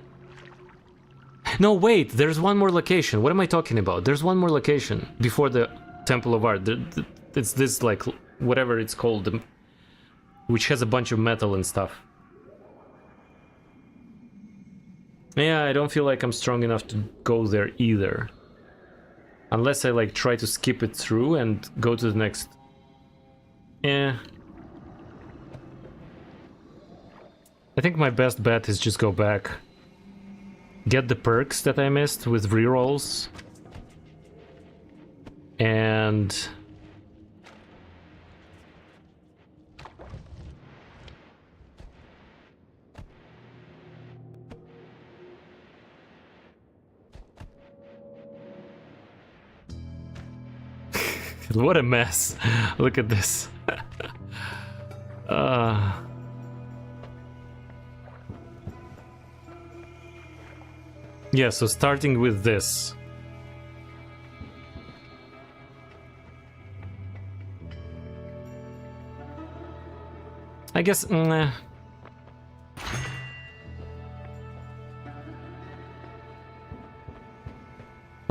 [SPEAKER 1] No, wait, there's one more location. What am I talking about? There's one more location before the Temple of Art. It's this, like, whatever it's called, which has a bunch of metal and stuff. Yeah, I don't feel like I'm strong enough to go there either. Unless I, like, try to skip it through and go to the next... Yeah. I think my best bet is just go back. Get the perks that I missed with rerolls. And... What a mess. Look at this. Yeah, so starting with this. I guess...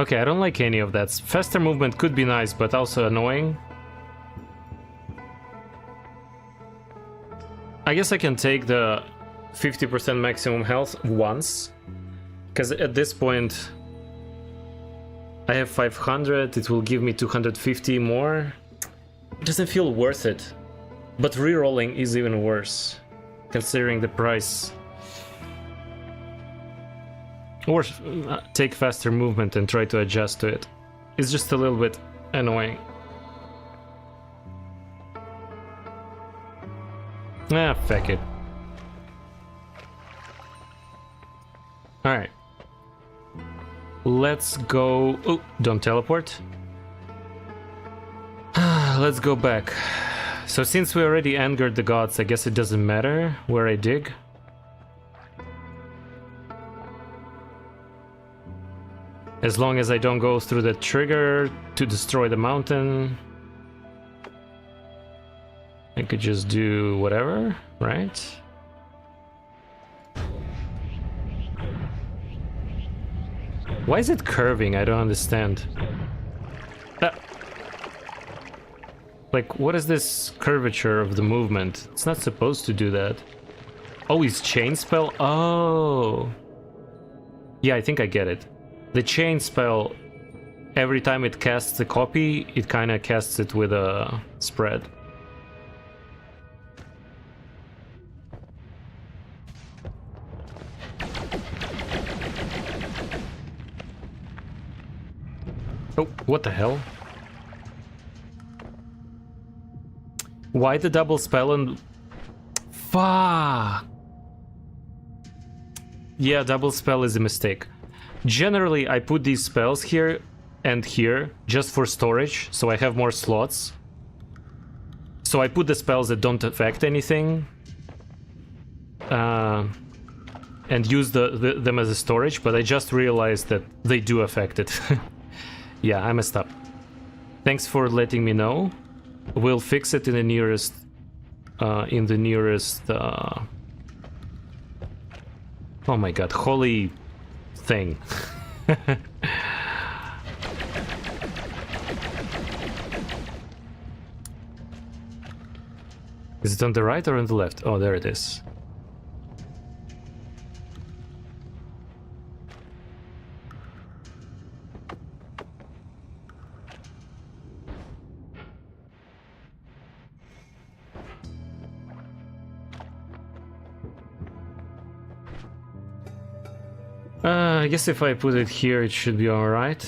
[SPEAKER 1] Okay, I don't like any of that. Faster movement could be nice, but also annoying. I guess I can take the 50% maximum health once. Because at this point, I have 500, it will give me 250 more. It doesn't feel worth it. But rerolling is even worse, considering the price. Or take faster movement and try to adjust to it. It's just a little bit annoying. Ah, fuck it. Alright. Let's go... Oh, don't teleport. Let's go back. So since we already angered the gods, I guess it doesn't matter where I dig. As long as I don't go through the trigger to destroy the mountain. I could just do whatever, right? Why is it curving? I don't understand. Like, what is this curvature of the movement? It's not supposed to do that. Oh, his chain spell? Oh. Yeah, I think I get it. The chain spell, every time it casts a copy, it kind of casts it with a spread. Oh, what the hell? Why the double spell and... Fuck! Yeah, double spell is a mistake. Generally, I put these spells here and here just for storage, so I have more slots. So I put the spells that don't affect anything. And use them as a storage, but I just realized that they do affect it. Yeah, I messed up. Thanks for letting me know. We'll fix it in the nearest... Oh my god, holy thing. Is it on the right or on the left? Oh, there it is. I guess if I put it here, it should be alright.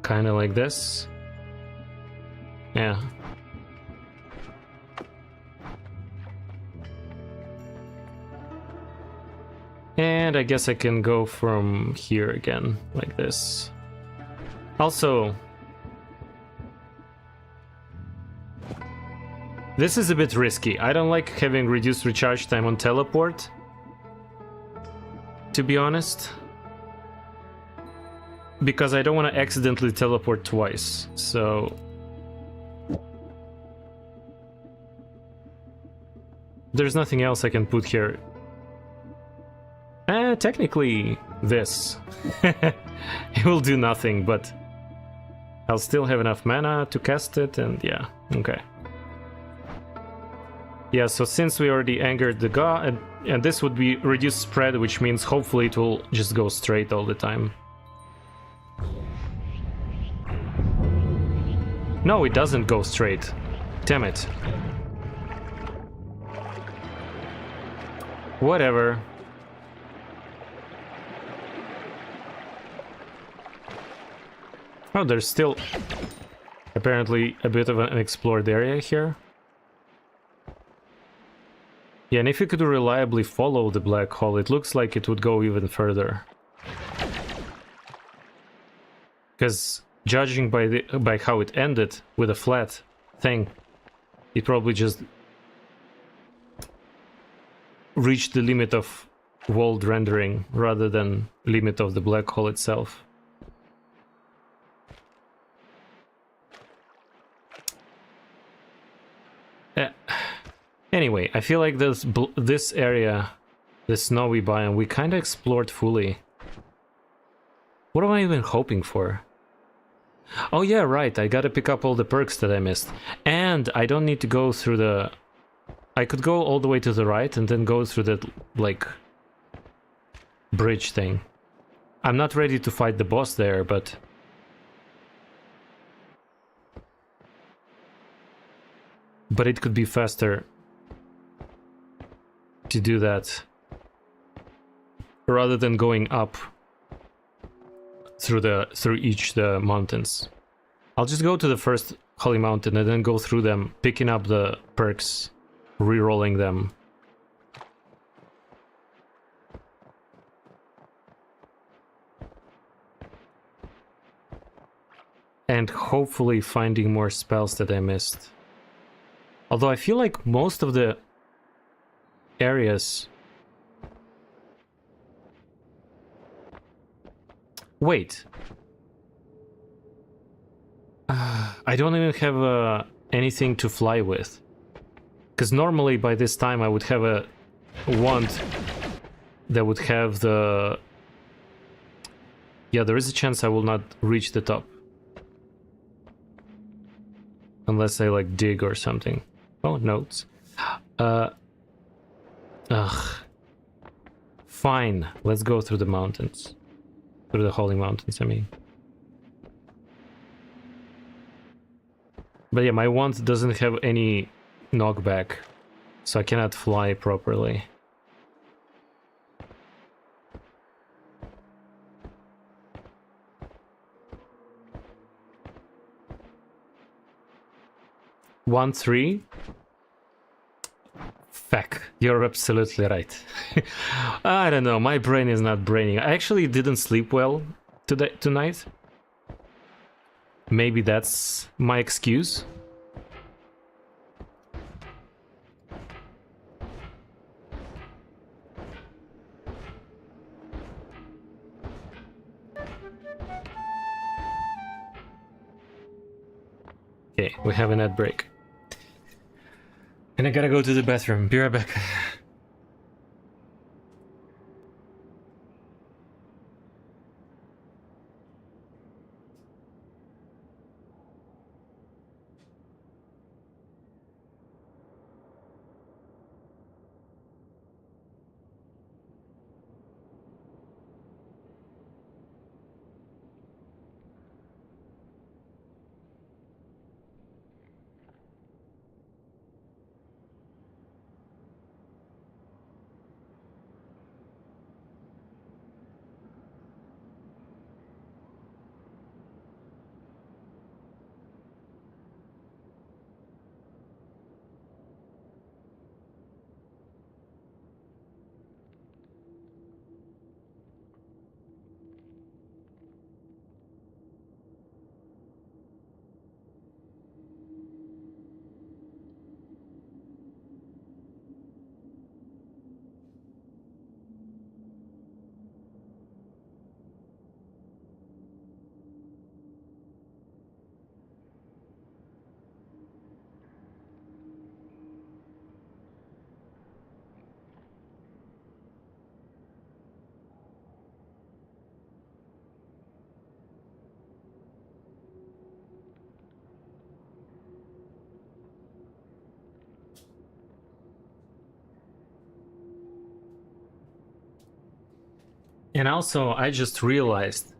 [SPEAKER 1] Kinda like this. Yeah. And I guess I can go from here again, like this. Also, this is a bit risky. I don't like having reduced recharge time on teleport, to be honest. Because I don't want to accidentally teleport twice, so... There's nothing else I can put here. Technically, this. It will do nothing, but I'll still have enough mana to cast it, and yeah, okay. Yeah, so since we already angered the god, and this would be reduced spread, which means hopefully it will just go straight all the time. No, it doesn't go straight. Damn it. Whatever. Oh, there's still apparently a bit of an unexplored area here. Yeah, and if you could reliably follow the black hole, it looks like it would go even further. Because judging by how it ended with a flat thing, it probably just reached the limit of world rendering rather than limit of the black hole itself. Anyway, I feel like this area, the snowy biome, we kind of explored fully. What am I even hoping for? Oh yeah, right, I gotta pick up all the perks that I missed. And I don't need to go through the... I could go all the way to the right and then go through that, like, bridge thing. I'm not ready to fight the boss there, but... But it could be faster to do that rather than going up through each the mountains. I'll just go to the first holy mountain and then go through them, picking up the perks, re-rolling them. And hopefully finding more spells that I missed. Although I feel like most of the areas... Wait. I don't even have anything to fly with. Because normally by this time I would have a wand that would have the... Yeah, there is a chance I will not reach the top. Unless I like dig or something. Oh, notes. Fine, let's go through the mountains. Through the holy mountains, I mean. But yeah, my wand doesn't have any knockback, so I cannot fly properly. One, three. Feck, you're absolutely right. I don't know, my brain is not braining. I actually didn't sleep well tonight. Maybe that's my excuse. Okay, we have an ad break. And I gotta go to the bathroom. Be right back. And also, I just realized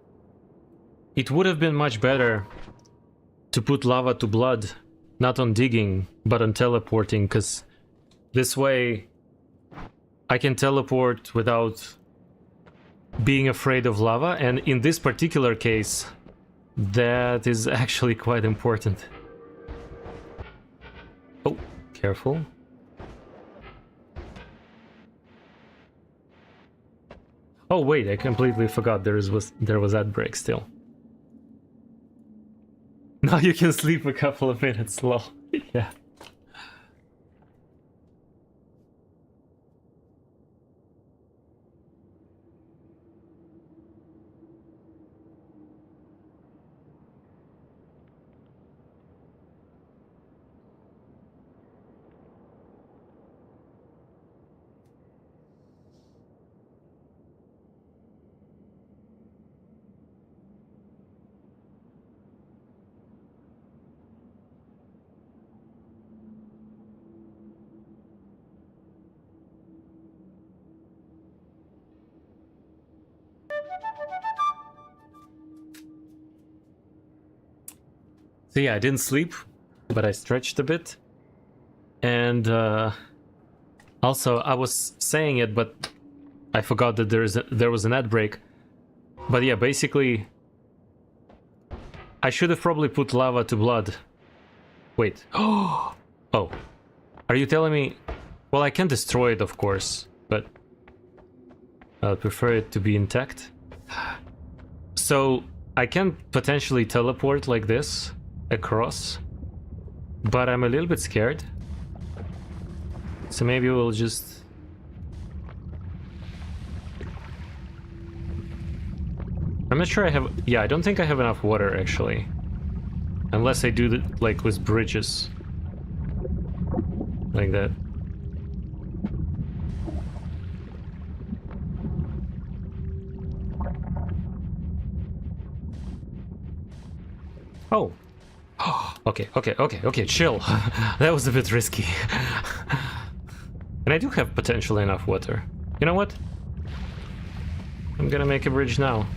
[SPEAKER 1] it would have been much better to put lava to blood, not on digging, but on teleporting, because this way I can teleport without being afraid of lava, and in this particular case, that is actually quite important. Oh, careful. Oh wait, I completely forgot there was that break still. Now you can sleep a couple of minutes, lol. Yeah. So yeah, I didn't sleep, but I stretched a bit. And also, I was saying it, but I forgot that there was an ad break. But yeah, basically, I should have probably put lava to blood. Wait. Oh, are you telling me? Well, I can destroy it, of course, but I'll prefer it to be intact. So I can potentially teleport like this across, but I'm a little bit scared. So maybe we'll just... I'm not sure I have... Yeah, I don't think I have enough water, actually. Unless I do it, like, with bridges. Like that. Oh. Okay, chill. That was a bit risky. And I do have potentially enough water. You know what? I'm gonna make a bridge now.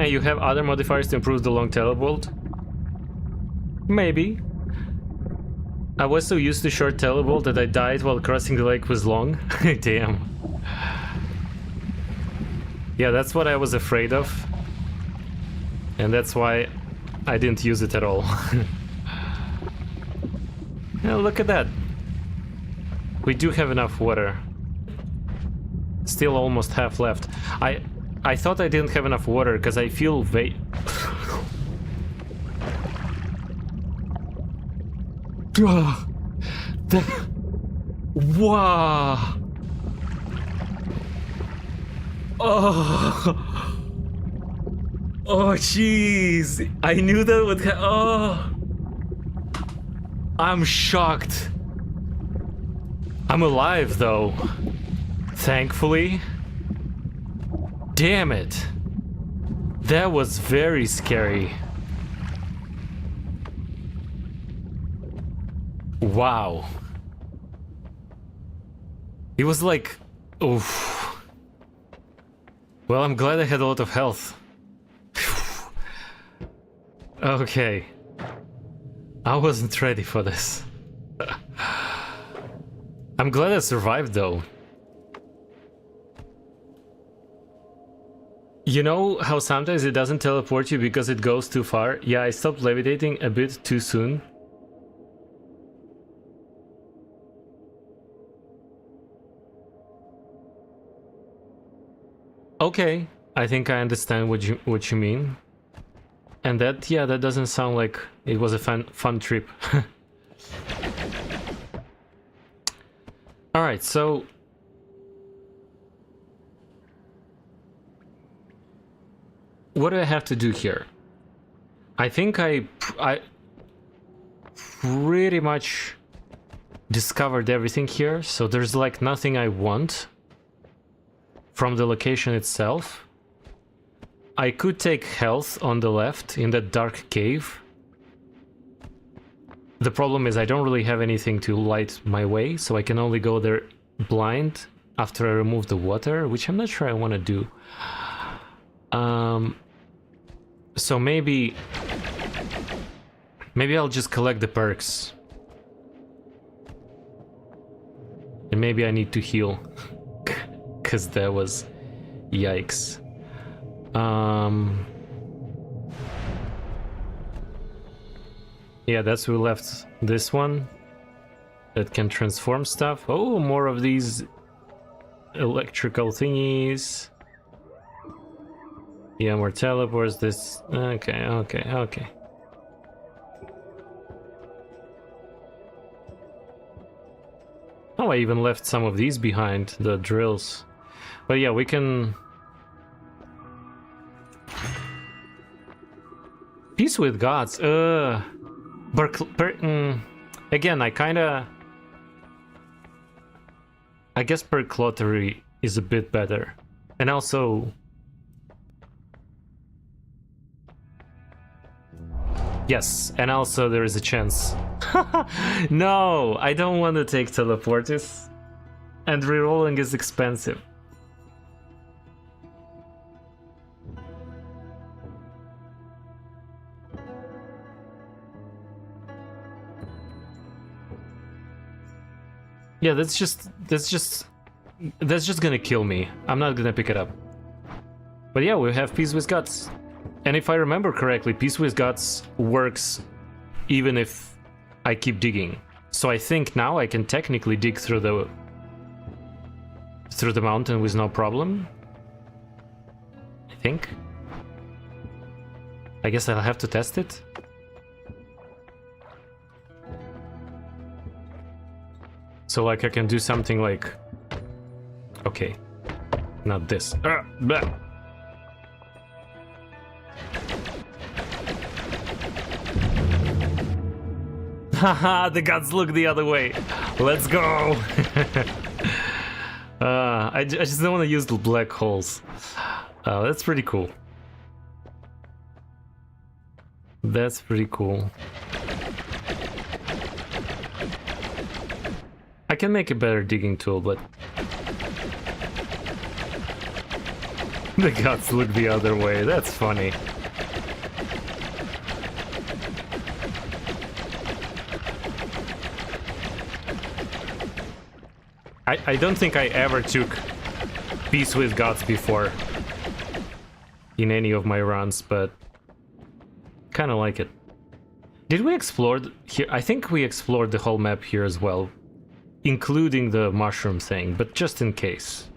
[SPEAKER 1] You have other modifiers to improve the long teleport? Maybe. I was so used to short teleport that I died while crossing the lake with long. Damn. Yeah, that's what I was afraid of. And that's why I didn't use it at all. Yeah, look at that. We do have enough water. Still almost half left. I thought I didn't have enough water because I feel wow. Oh jeez. I knew that would I'm shocked. I'm alive though. Thankfully. Damn it. That was very scary. Wow. It was like... Oof. Well, I'm glad I had a lot of health. Okay. I wasn't ready for this. I'm glad I survived though. You know how sometimes it doesn't teleport you because it goes too far? Yeah, I stopped levitating a bit too soon. Okay, I think I understand what you mean. And that, yeah, that doesn't sound like it was a fun trip. All right, so what do I have to do here? I think I pretty much discovered everything here, so there's like nothing I want from the location itself. I could take health on the left in that dark cave. The problem is I don't really have anything to light my way, so I can only go there blind after I remove the water, which I'm not sure I want to do. So maybe I'll just collect the perks. And maybe I need to heal. Because that was... Yikes. Yeah, that's we left this one. That can transform stuff. Oh, more of these electrical thingies. Yeah, more teleports. This... Okay. Oh, I even left some of these behind, the drills. But yeah, we can... Peace with gods. Again, I kinda... I guess Perclottery is a bit better. And also... Yes, and also there is a chance. No, I don't want to take Teleportus. And rerolling is expensive. Yeah, that's just gonna kill me. I'm not gonna pick it up. But yeah, we have Peace with Guts. And if I remember correctly, Peace with Guts works even if I keep digging. So I think now I can technically dig through the mountain with no problem. I think. I guess I'll have to test it. So like I can do something like... Okay. Not this. Haha, the gods look the other way. Let's go. I just don't want to use the black holes. That's pretty cool. That's pretty cool. I can make a better digging tool, but... The gods look the other way. That's funny. I don't think I ever took Peace with Gods before in any of my runs, but kind of like it. Did we explore here? I think we explored the whole map here as well, including the mushroom thing, but just in case.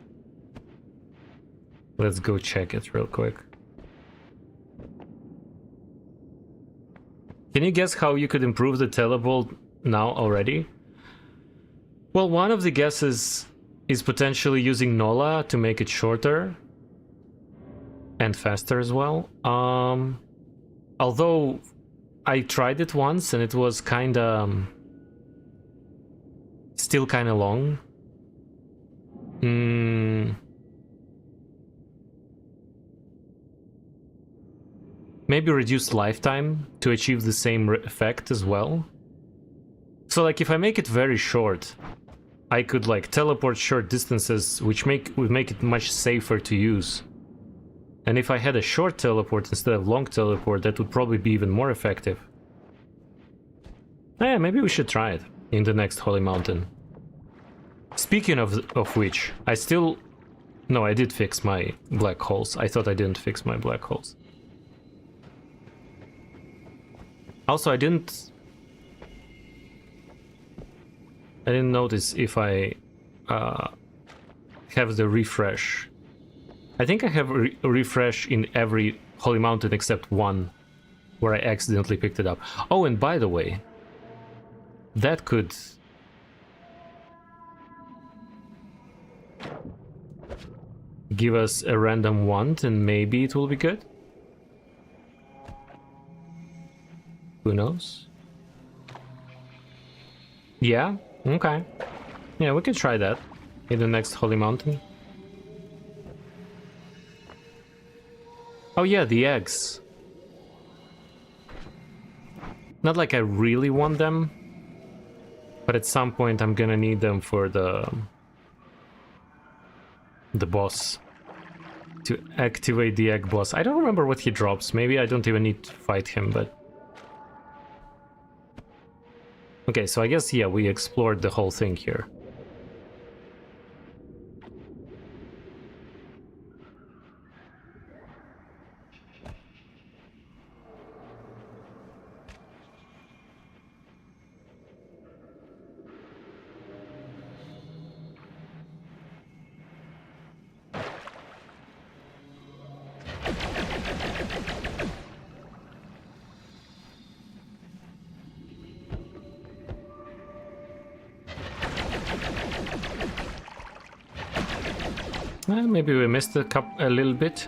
[SPEAKER 1] Let's go check it real quick. Can you guess how you could improve the telebolt now already? Well, one of the guesses is potentially using Nola to make it shorter and faster as well. Although I tried it once and it was still kinda long. Maybe reduce lifetime to achieve the same effect as well. So like if I make it very short, I could like teleport short distances, which would make it much safer to use. And if I had a short teleport instead of long teleport, that would probably be even more effective. Yeah, maybe we should try it in the next Holy Mountain. Speaking of which, I still... No, I did fix my black holes. I thought I didn't fix my black holes. Also, I didn't notice if I have the refresh. I think I have a refresh in every Holy Mountain except one, where I accidentally picked it up. Oh, and by the way, that could... give us a random wand, and maybe it will be good? Who knows? Yeah? Okay. Yeah, we can try that in the next Holy Mountain. Oh yeah, the eggs. Not like I really want them, but at some point I'm gonna need them for the boss. To activate the egg boss. I don't remember what he drops. Maybe I don't even need to fight him, but... Okay, so I guess, yeah, we explored the whole thing here. Maybe we missed a little bit.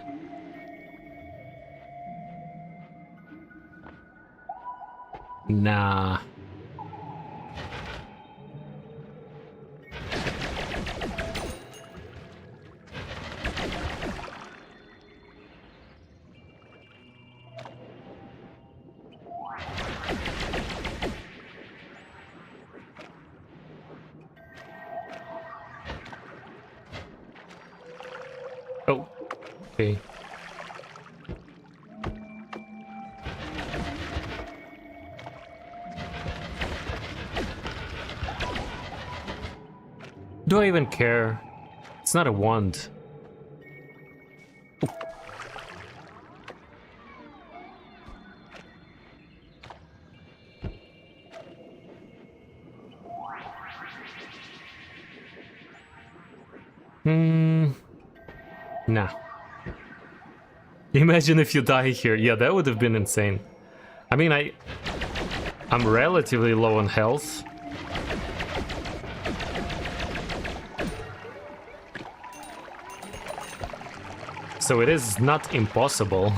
[SPEAKER 1] Nah. Oh, okay. Do I even care? It's not a wand. Nah. Imagine if you die here. Yeah, that would have been insane. I mean, I'm relatively low on health. So it is not impossible.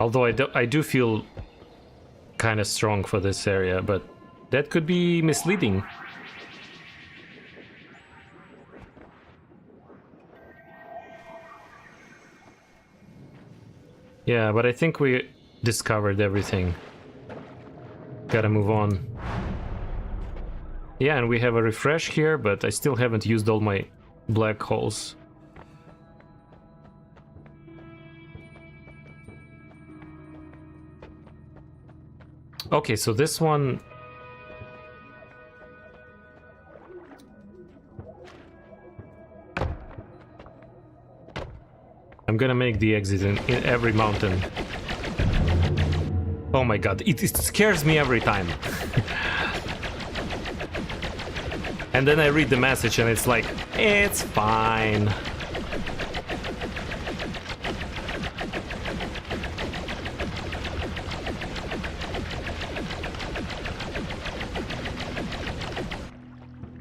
[SPEAKER 1] Although I do feel kind of strong for this area, but that could be misleading. Yeah, but I think we discovered everything. Gotta move on. Yeah, and we have a refresh here, but I still haven't used all my black holes. Okay, so this one... I'm gonna make the exit in every mountain. Oh my god, it scares me every time. And then I read the message and it's like, it's fine.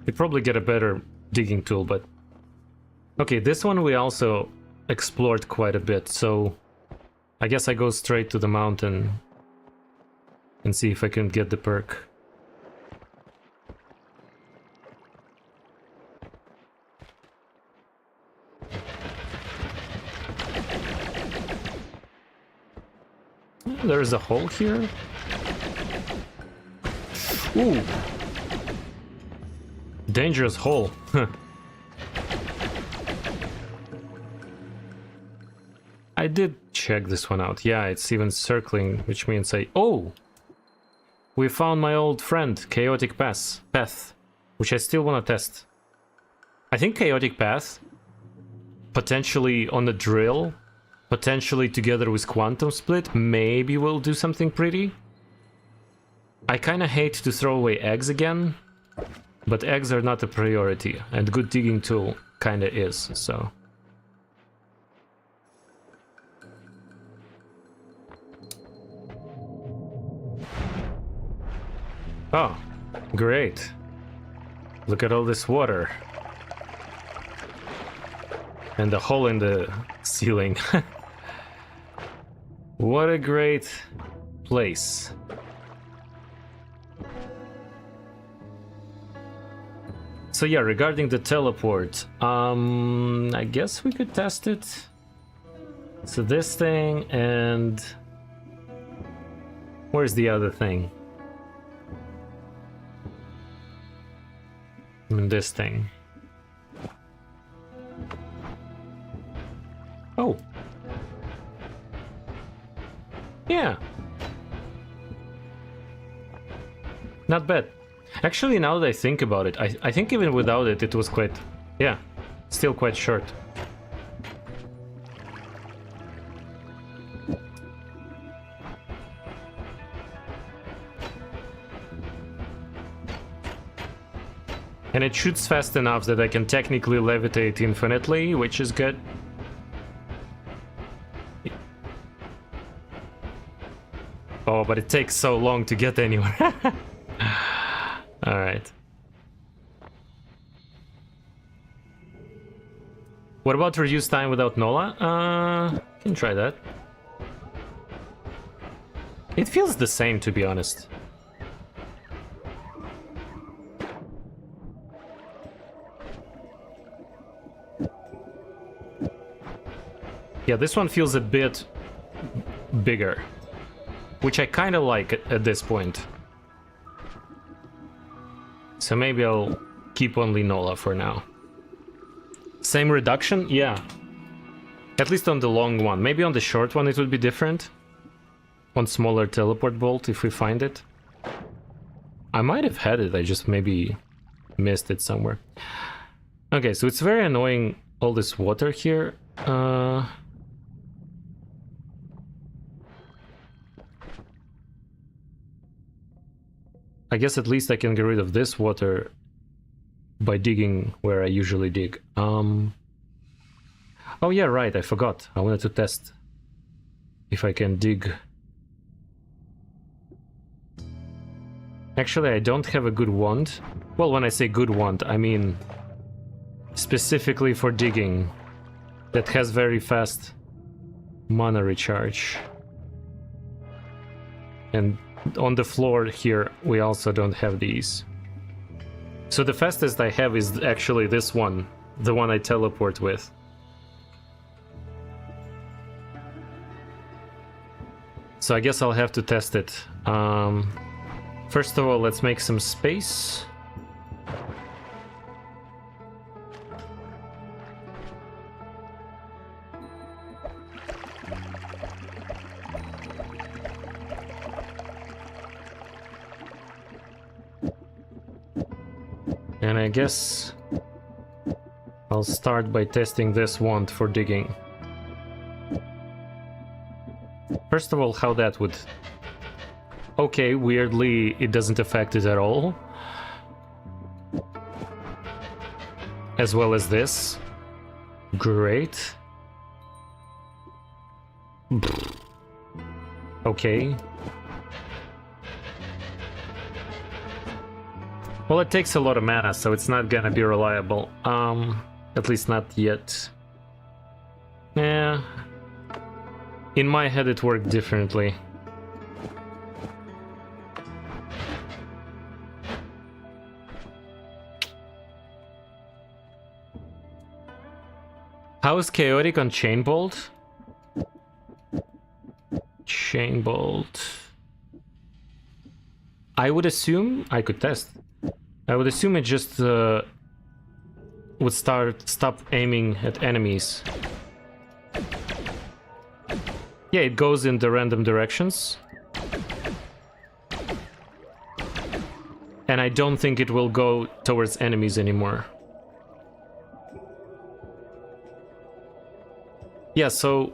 [SPEAKER 1] You'd probably get a better digging tool, but... Okay, this one we also explored quite a bit, so... I guess I go straight to the mountain and see if I can get the perk. There's a hole here. Ooh. Dangerous hole. I did check this one out. Yeah, it's even circling, which means Oh! We found my old friend, Chaotic Path, which I still want to test. I think Chaotic Path, potentially on a drill, potentially together with Quantum Split, maybe we'll do something pretty. I kinda hate to throw away eggs again, but eggs are not a priority, and good digging tool kinda is, so... Oh, great. Look at all this water. And the hole in the ceiling. What a great place. So yeah, regarding the teleport, I guess we could test it. So this thing and... Where's the other thing? I mean, this thing. Oh. Yeah. Not bad. Actually, now that I think about it, I think even without it, it was quite... Yeah, still quite short. And it shoots fast enough that I can technically levitate infinitely, which is good. Oh, but it takes so long to get anywhere. Alright. What about reduce time without Nola? Can try that. It feels the same, to be honest. Yeah, this one feels a bit bigger, which I kind of like at this point. So maybe I'll keep only Nola for now. Same reduction? Yeah. At least on the long one. Maybe on the short one it would be different. On smaller teleport bolt if we find it. I might have had it, I just maybe missed it somewhere. Okay, so it's very annoying, all this water here. I guess at least I can get rid of this water by digging where I usually dig. Oh yeah, right, I forgot. I wanted to test if I can dig. Actually, I don't have a good wand. Well, when I say good wand, I mean specifically for digging that has very fast mana recharge. And on the floor here, we also don't have these. So the fastest I have is actually this one, the one I teleport with. So I guess I'll have to test it. First of all, let's make some space. And I guess I'll start by testing this wand for digging. First of all, how that would... Okay, weirdly, it doesn't affect it at all. As well as this. Great. Okay. Well, it takes a lot of mana, so it's not gonna be reliable. At least not yet. Yeah. In my head it worked differently. How is chaotic on Chain Bolt? Chain Bolt. I would assume I could test. I would assume it just would stop aiming at enemies. Yeah, it goes in the random directions. And I don't think it will go towards enemies anymore. Yeah, so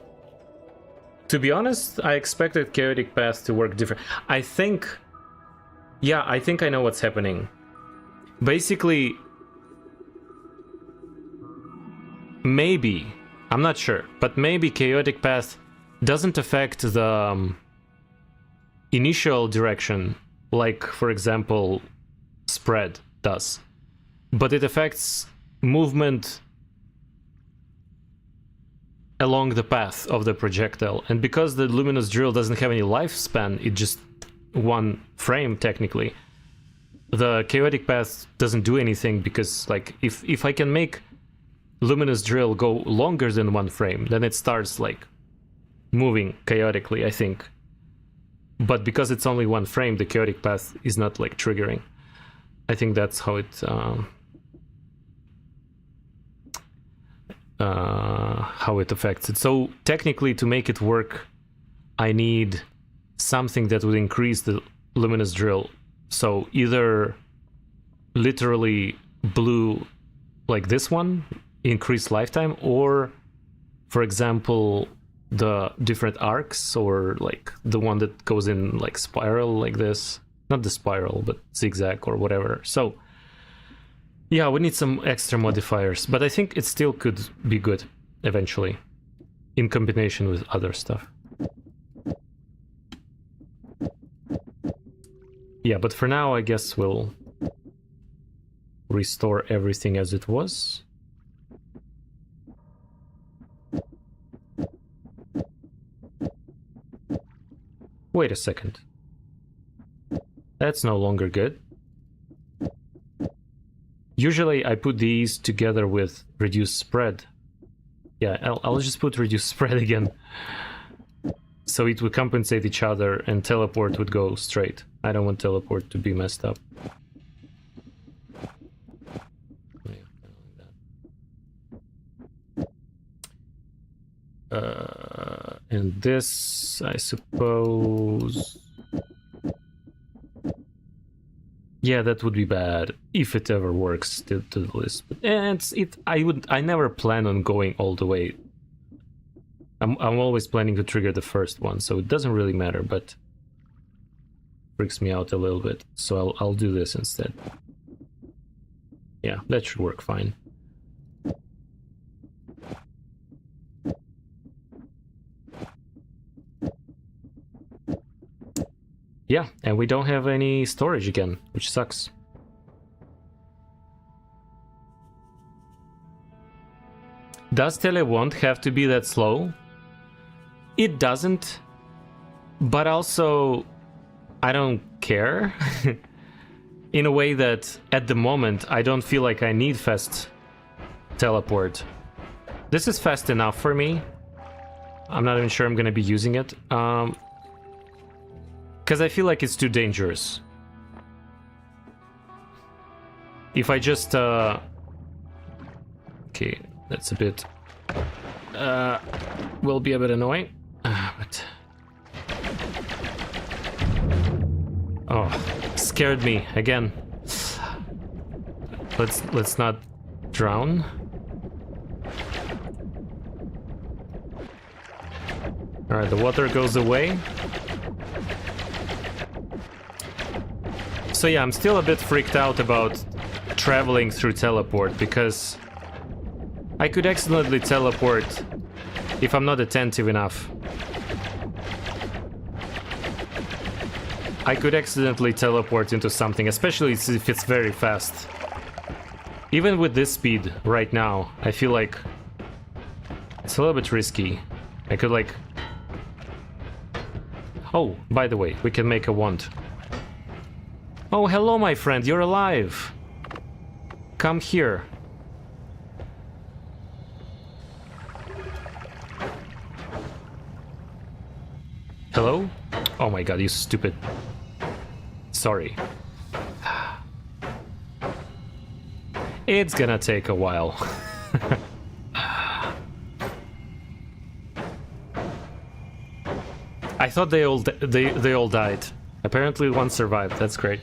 [SPEAKER 1] to be honest, I expected Chaotic Path to work different. I think I know what's happening. Basically, maybe, I'm not sure, but maybe Chaotic Path doesn't affect the initial direction, like, for example, Spread does. But it affects movement along the path of the projectile. And because the Luminous Drill doesn't have any lifespan, it's just one frame, technically. the chaotic path doesn't do anything, because like if I can make luminous drill go longer than 1 frame, then it starts like moving chaotically, I think. But because it's only 1 frame, the chaotic path is not like triggering. I think that's how it affects it. So technically, to make it work, I need something that would increase the luminous drill. So either literally blue like this one, increase lifetime, or for example the different arcs, or like the one that goes in like spiral like this, not the spiral but zigzag or whatever. So yeah, we need some extra modifiers, but I think it still could be good eventually in combination with other stuff. Yeah, but for now I guess we'll restore everything as it was. Wait a second. That's no longer good. Usually I put these together with reduced spread. Yeah, I'll just put reduced spread again. So it would compensate each other and teleport would go straight. I don't want teleport to be messed up. And this, I suppose... Yeah, that would be bad if it ever works to the list. And I never plan on going all the way. I'm always planning to trigger the first one, so it doesn't really matter, but freaks me out a little bit. So I'll do this instead. Yeah, that should work fine. Yeah, and we don't have any storage again, which sucks. Does Telewand have to be that slow? It doesn't, but also I don't care. In a way that at the moment I don't feel like I need fast teleport. This is fast enough for me. I'm not even sure I'm gonna be using it. Because I feel like it's too dangerous. If I just... Okay, that's a bit... will be a bit annoying. But... Oh, scared me again. Let's not drown. Alright, the water goes away. So yeah, I'm still a bit freaked out about traveling through teleport, because I could accidentally teleport if I'm not attentive enough. I could accidentally teleport into something, especially if it's very fast. Even with this speed right now, I feel like it's a little bit risky. I could like... Oh, by the way, we can make a wand. Oh, hello, my friend, you're alive. Come here. Hello? Oh my god, you stupid. Sorry. It's gonna take a while. I thought they all died. Apparently one survived. That's great.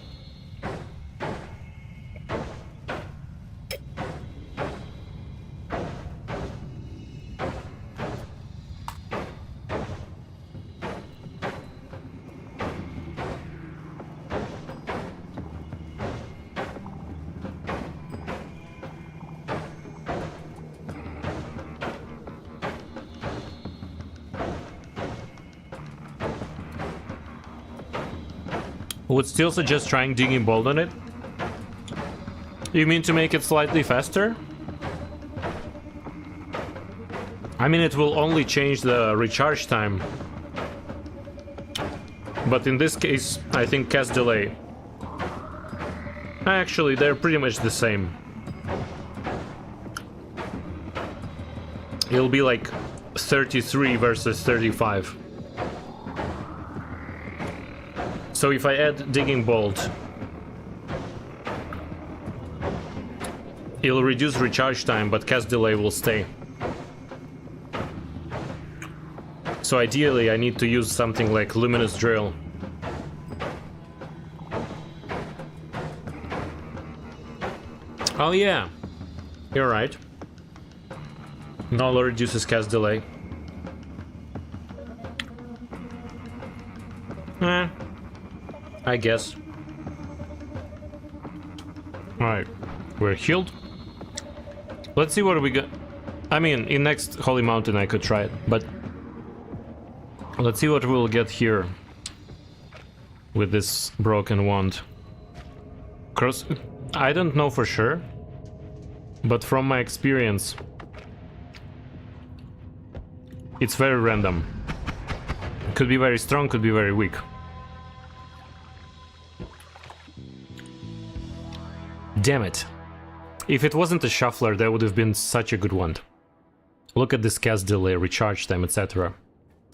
[SPEAKER 1] Would still suggest trying digging bolt on it. You mean to make it slightly faster? I mean, it will only change the recharge time. But in this case, I think cast delay Actually, they're pretty much the same. It'll be like 33 versus 35. So if I add Digging Bolt, it'll reduce recharge time, but cast delay will stay. So ideally, I need to use something like Luminous Drill. Oh yeah, you're right. Null reduces cast delay. I guess. Alright, we're healed. Let's see what we got. I mean, in next Holy Mountain I could try it, but let's see what we'll get here with this broken wand. Cross. I don't know for sure, but from my experience, it's very random. Could be very strong, could be very weak. Damn it. If it wasn't a shuffler, that would have been such a good one. Look at this cast delay, recharge time, etc.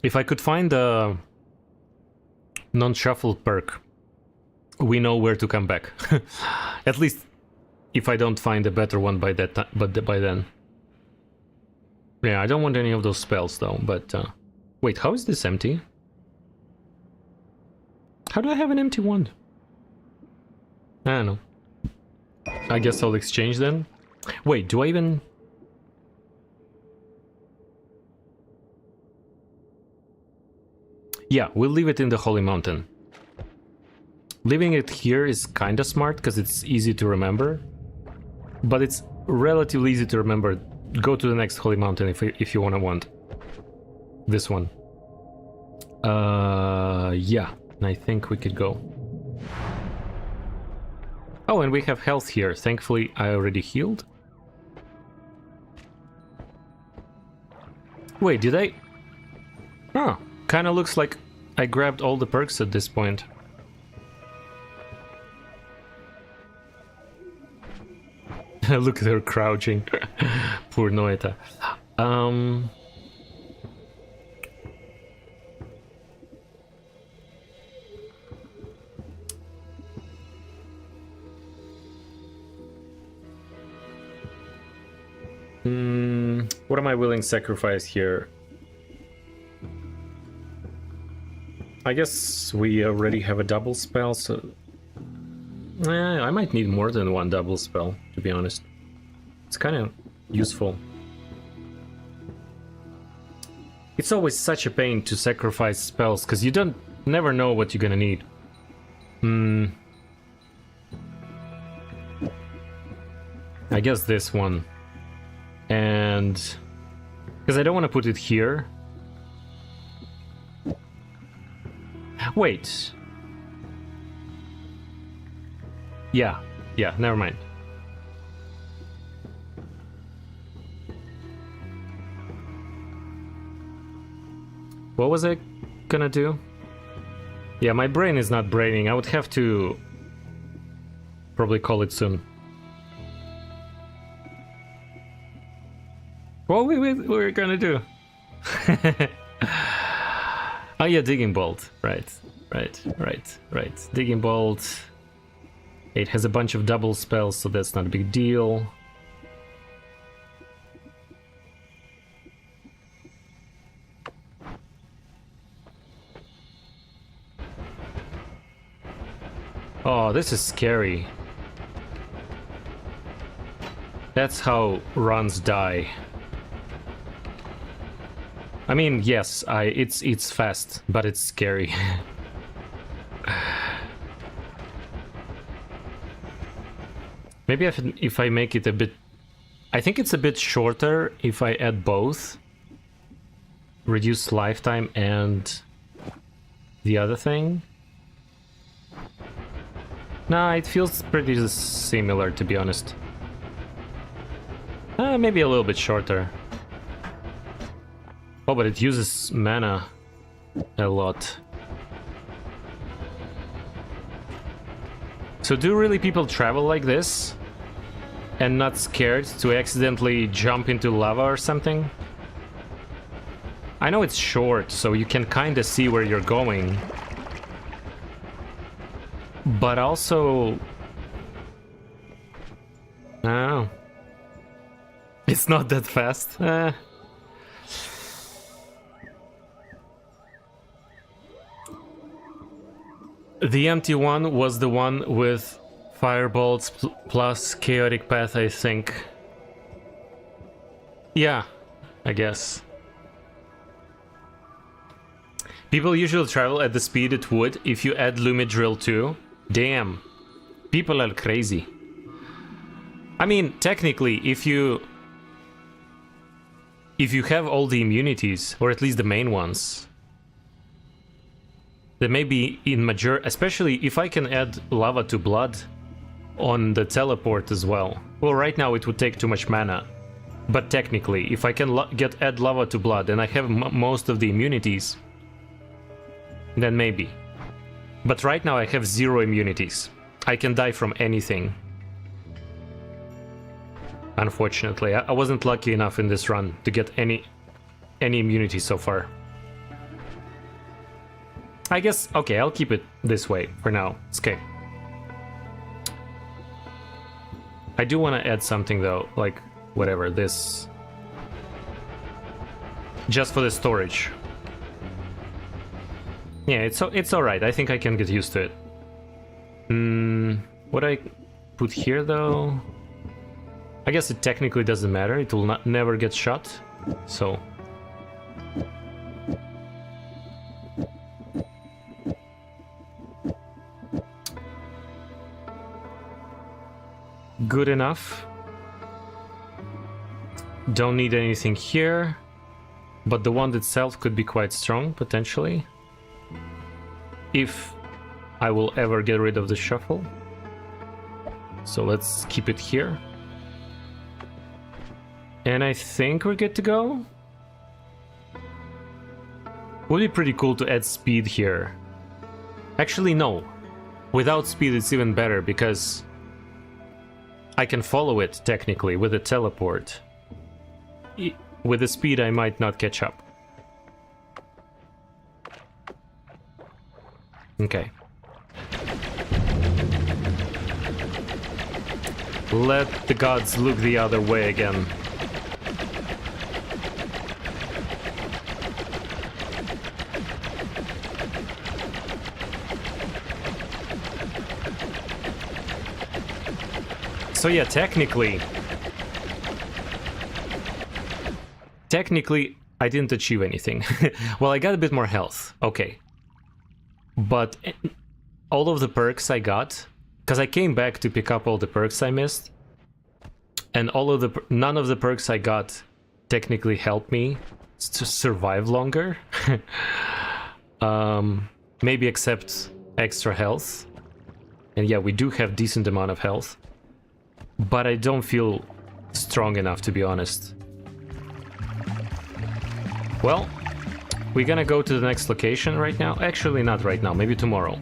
[SPEAKER 1] If I could find a non-shuffle perk, we know where to come back. At least if I don't find a better one by that by then. Yeah, I don't want any of those spells though, but wait, how is this empty? How do I have an empty wand? I don't know. I guess I'll exchange then. Wait, do I even... Yeah, we'll leave it in the Holy Mountain. Leaving it here is kinda smart, because it's easy to remember. But it's relatively easy to remember. Go to the next Holy Mountain if you want this one. Yeah, I think we could go. Oh, and we have health here. Thankfully, I already healed. Wait, did I... Oh, kinda looks like I grabbed all the perks at this point. Look at her crouching. Poor Noita. What am I willing to sacrifice here? I guess we already have a double spell, so... I might need more than one double spell, to be honest. It's kind of useful. It's always such a pain to sacrifice spells, because you never know what you're gonna need. I guess this one. And... because I don't want to put it here. Wait. Yeah, never mind. What was I gonna do? Yeah, my brain is not braining. I would have to probably call it soon. What we're gonna do? Oh yeah, Digging Bolt. Right. Digging Bolt. It has a bunch of double spells, so that's not a big deal. Oh, this is scary. That's how runs die. I mean, yes, it's fast, but it's scary. Maybe if I make it a bit... I think it's a bit shorter if I add both. Reduce lifetime and the other thing. Nah, it feels pretty similar, to be honest. Maybe a little bit shorter. Oh, but it uses mana a lot. So do really people travel like this? And not scared to accidentally jump into lava or something? I know it's short, so you can kinda see where you're going. But also... I don't know. It's not that fast. The empty one was the one with firebolts plus chaotic path, I think. Yeah, I guess. People usually travel at the speed it would if you add Lumidrill too. Damn. People are crazy. I mean, technically, if you have all the immunities, or at least the main ones, then maybe in major, especially if I can add lava to blood on the teleport as well. Well, right now it would take too much mana, but technically, if I can add lava to blood and I have most of the immunities, then maybe. But right now I have 0 immunities. I can die from anything. Unfortunately, I wasn't lucky enough in this run to get any immunity so far. I guess, okay, I'll keep it this way for now. It's okay. I do want to add something though, like, whatever, this... just for the storage. Yeah, it's alright, I think I can get used to it. What I put here though... I guess it technically doesn't matter, it will never get shot, so... Good enough. Don't need anything here, but the wand itself could be quite strong, potentially. If I will ever get rid of the shuffle. So let's keep it here. And I think we're good to go. Would be pretty cool to add speed here. Actually, no. Without speed it's even better, because I can follow it, technically, with a teleport. With the speed, I might not catch up. Okay. Let the gods look the other way again. So yeah, technically, I didn't achieve anything. Well, I got a bit more health, okay. But all of the perks I got, because I came back to pick up all the perks I missed, and none of the perks I got technically helped me to survive longer. Maybe except extra health. And yeah, we do have decent amount of health. But I don't feel strong enough, to be honest. Well, we're gonna go to the next location right now. Actually, not right now, maybe tomorrow.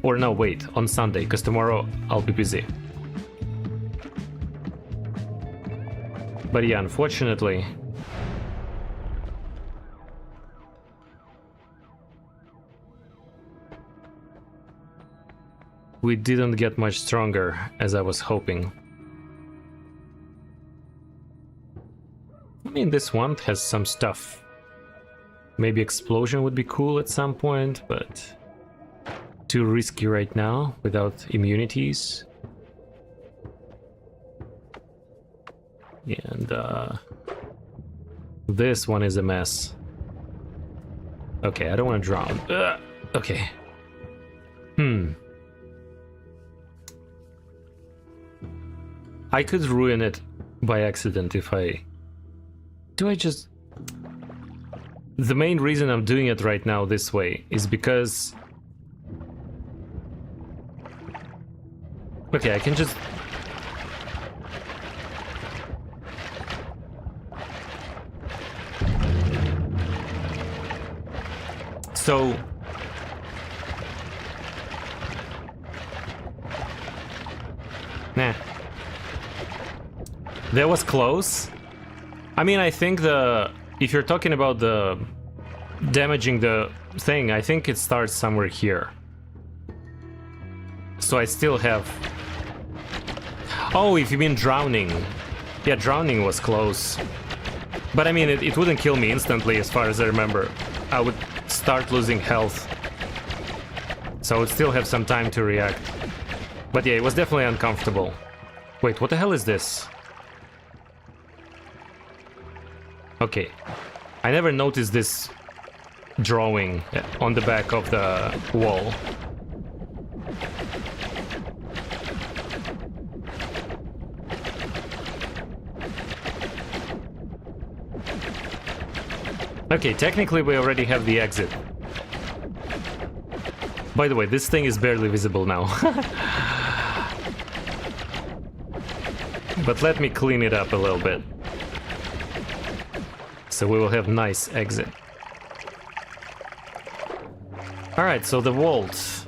[SPEAKER 1] Or no, wait, on Sunday, because tomorrow I'll be busy. But yeah, unfortunately... we didn't get much stronger as I was hoping. I mean, this one has some stuff. Maybe explosion would be cool at some point, but too risky right now without immunities. And this one is a mess. Okay, I don't want to drown. Okay. I could ruin it by accident if I... Do I just... The main reason I'm doing it right now this way is because... Okay, I can just... So... Nah. That was close. I mean, I think if you're talking about the damaging the thing, I think it starts somewhere here. So I still have... Oh, if you mean drowning. Yeah, drowning was close. But I mean, it wouldn't kill me instantly, as far as I remember. I would start losing health. So I would still have some time to react. But yeah, it was definitely uncomfortable. Wait, what the hell is this? Okay. I never noticed this drawing on the back of the wall. Okay, technically we already have the exit. By the way, this thing is barely visible now. But let me clean it up a little bit. So we will have nice exit. Alright, so the vault.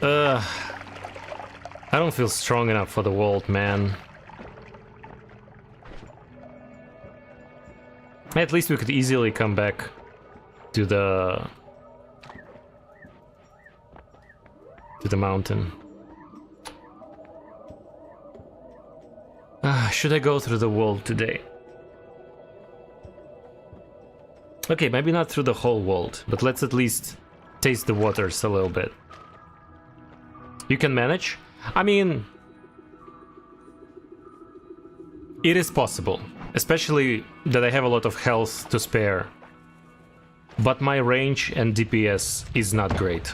[SPEAKER 1] I don't feel strong enough for the vault, man. At least we could easily come back to the mountain. Should I go through the wall today? Okay, maybe not through the whole world, but let's at least taste the waters a little bit. You can manage? I mean, it is possible, especially that I have a lot of health to spare. But my range and DPS is not great.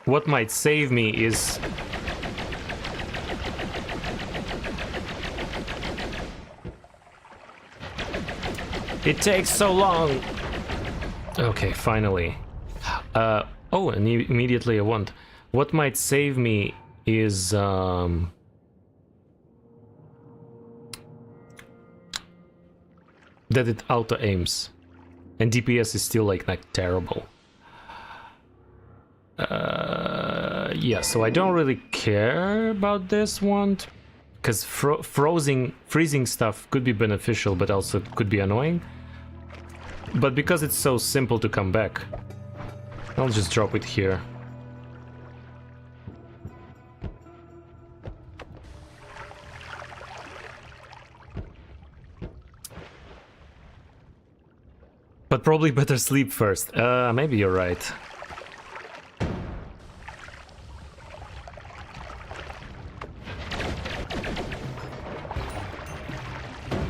[SPEAKER 1] What might save me is... It takes so long! Okay, finally. Oh, and immediately I want. What might save me is... that it auto-aims. And DPS is still like terrible. Yeah, so I don't really care about this one, because freezing stuff could be beneficial, but also could be annoying. But because it's so simple to come back, I'll just drop it here. But probably better sleep first. Maybe you're right.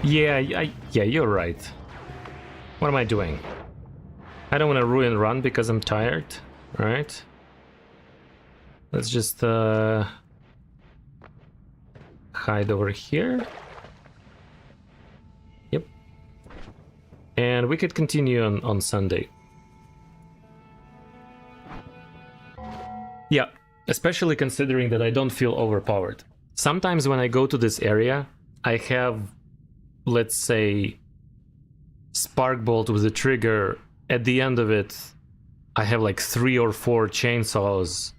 [SPEAKER 1] Yeah, yeah, you're right. What am I doing? I don't want to ruin run because I'm tired, right? Let's just hide over here. Yep. And we could continue on Sunday. Yeah, especially considering that I don't feel overpowered. Sometimes when I go to this area, I have, let's say, spark bolt with a trigger. At the end of it, I have like 3 or 4 chainsaws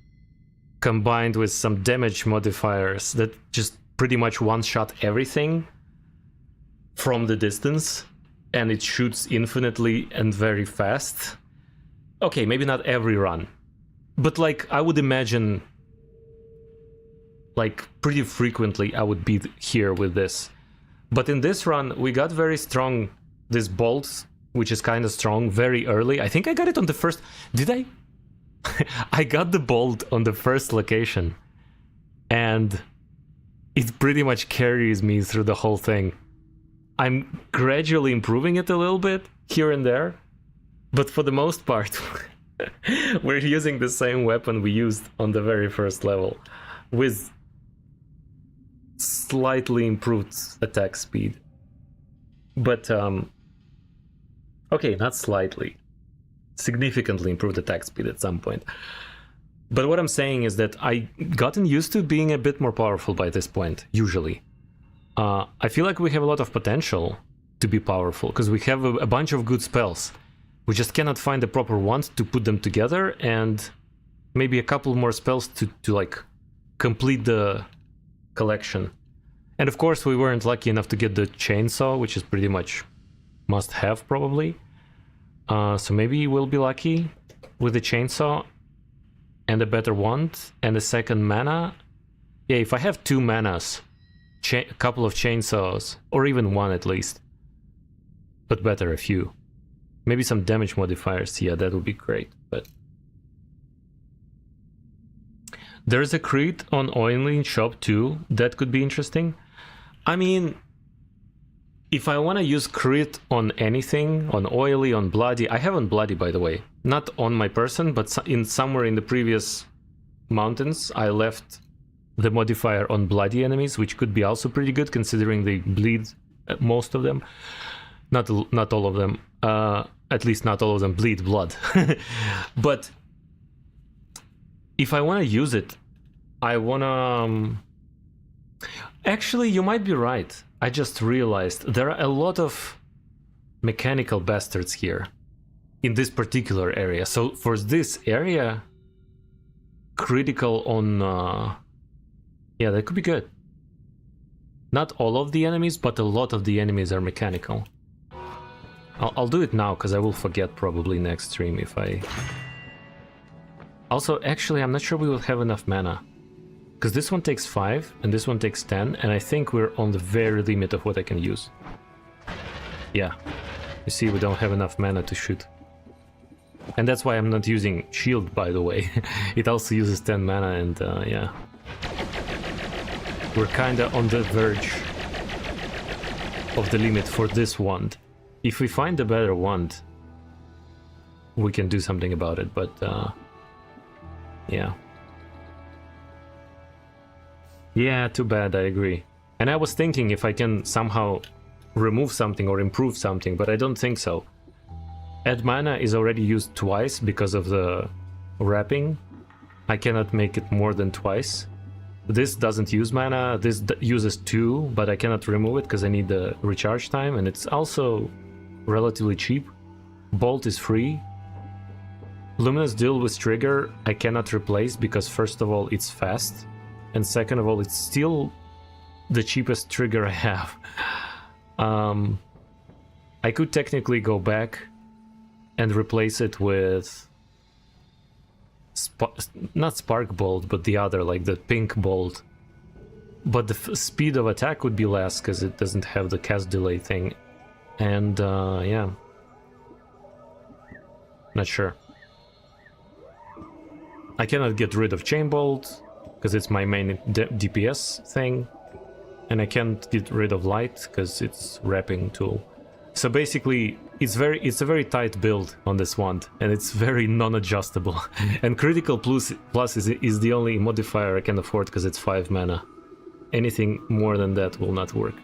[SPEAKER 1] combined with some damage modifiers that just pretty much one-shot everything from the distance, and it shoots infinitely and very fast. Okay, maybe not every run, but like I would imagine like pretty frequently I would be here with this. But in this run, we got very strong, this bolt, which is kind of strong, very early. I think I got it on the first... Did I? I got the bolt on the first location. And it pretty much carries me through the whole thing. I'm gradually improving it a little bit, here and there. But for the most part, we're using the same weapon we used on the very first level. With slightly improved attack speed. But, okay, not slightly. Significantly improved attack speed at some point. But what I'm saying is that I gotten used to being a bit more powerful by this point, usually. I feel like we have a lot of potential, to be powerful, because we have a bunch of good spells. We just cannot find the proper ones to put them together, and maybe a couple more spells to like complete the collection. And of course we weren't lucky enough to get the chainsaw, which is pretty much must have probably. So maybe we'll be lucky with the chainsaw and a better wand and a second mana. Yeah, if I have 2 manas, a couple of chainsaws, or even one at least, but better a few. Maybe some damage modifiers, yeah, that would be great. But there's a crit on Oily in shop too, that could be interesting. I mean, if I want to use crit on anything, on Oily, on Bloody, I have on Bloody by the way, not on my person, but in somewhere in the previous mountains I left the modifier on Bloody enemies, which could be also pretty good considering they bleed, most of them. Not all of them, at least not all of them bleed blood. But if I want to use it, I want to... Actually, you might be right. I just realized there are a lot of mechanical bastards here in this particular area. So for this area, critical on... yeah, that could be good. Not all of the enemies, but a lot of the enemies are mechanical. I'll do it now, because I will forget probably next stream if I... Also, actually, I'm not sure we will have enough mana. Because this one takes 5, and this one takes 10, and I think we're on the very limit of what I can use. Yeah. You see, we don't have enough mana to shoot. And that's why I'm not using shield, by the way. It also uses 10 mana, and yeah. We're kinda on the verge of the limit for this wand. If we find a better wand, we can do something about it, but yeah. Yeah, too bad, I agree. And I was thinking if I can somehow remove something or improve something, but I don't think so. Add mana is already used twice because of the wrapping. I cannot make it more than twice. This doesn't use mana, this uses 2, but I cannot remove it because I need the recharge time, and it's also relatively cheap. Bolt is free. Luminous Deal with Trigger I cannot replace because first of all it's fast, and second of all it's still the cheapest trigger I have. I could technically go back and replace it with not Spark Bolt, but the other, like the Pink Bolt. But the speed of attack would be less because it doesn't have the cast delay thing. And yeah, not sure. I cannot get rid of Chain Bolt because it's my main DPS thing, and I can't get rid of Light because it's wrapping tool. So basically, it's a very tight build on this wand, and it's very non-adjustable. And Critical Plus is the only modifier I can afford because it's 5 mana. Anything more than that will not work.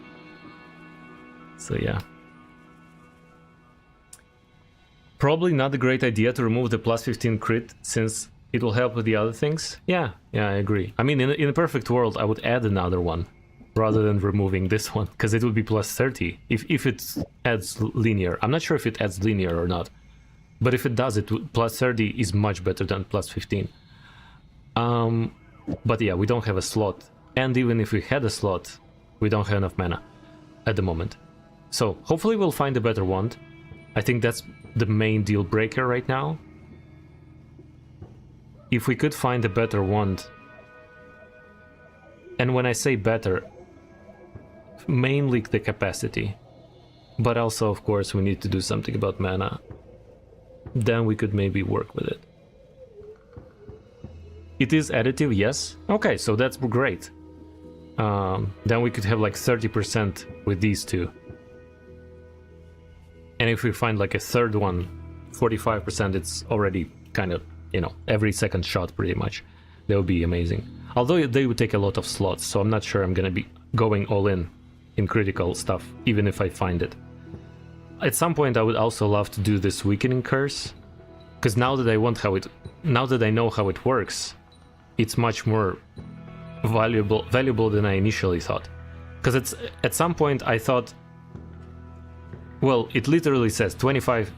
[SPEAKER 1] So yeah. Probably not a great idea to remove the plus 15 crit, since it will help with the other things. Yeah, I agree. I mean, in a perfect world, I would add another one, rather than removing this one, because it would be plus 30, if it adds linear. I'm not sure if it adds linear or not, but if it does, plus 30 is much better than plus 15. But yeah, we don't have a slot, and even if we had a slot, we don't have enough mana at the moment. So hopefully we'll find a better wand. I think that's the main deal breaker right now. If we could find a better wand, and when I say better, mainly the capacity, but also of course we need to do something about mana, then we could maybe work with it. It is additive, yes. Okay, so that's great. Then we could have like 30% with these two. And if we find like a third one, 45%, it's already kind of, you know, every second shot pretty much. That would be amazing. Although they would take a lot of slots, so I'm not sure I'm gonna be going all in critical stuff, even if I find it. At some point I would also love to do this Weakening Curse, because now that I know how it works, it's much more valuable than I initially thought. Because it's at some point I thought well, it literally says 25%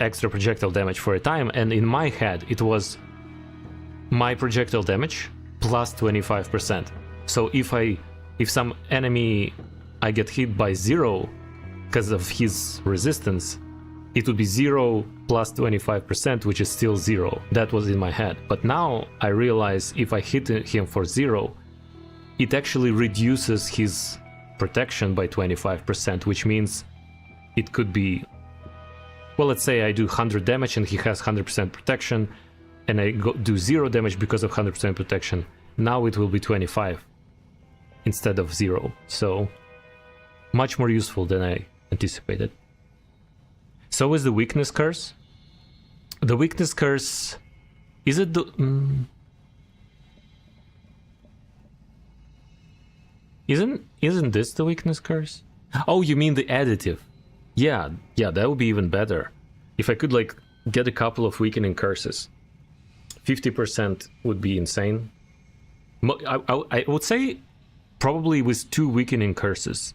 [SPEAKER 1] extra projectile damage for a time, and in my head it was my projectile damage plus 25%. So if some enemy I get hit by 0 because of his resistance, it would be 0 plus 25%, which is still 0. That was in my head. But now I realize if I hit him for 0, it actually reduces his protection by 25%, which means it could be, well, let's say I do 100 damage and he has 100% protection, and I do 0 damage because of 100% protection. Now it will be 25 instead of 0. So much more useful than I anticipated. So is the weakness curse. The weakness curse, is it the... Isn't this the weakness curse? Oh, you mean the additive. Yeah, that would be even better. If I could like get a couple of weakening curses. 50% would be insane. I would say probably with 2 weakening curses,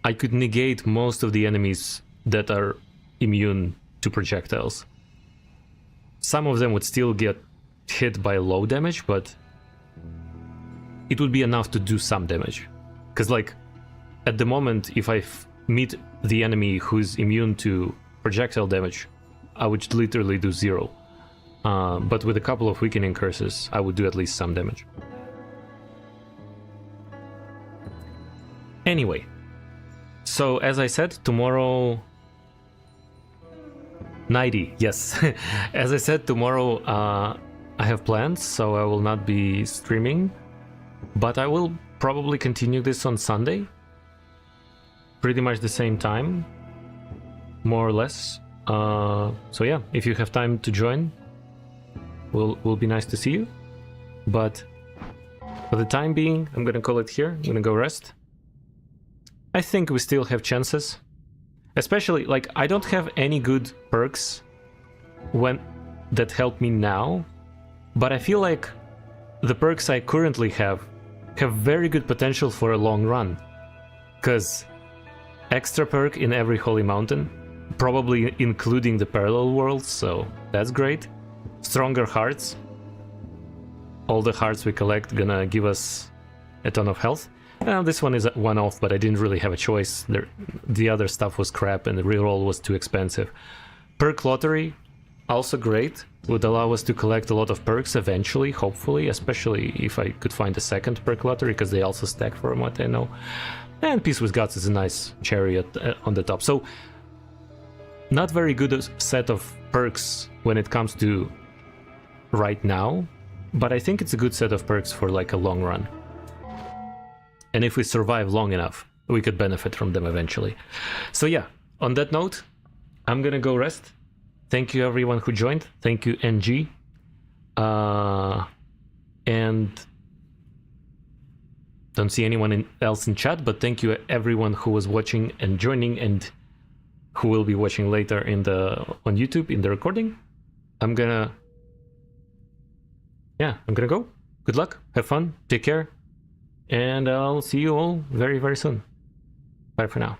[SPEAKER 1] I could negate most of the enemies that are immune to projectiles. Some of them would still get hit by low damage, but it would be enough to do some damage. Because like, at the moment, if I meet the enemy who's immune to projectile damage, I would literally do 0. But with a couple of weakening curses, I would do at least some damage. Anyway, so as I said, tomorrow... 90, yes. As I said, tomorrow I have plans, so I will not be streaming. But I will probably continue this on Sunday. Pretty much the same time, more or less. So yeah, if you have time to join, will be nice to see you. But for the time being, I'm gonna call it here. I'm gonna go rest. I think we still have chances. Especially, like, I don't have any good perks that help me now, but I feel like the perks I currently have very good potential for a long run. Because extra perk in every holy mountain, probably including the parallel worlds, so that's great. Stronger hearts. All the hearts we collect gonna give us a ton of health. This one is a one-off, but I didn't really have a choice. The other stuff was crap and the reroll was too expensive. Perk lottery, also great. Would allow us to collect a lot of perks eventually, hopefully, especially if I could find a second perk lottery, because they also stack from what I know. And Peace with Guts is a nice cherry on the top. So, not very good set of perks when it comes to right now, but I think it's a good set of perks for like a long run. And if we survive long enough, we could benefit from them eventually. So yeah, on that note, I'm gonna go rest. Thank you everyone who joined. Thank you, NG. And don't see anyone else in chat, but thank you everyone who was watching and joining and who will be watching later on YouTube in the recording. I'm gonna go. Good luck, have fun, take care. And I'll see you all very, very soon. Bye for now.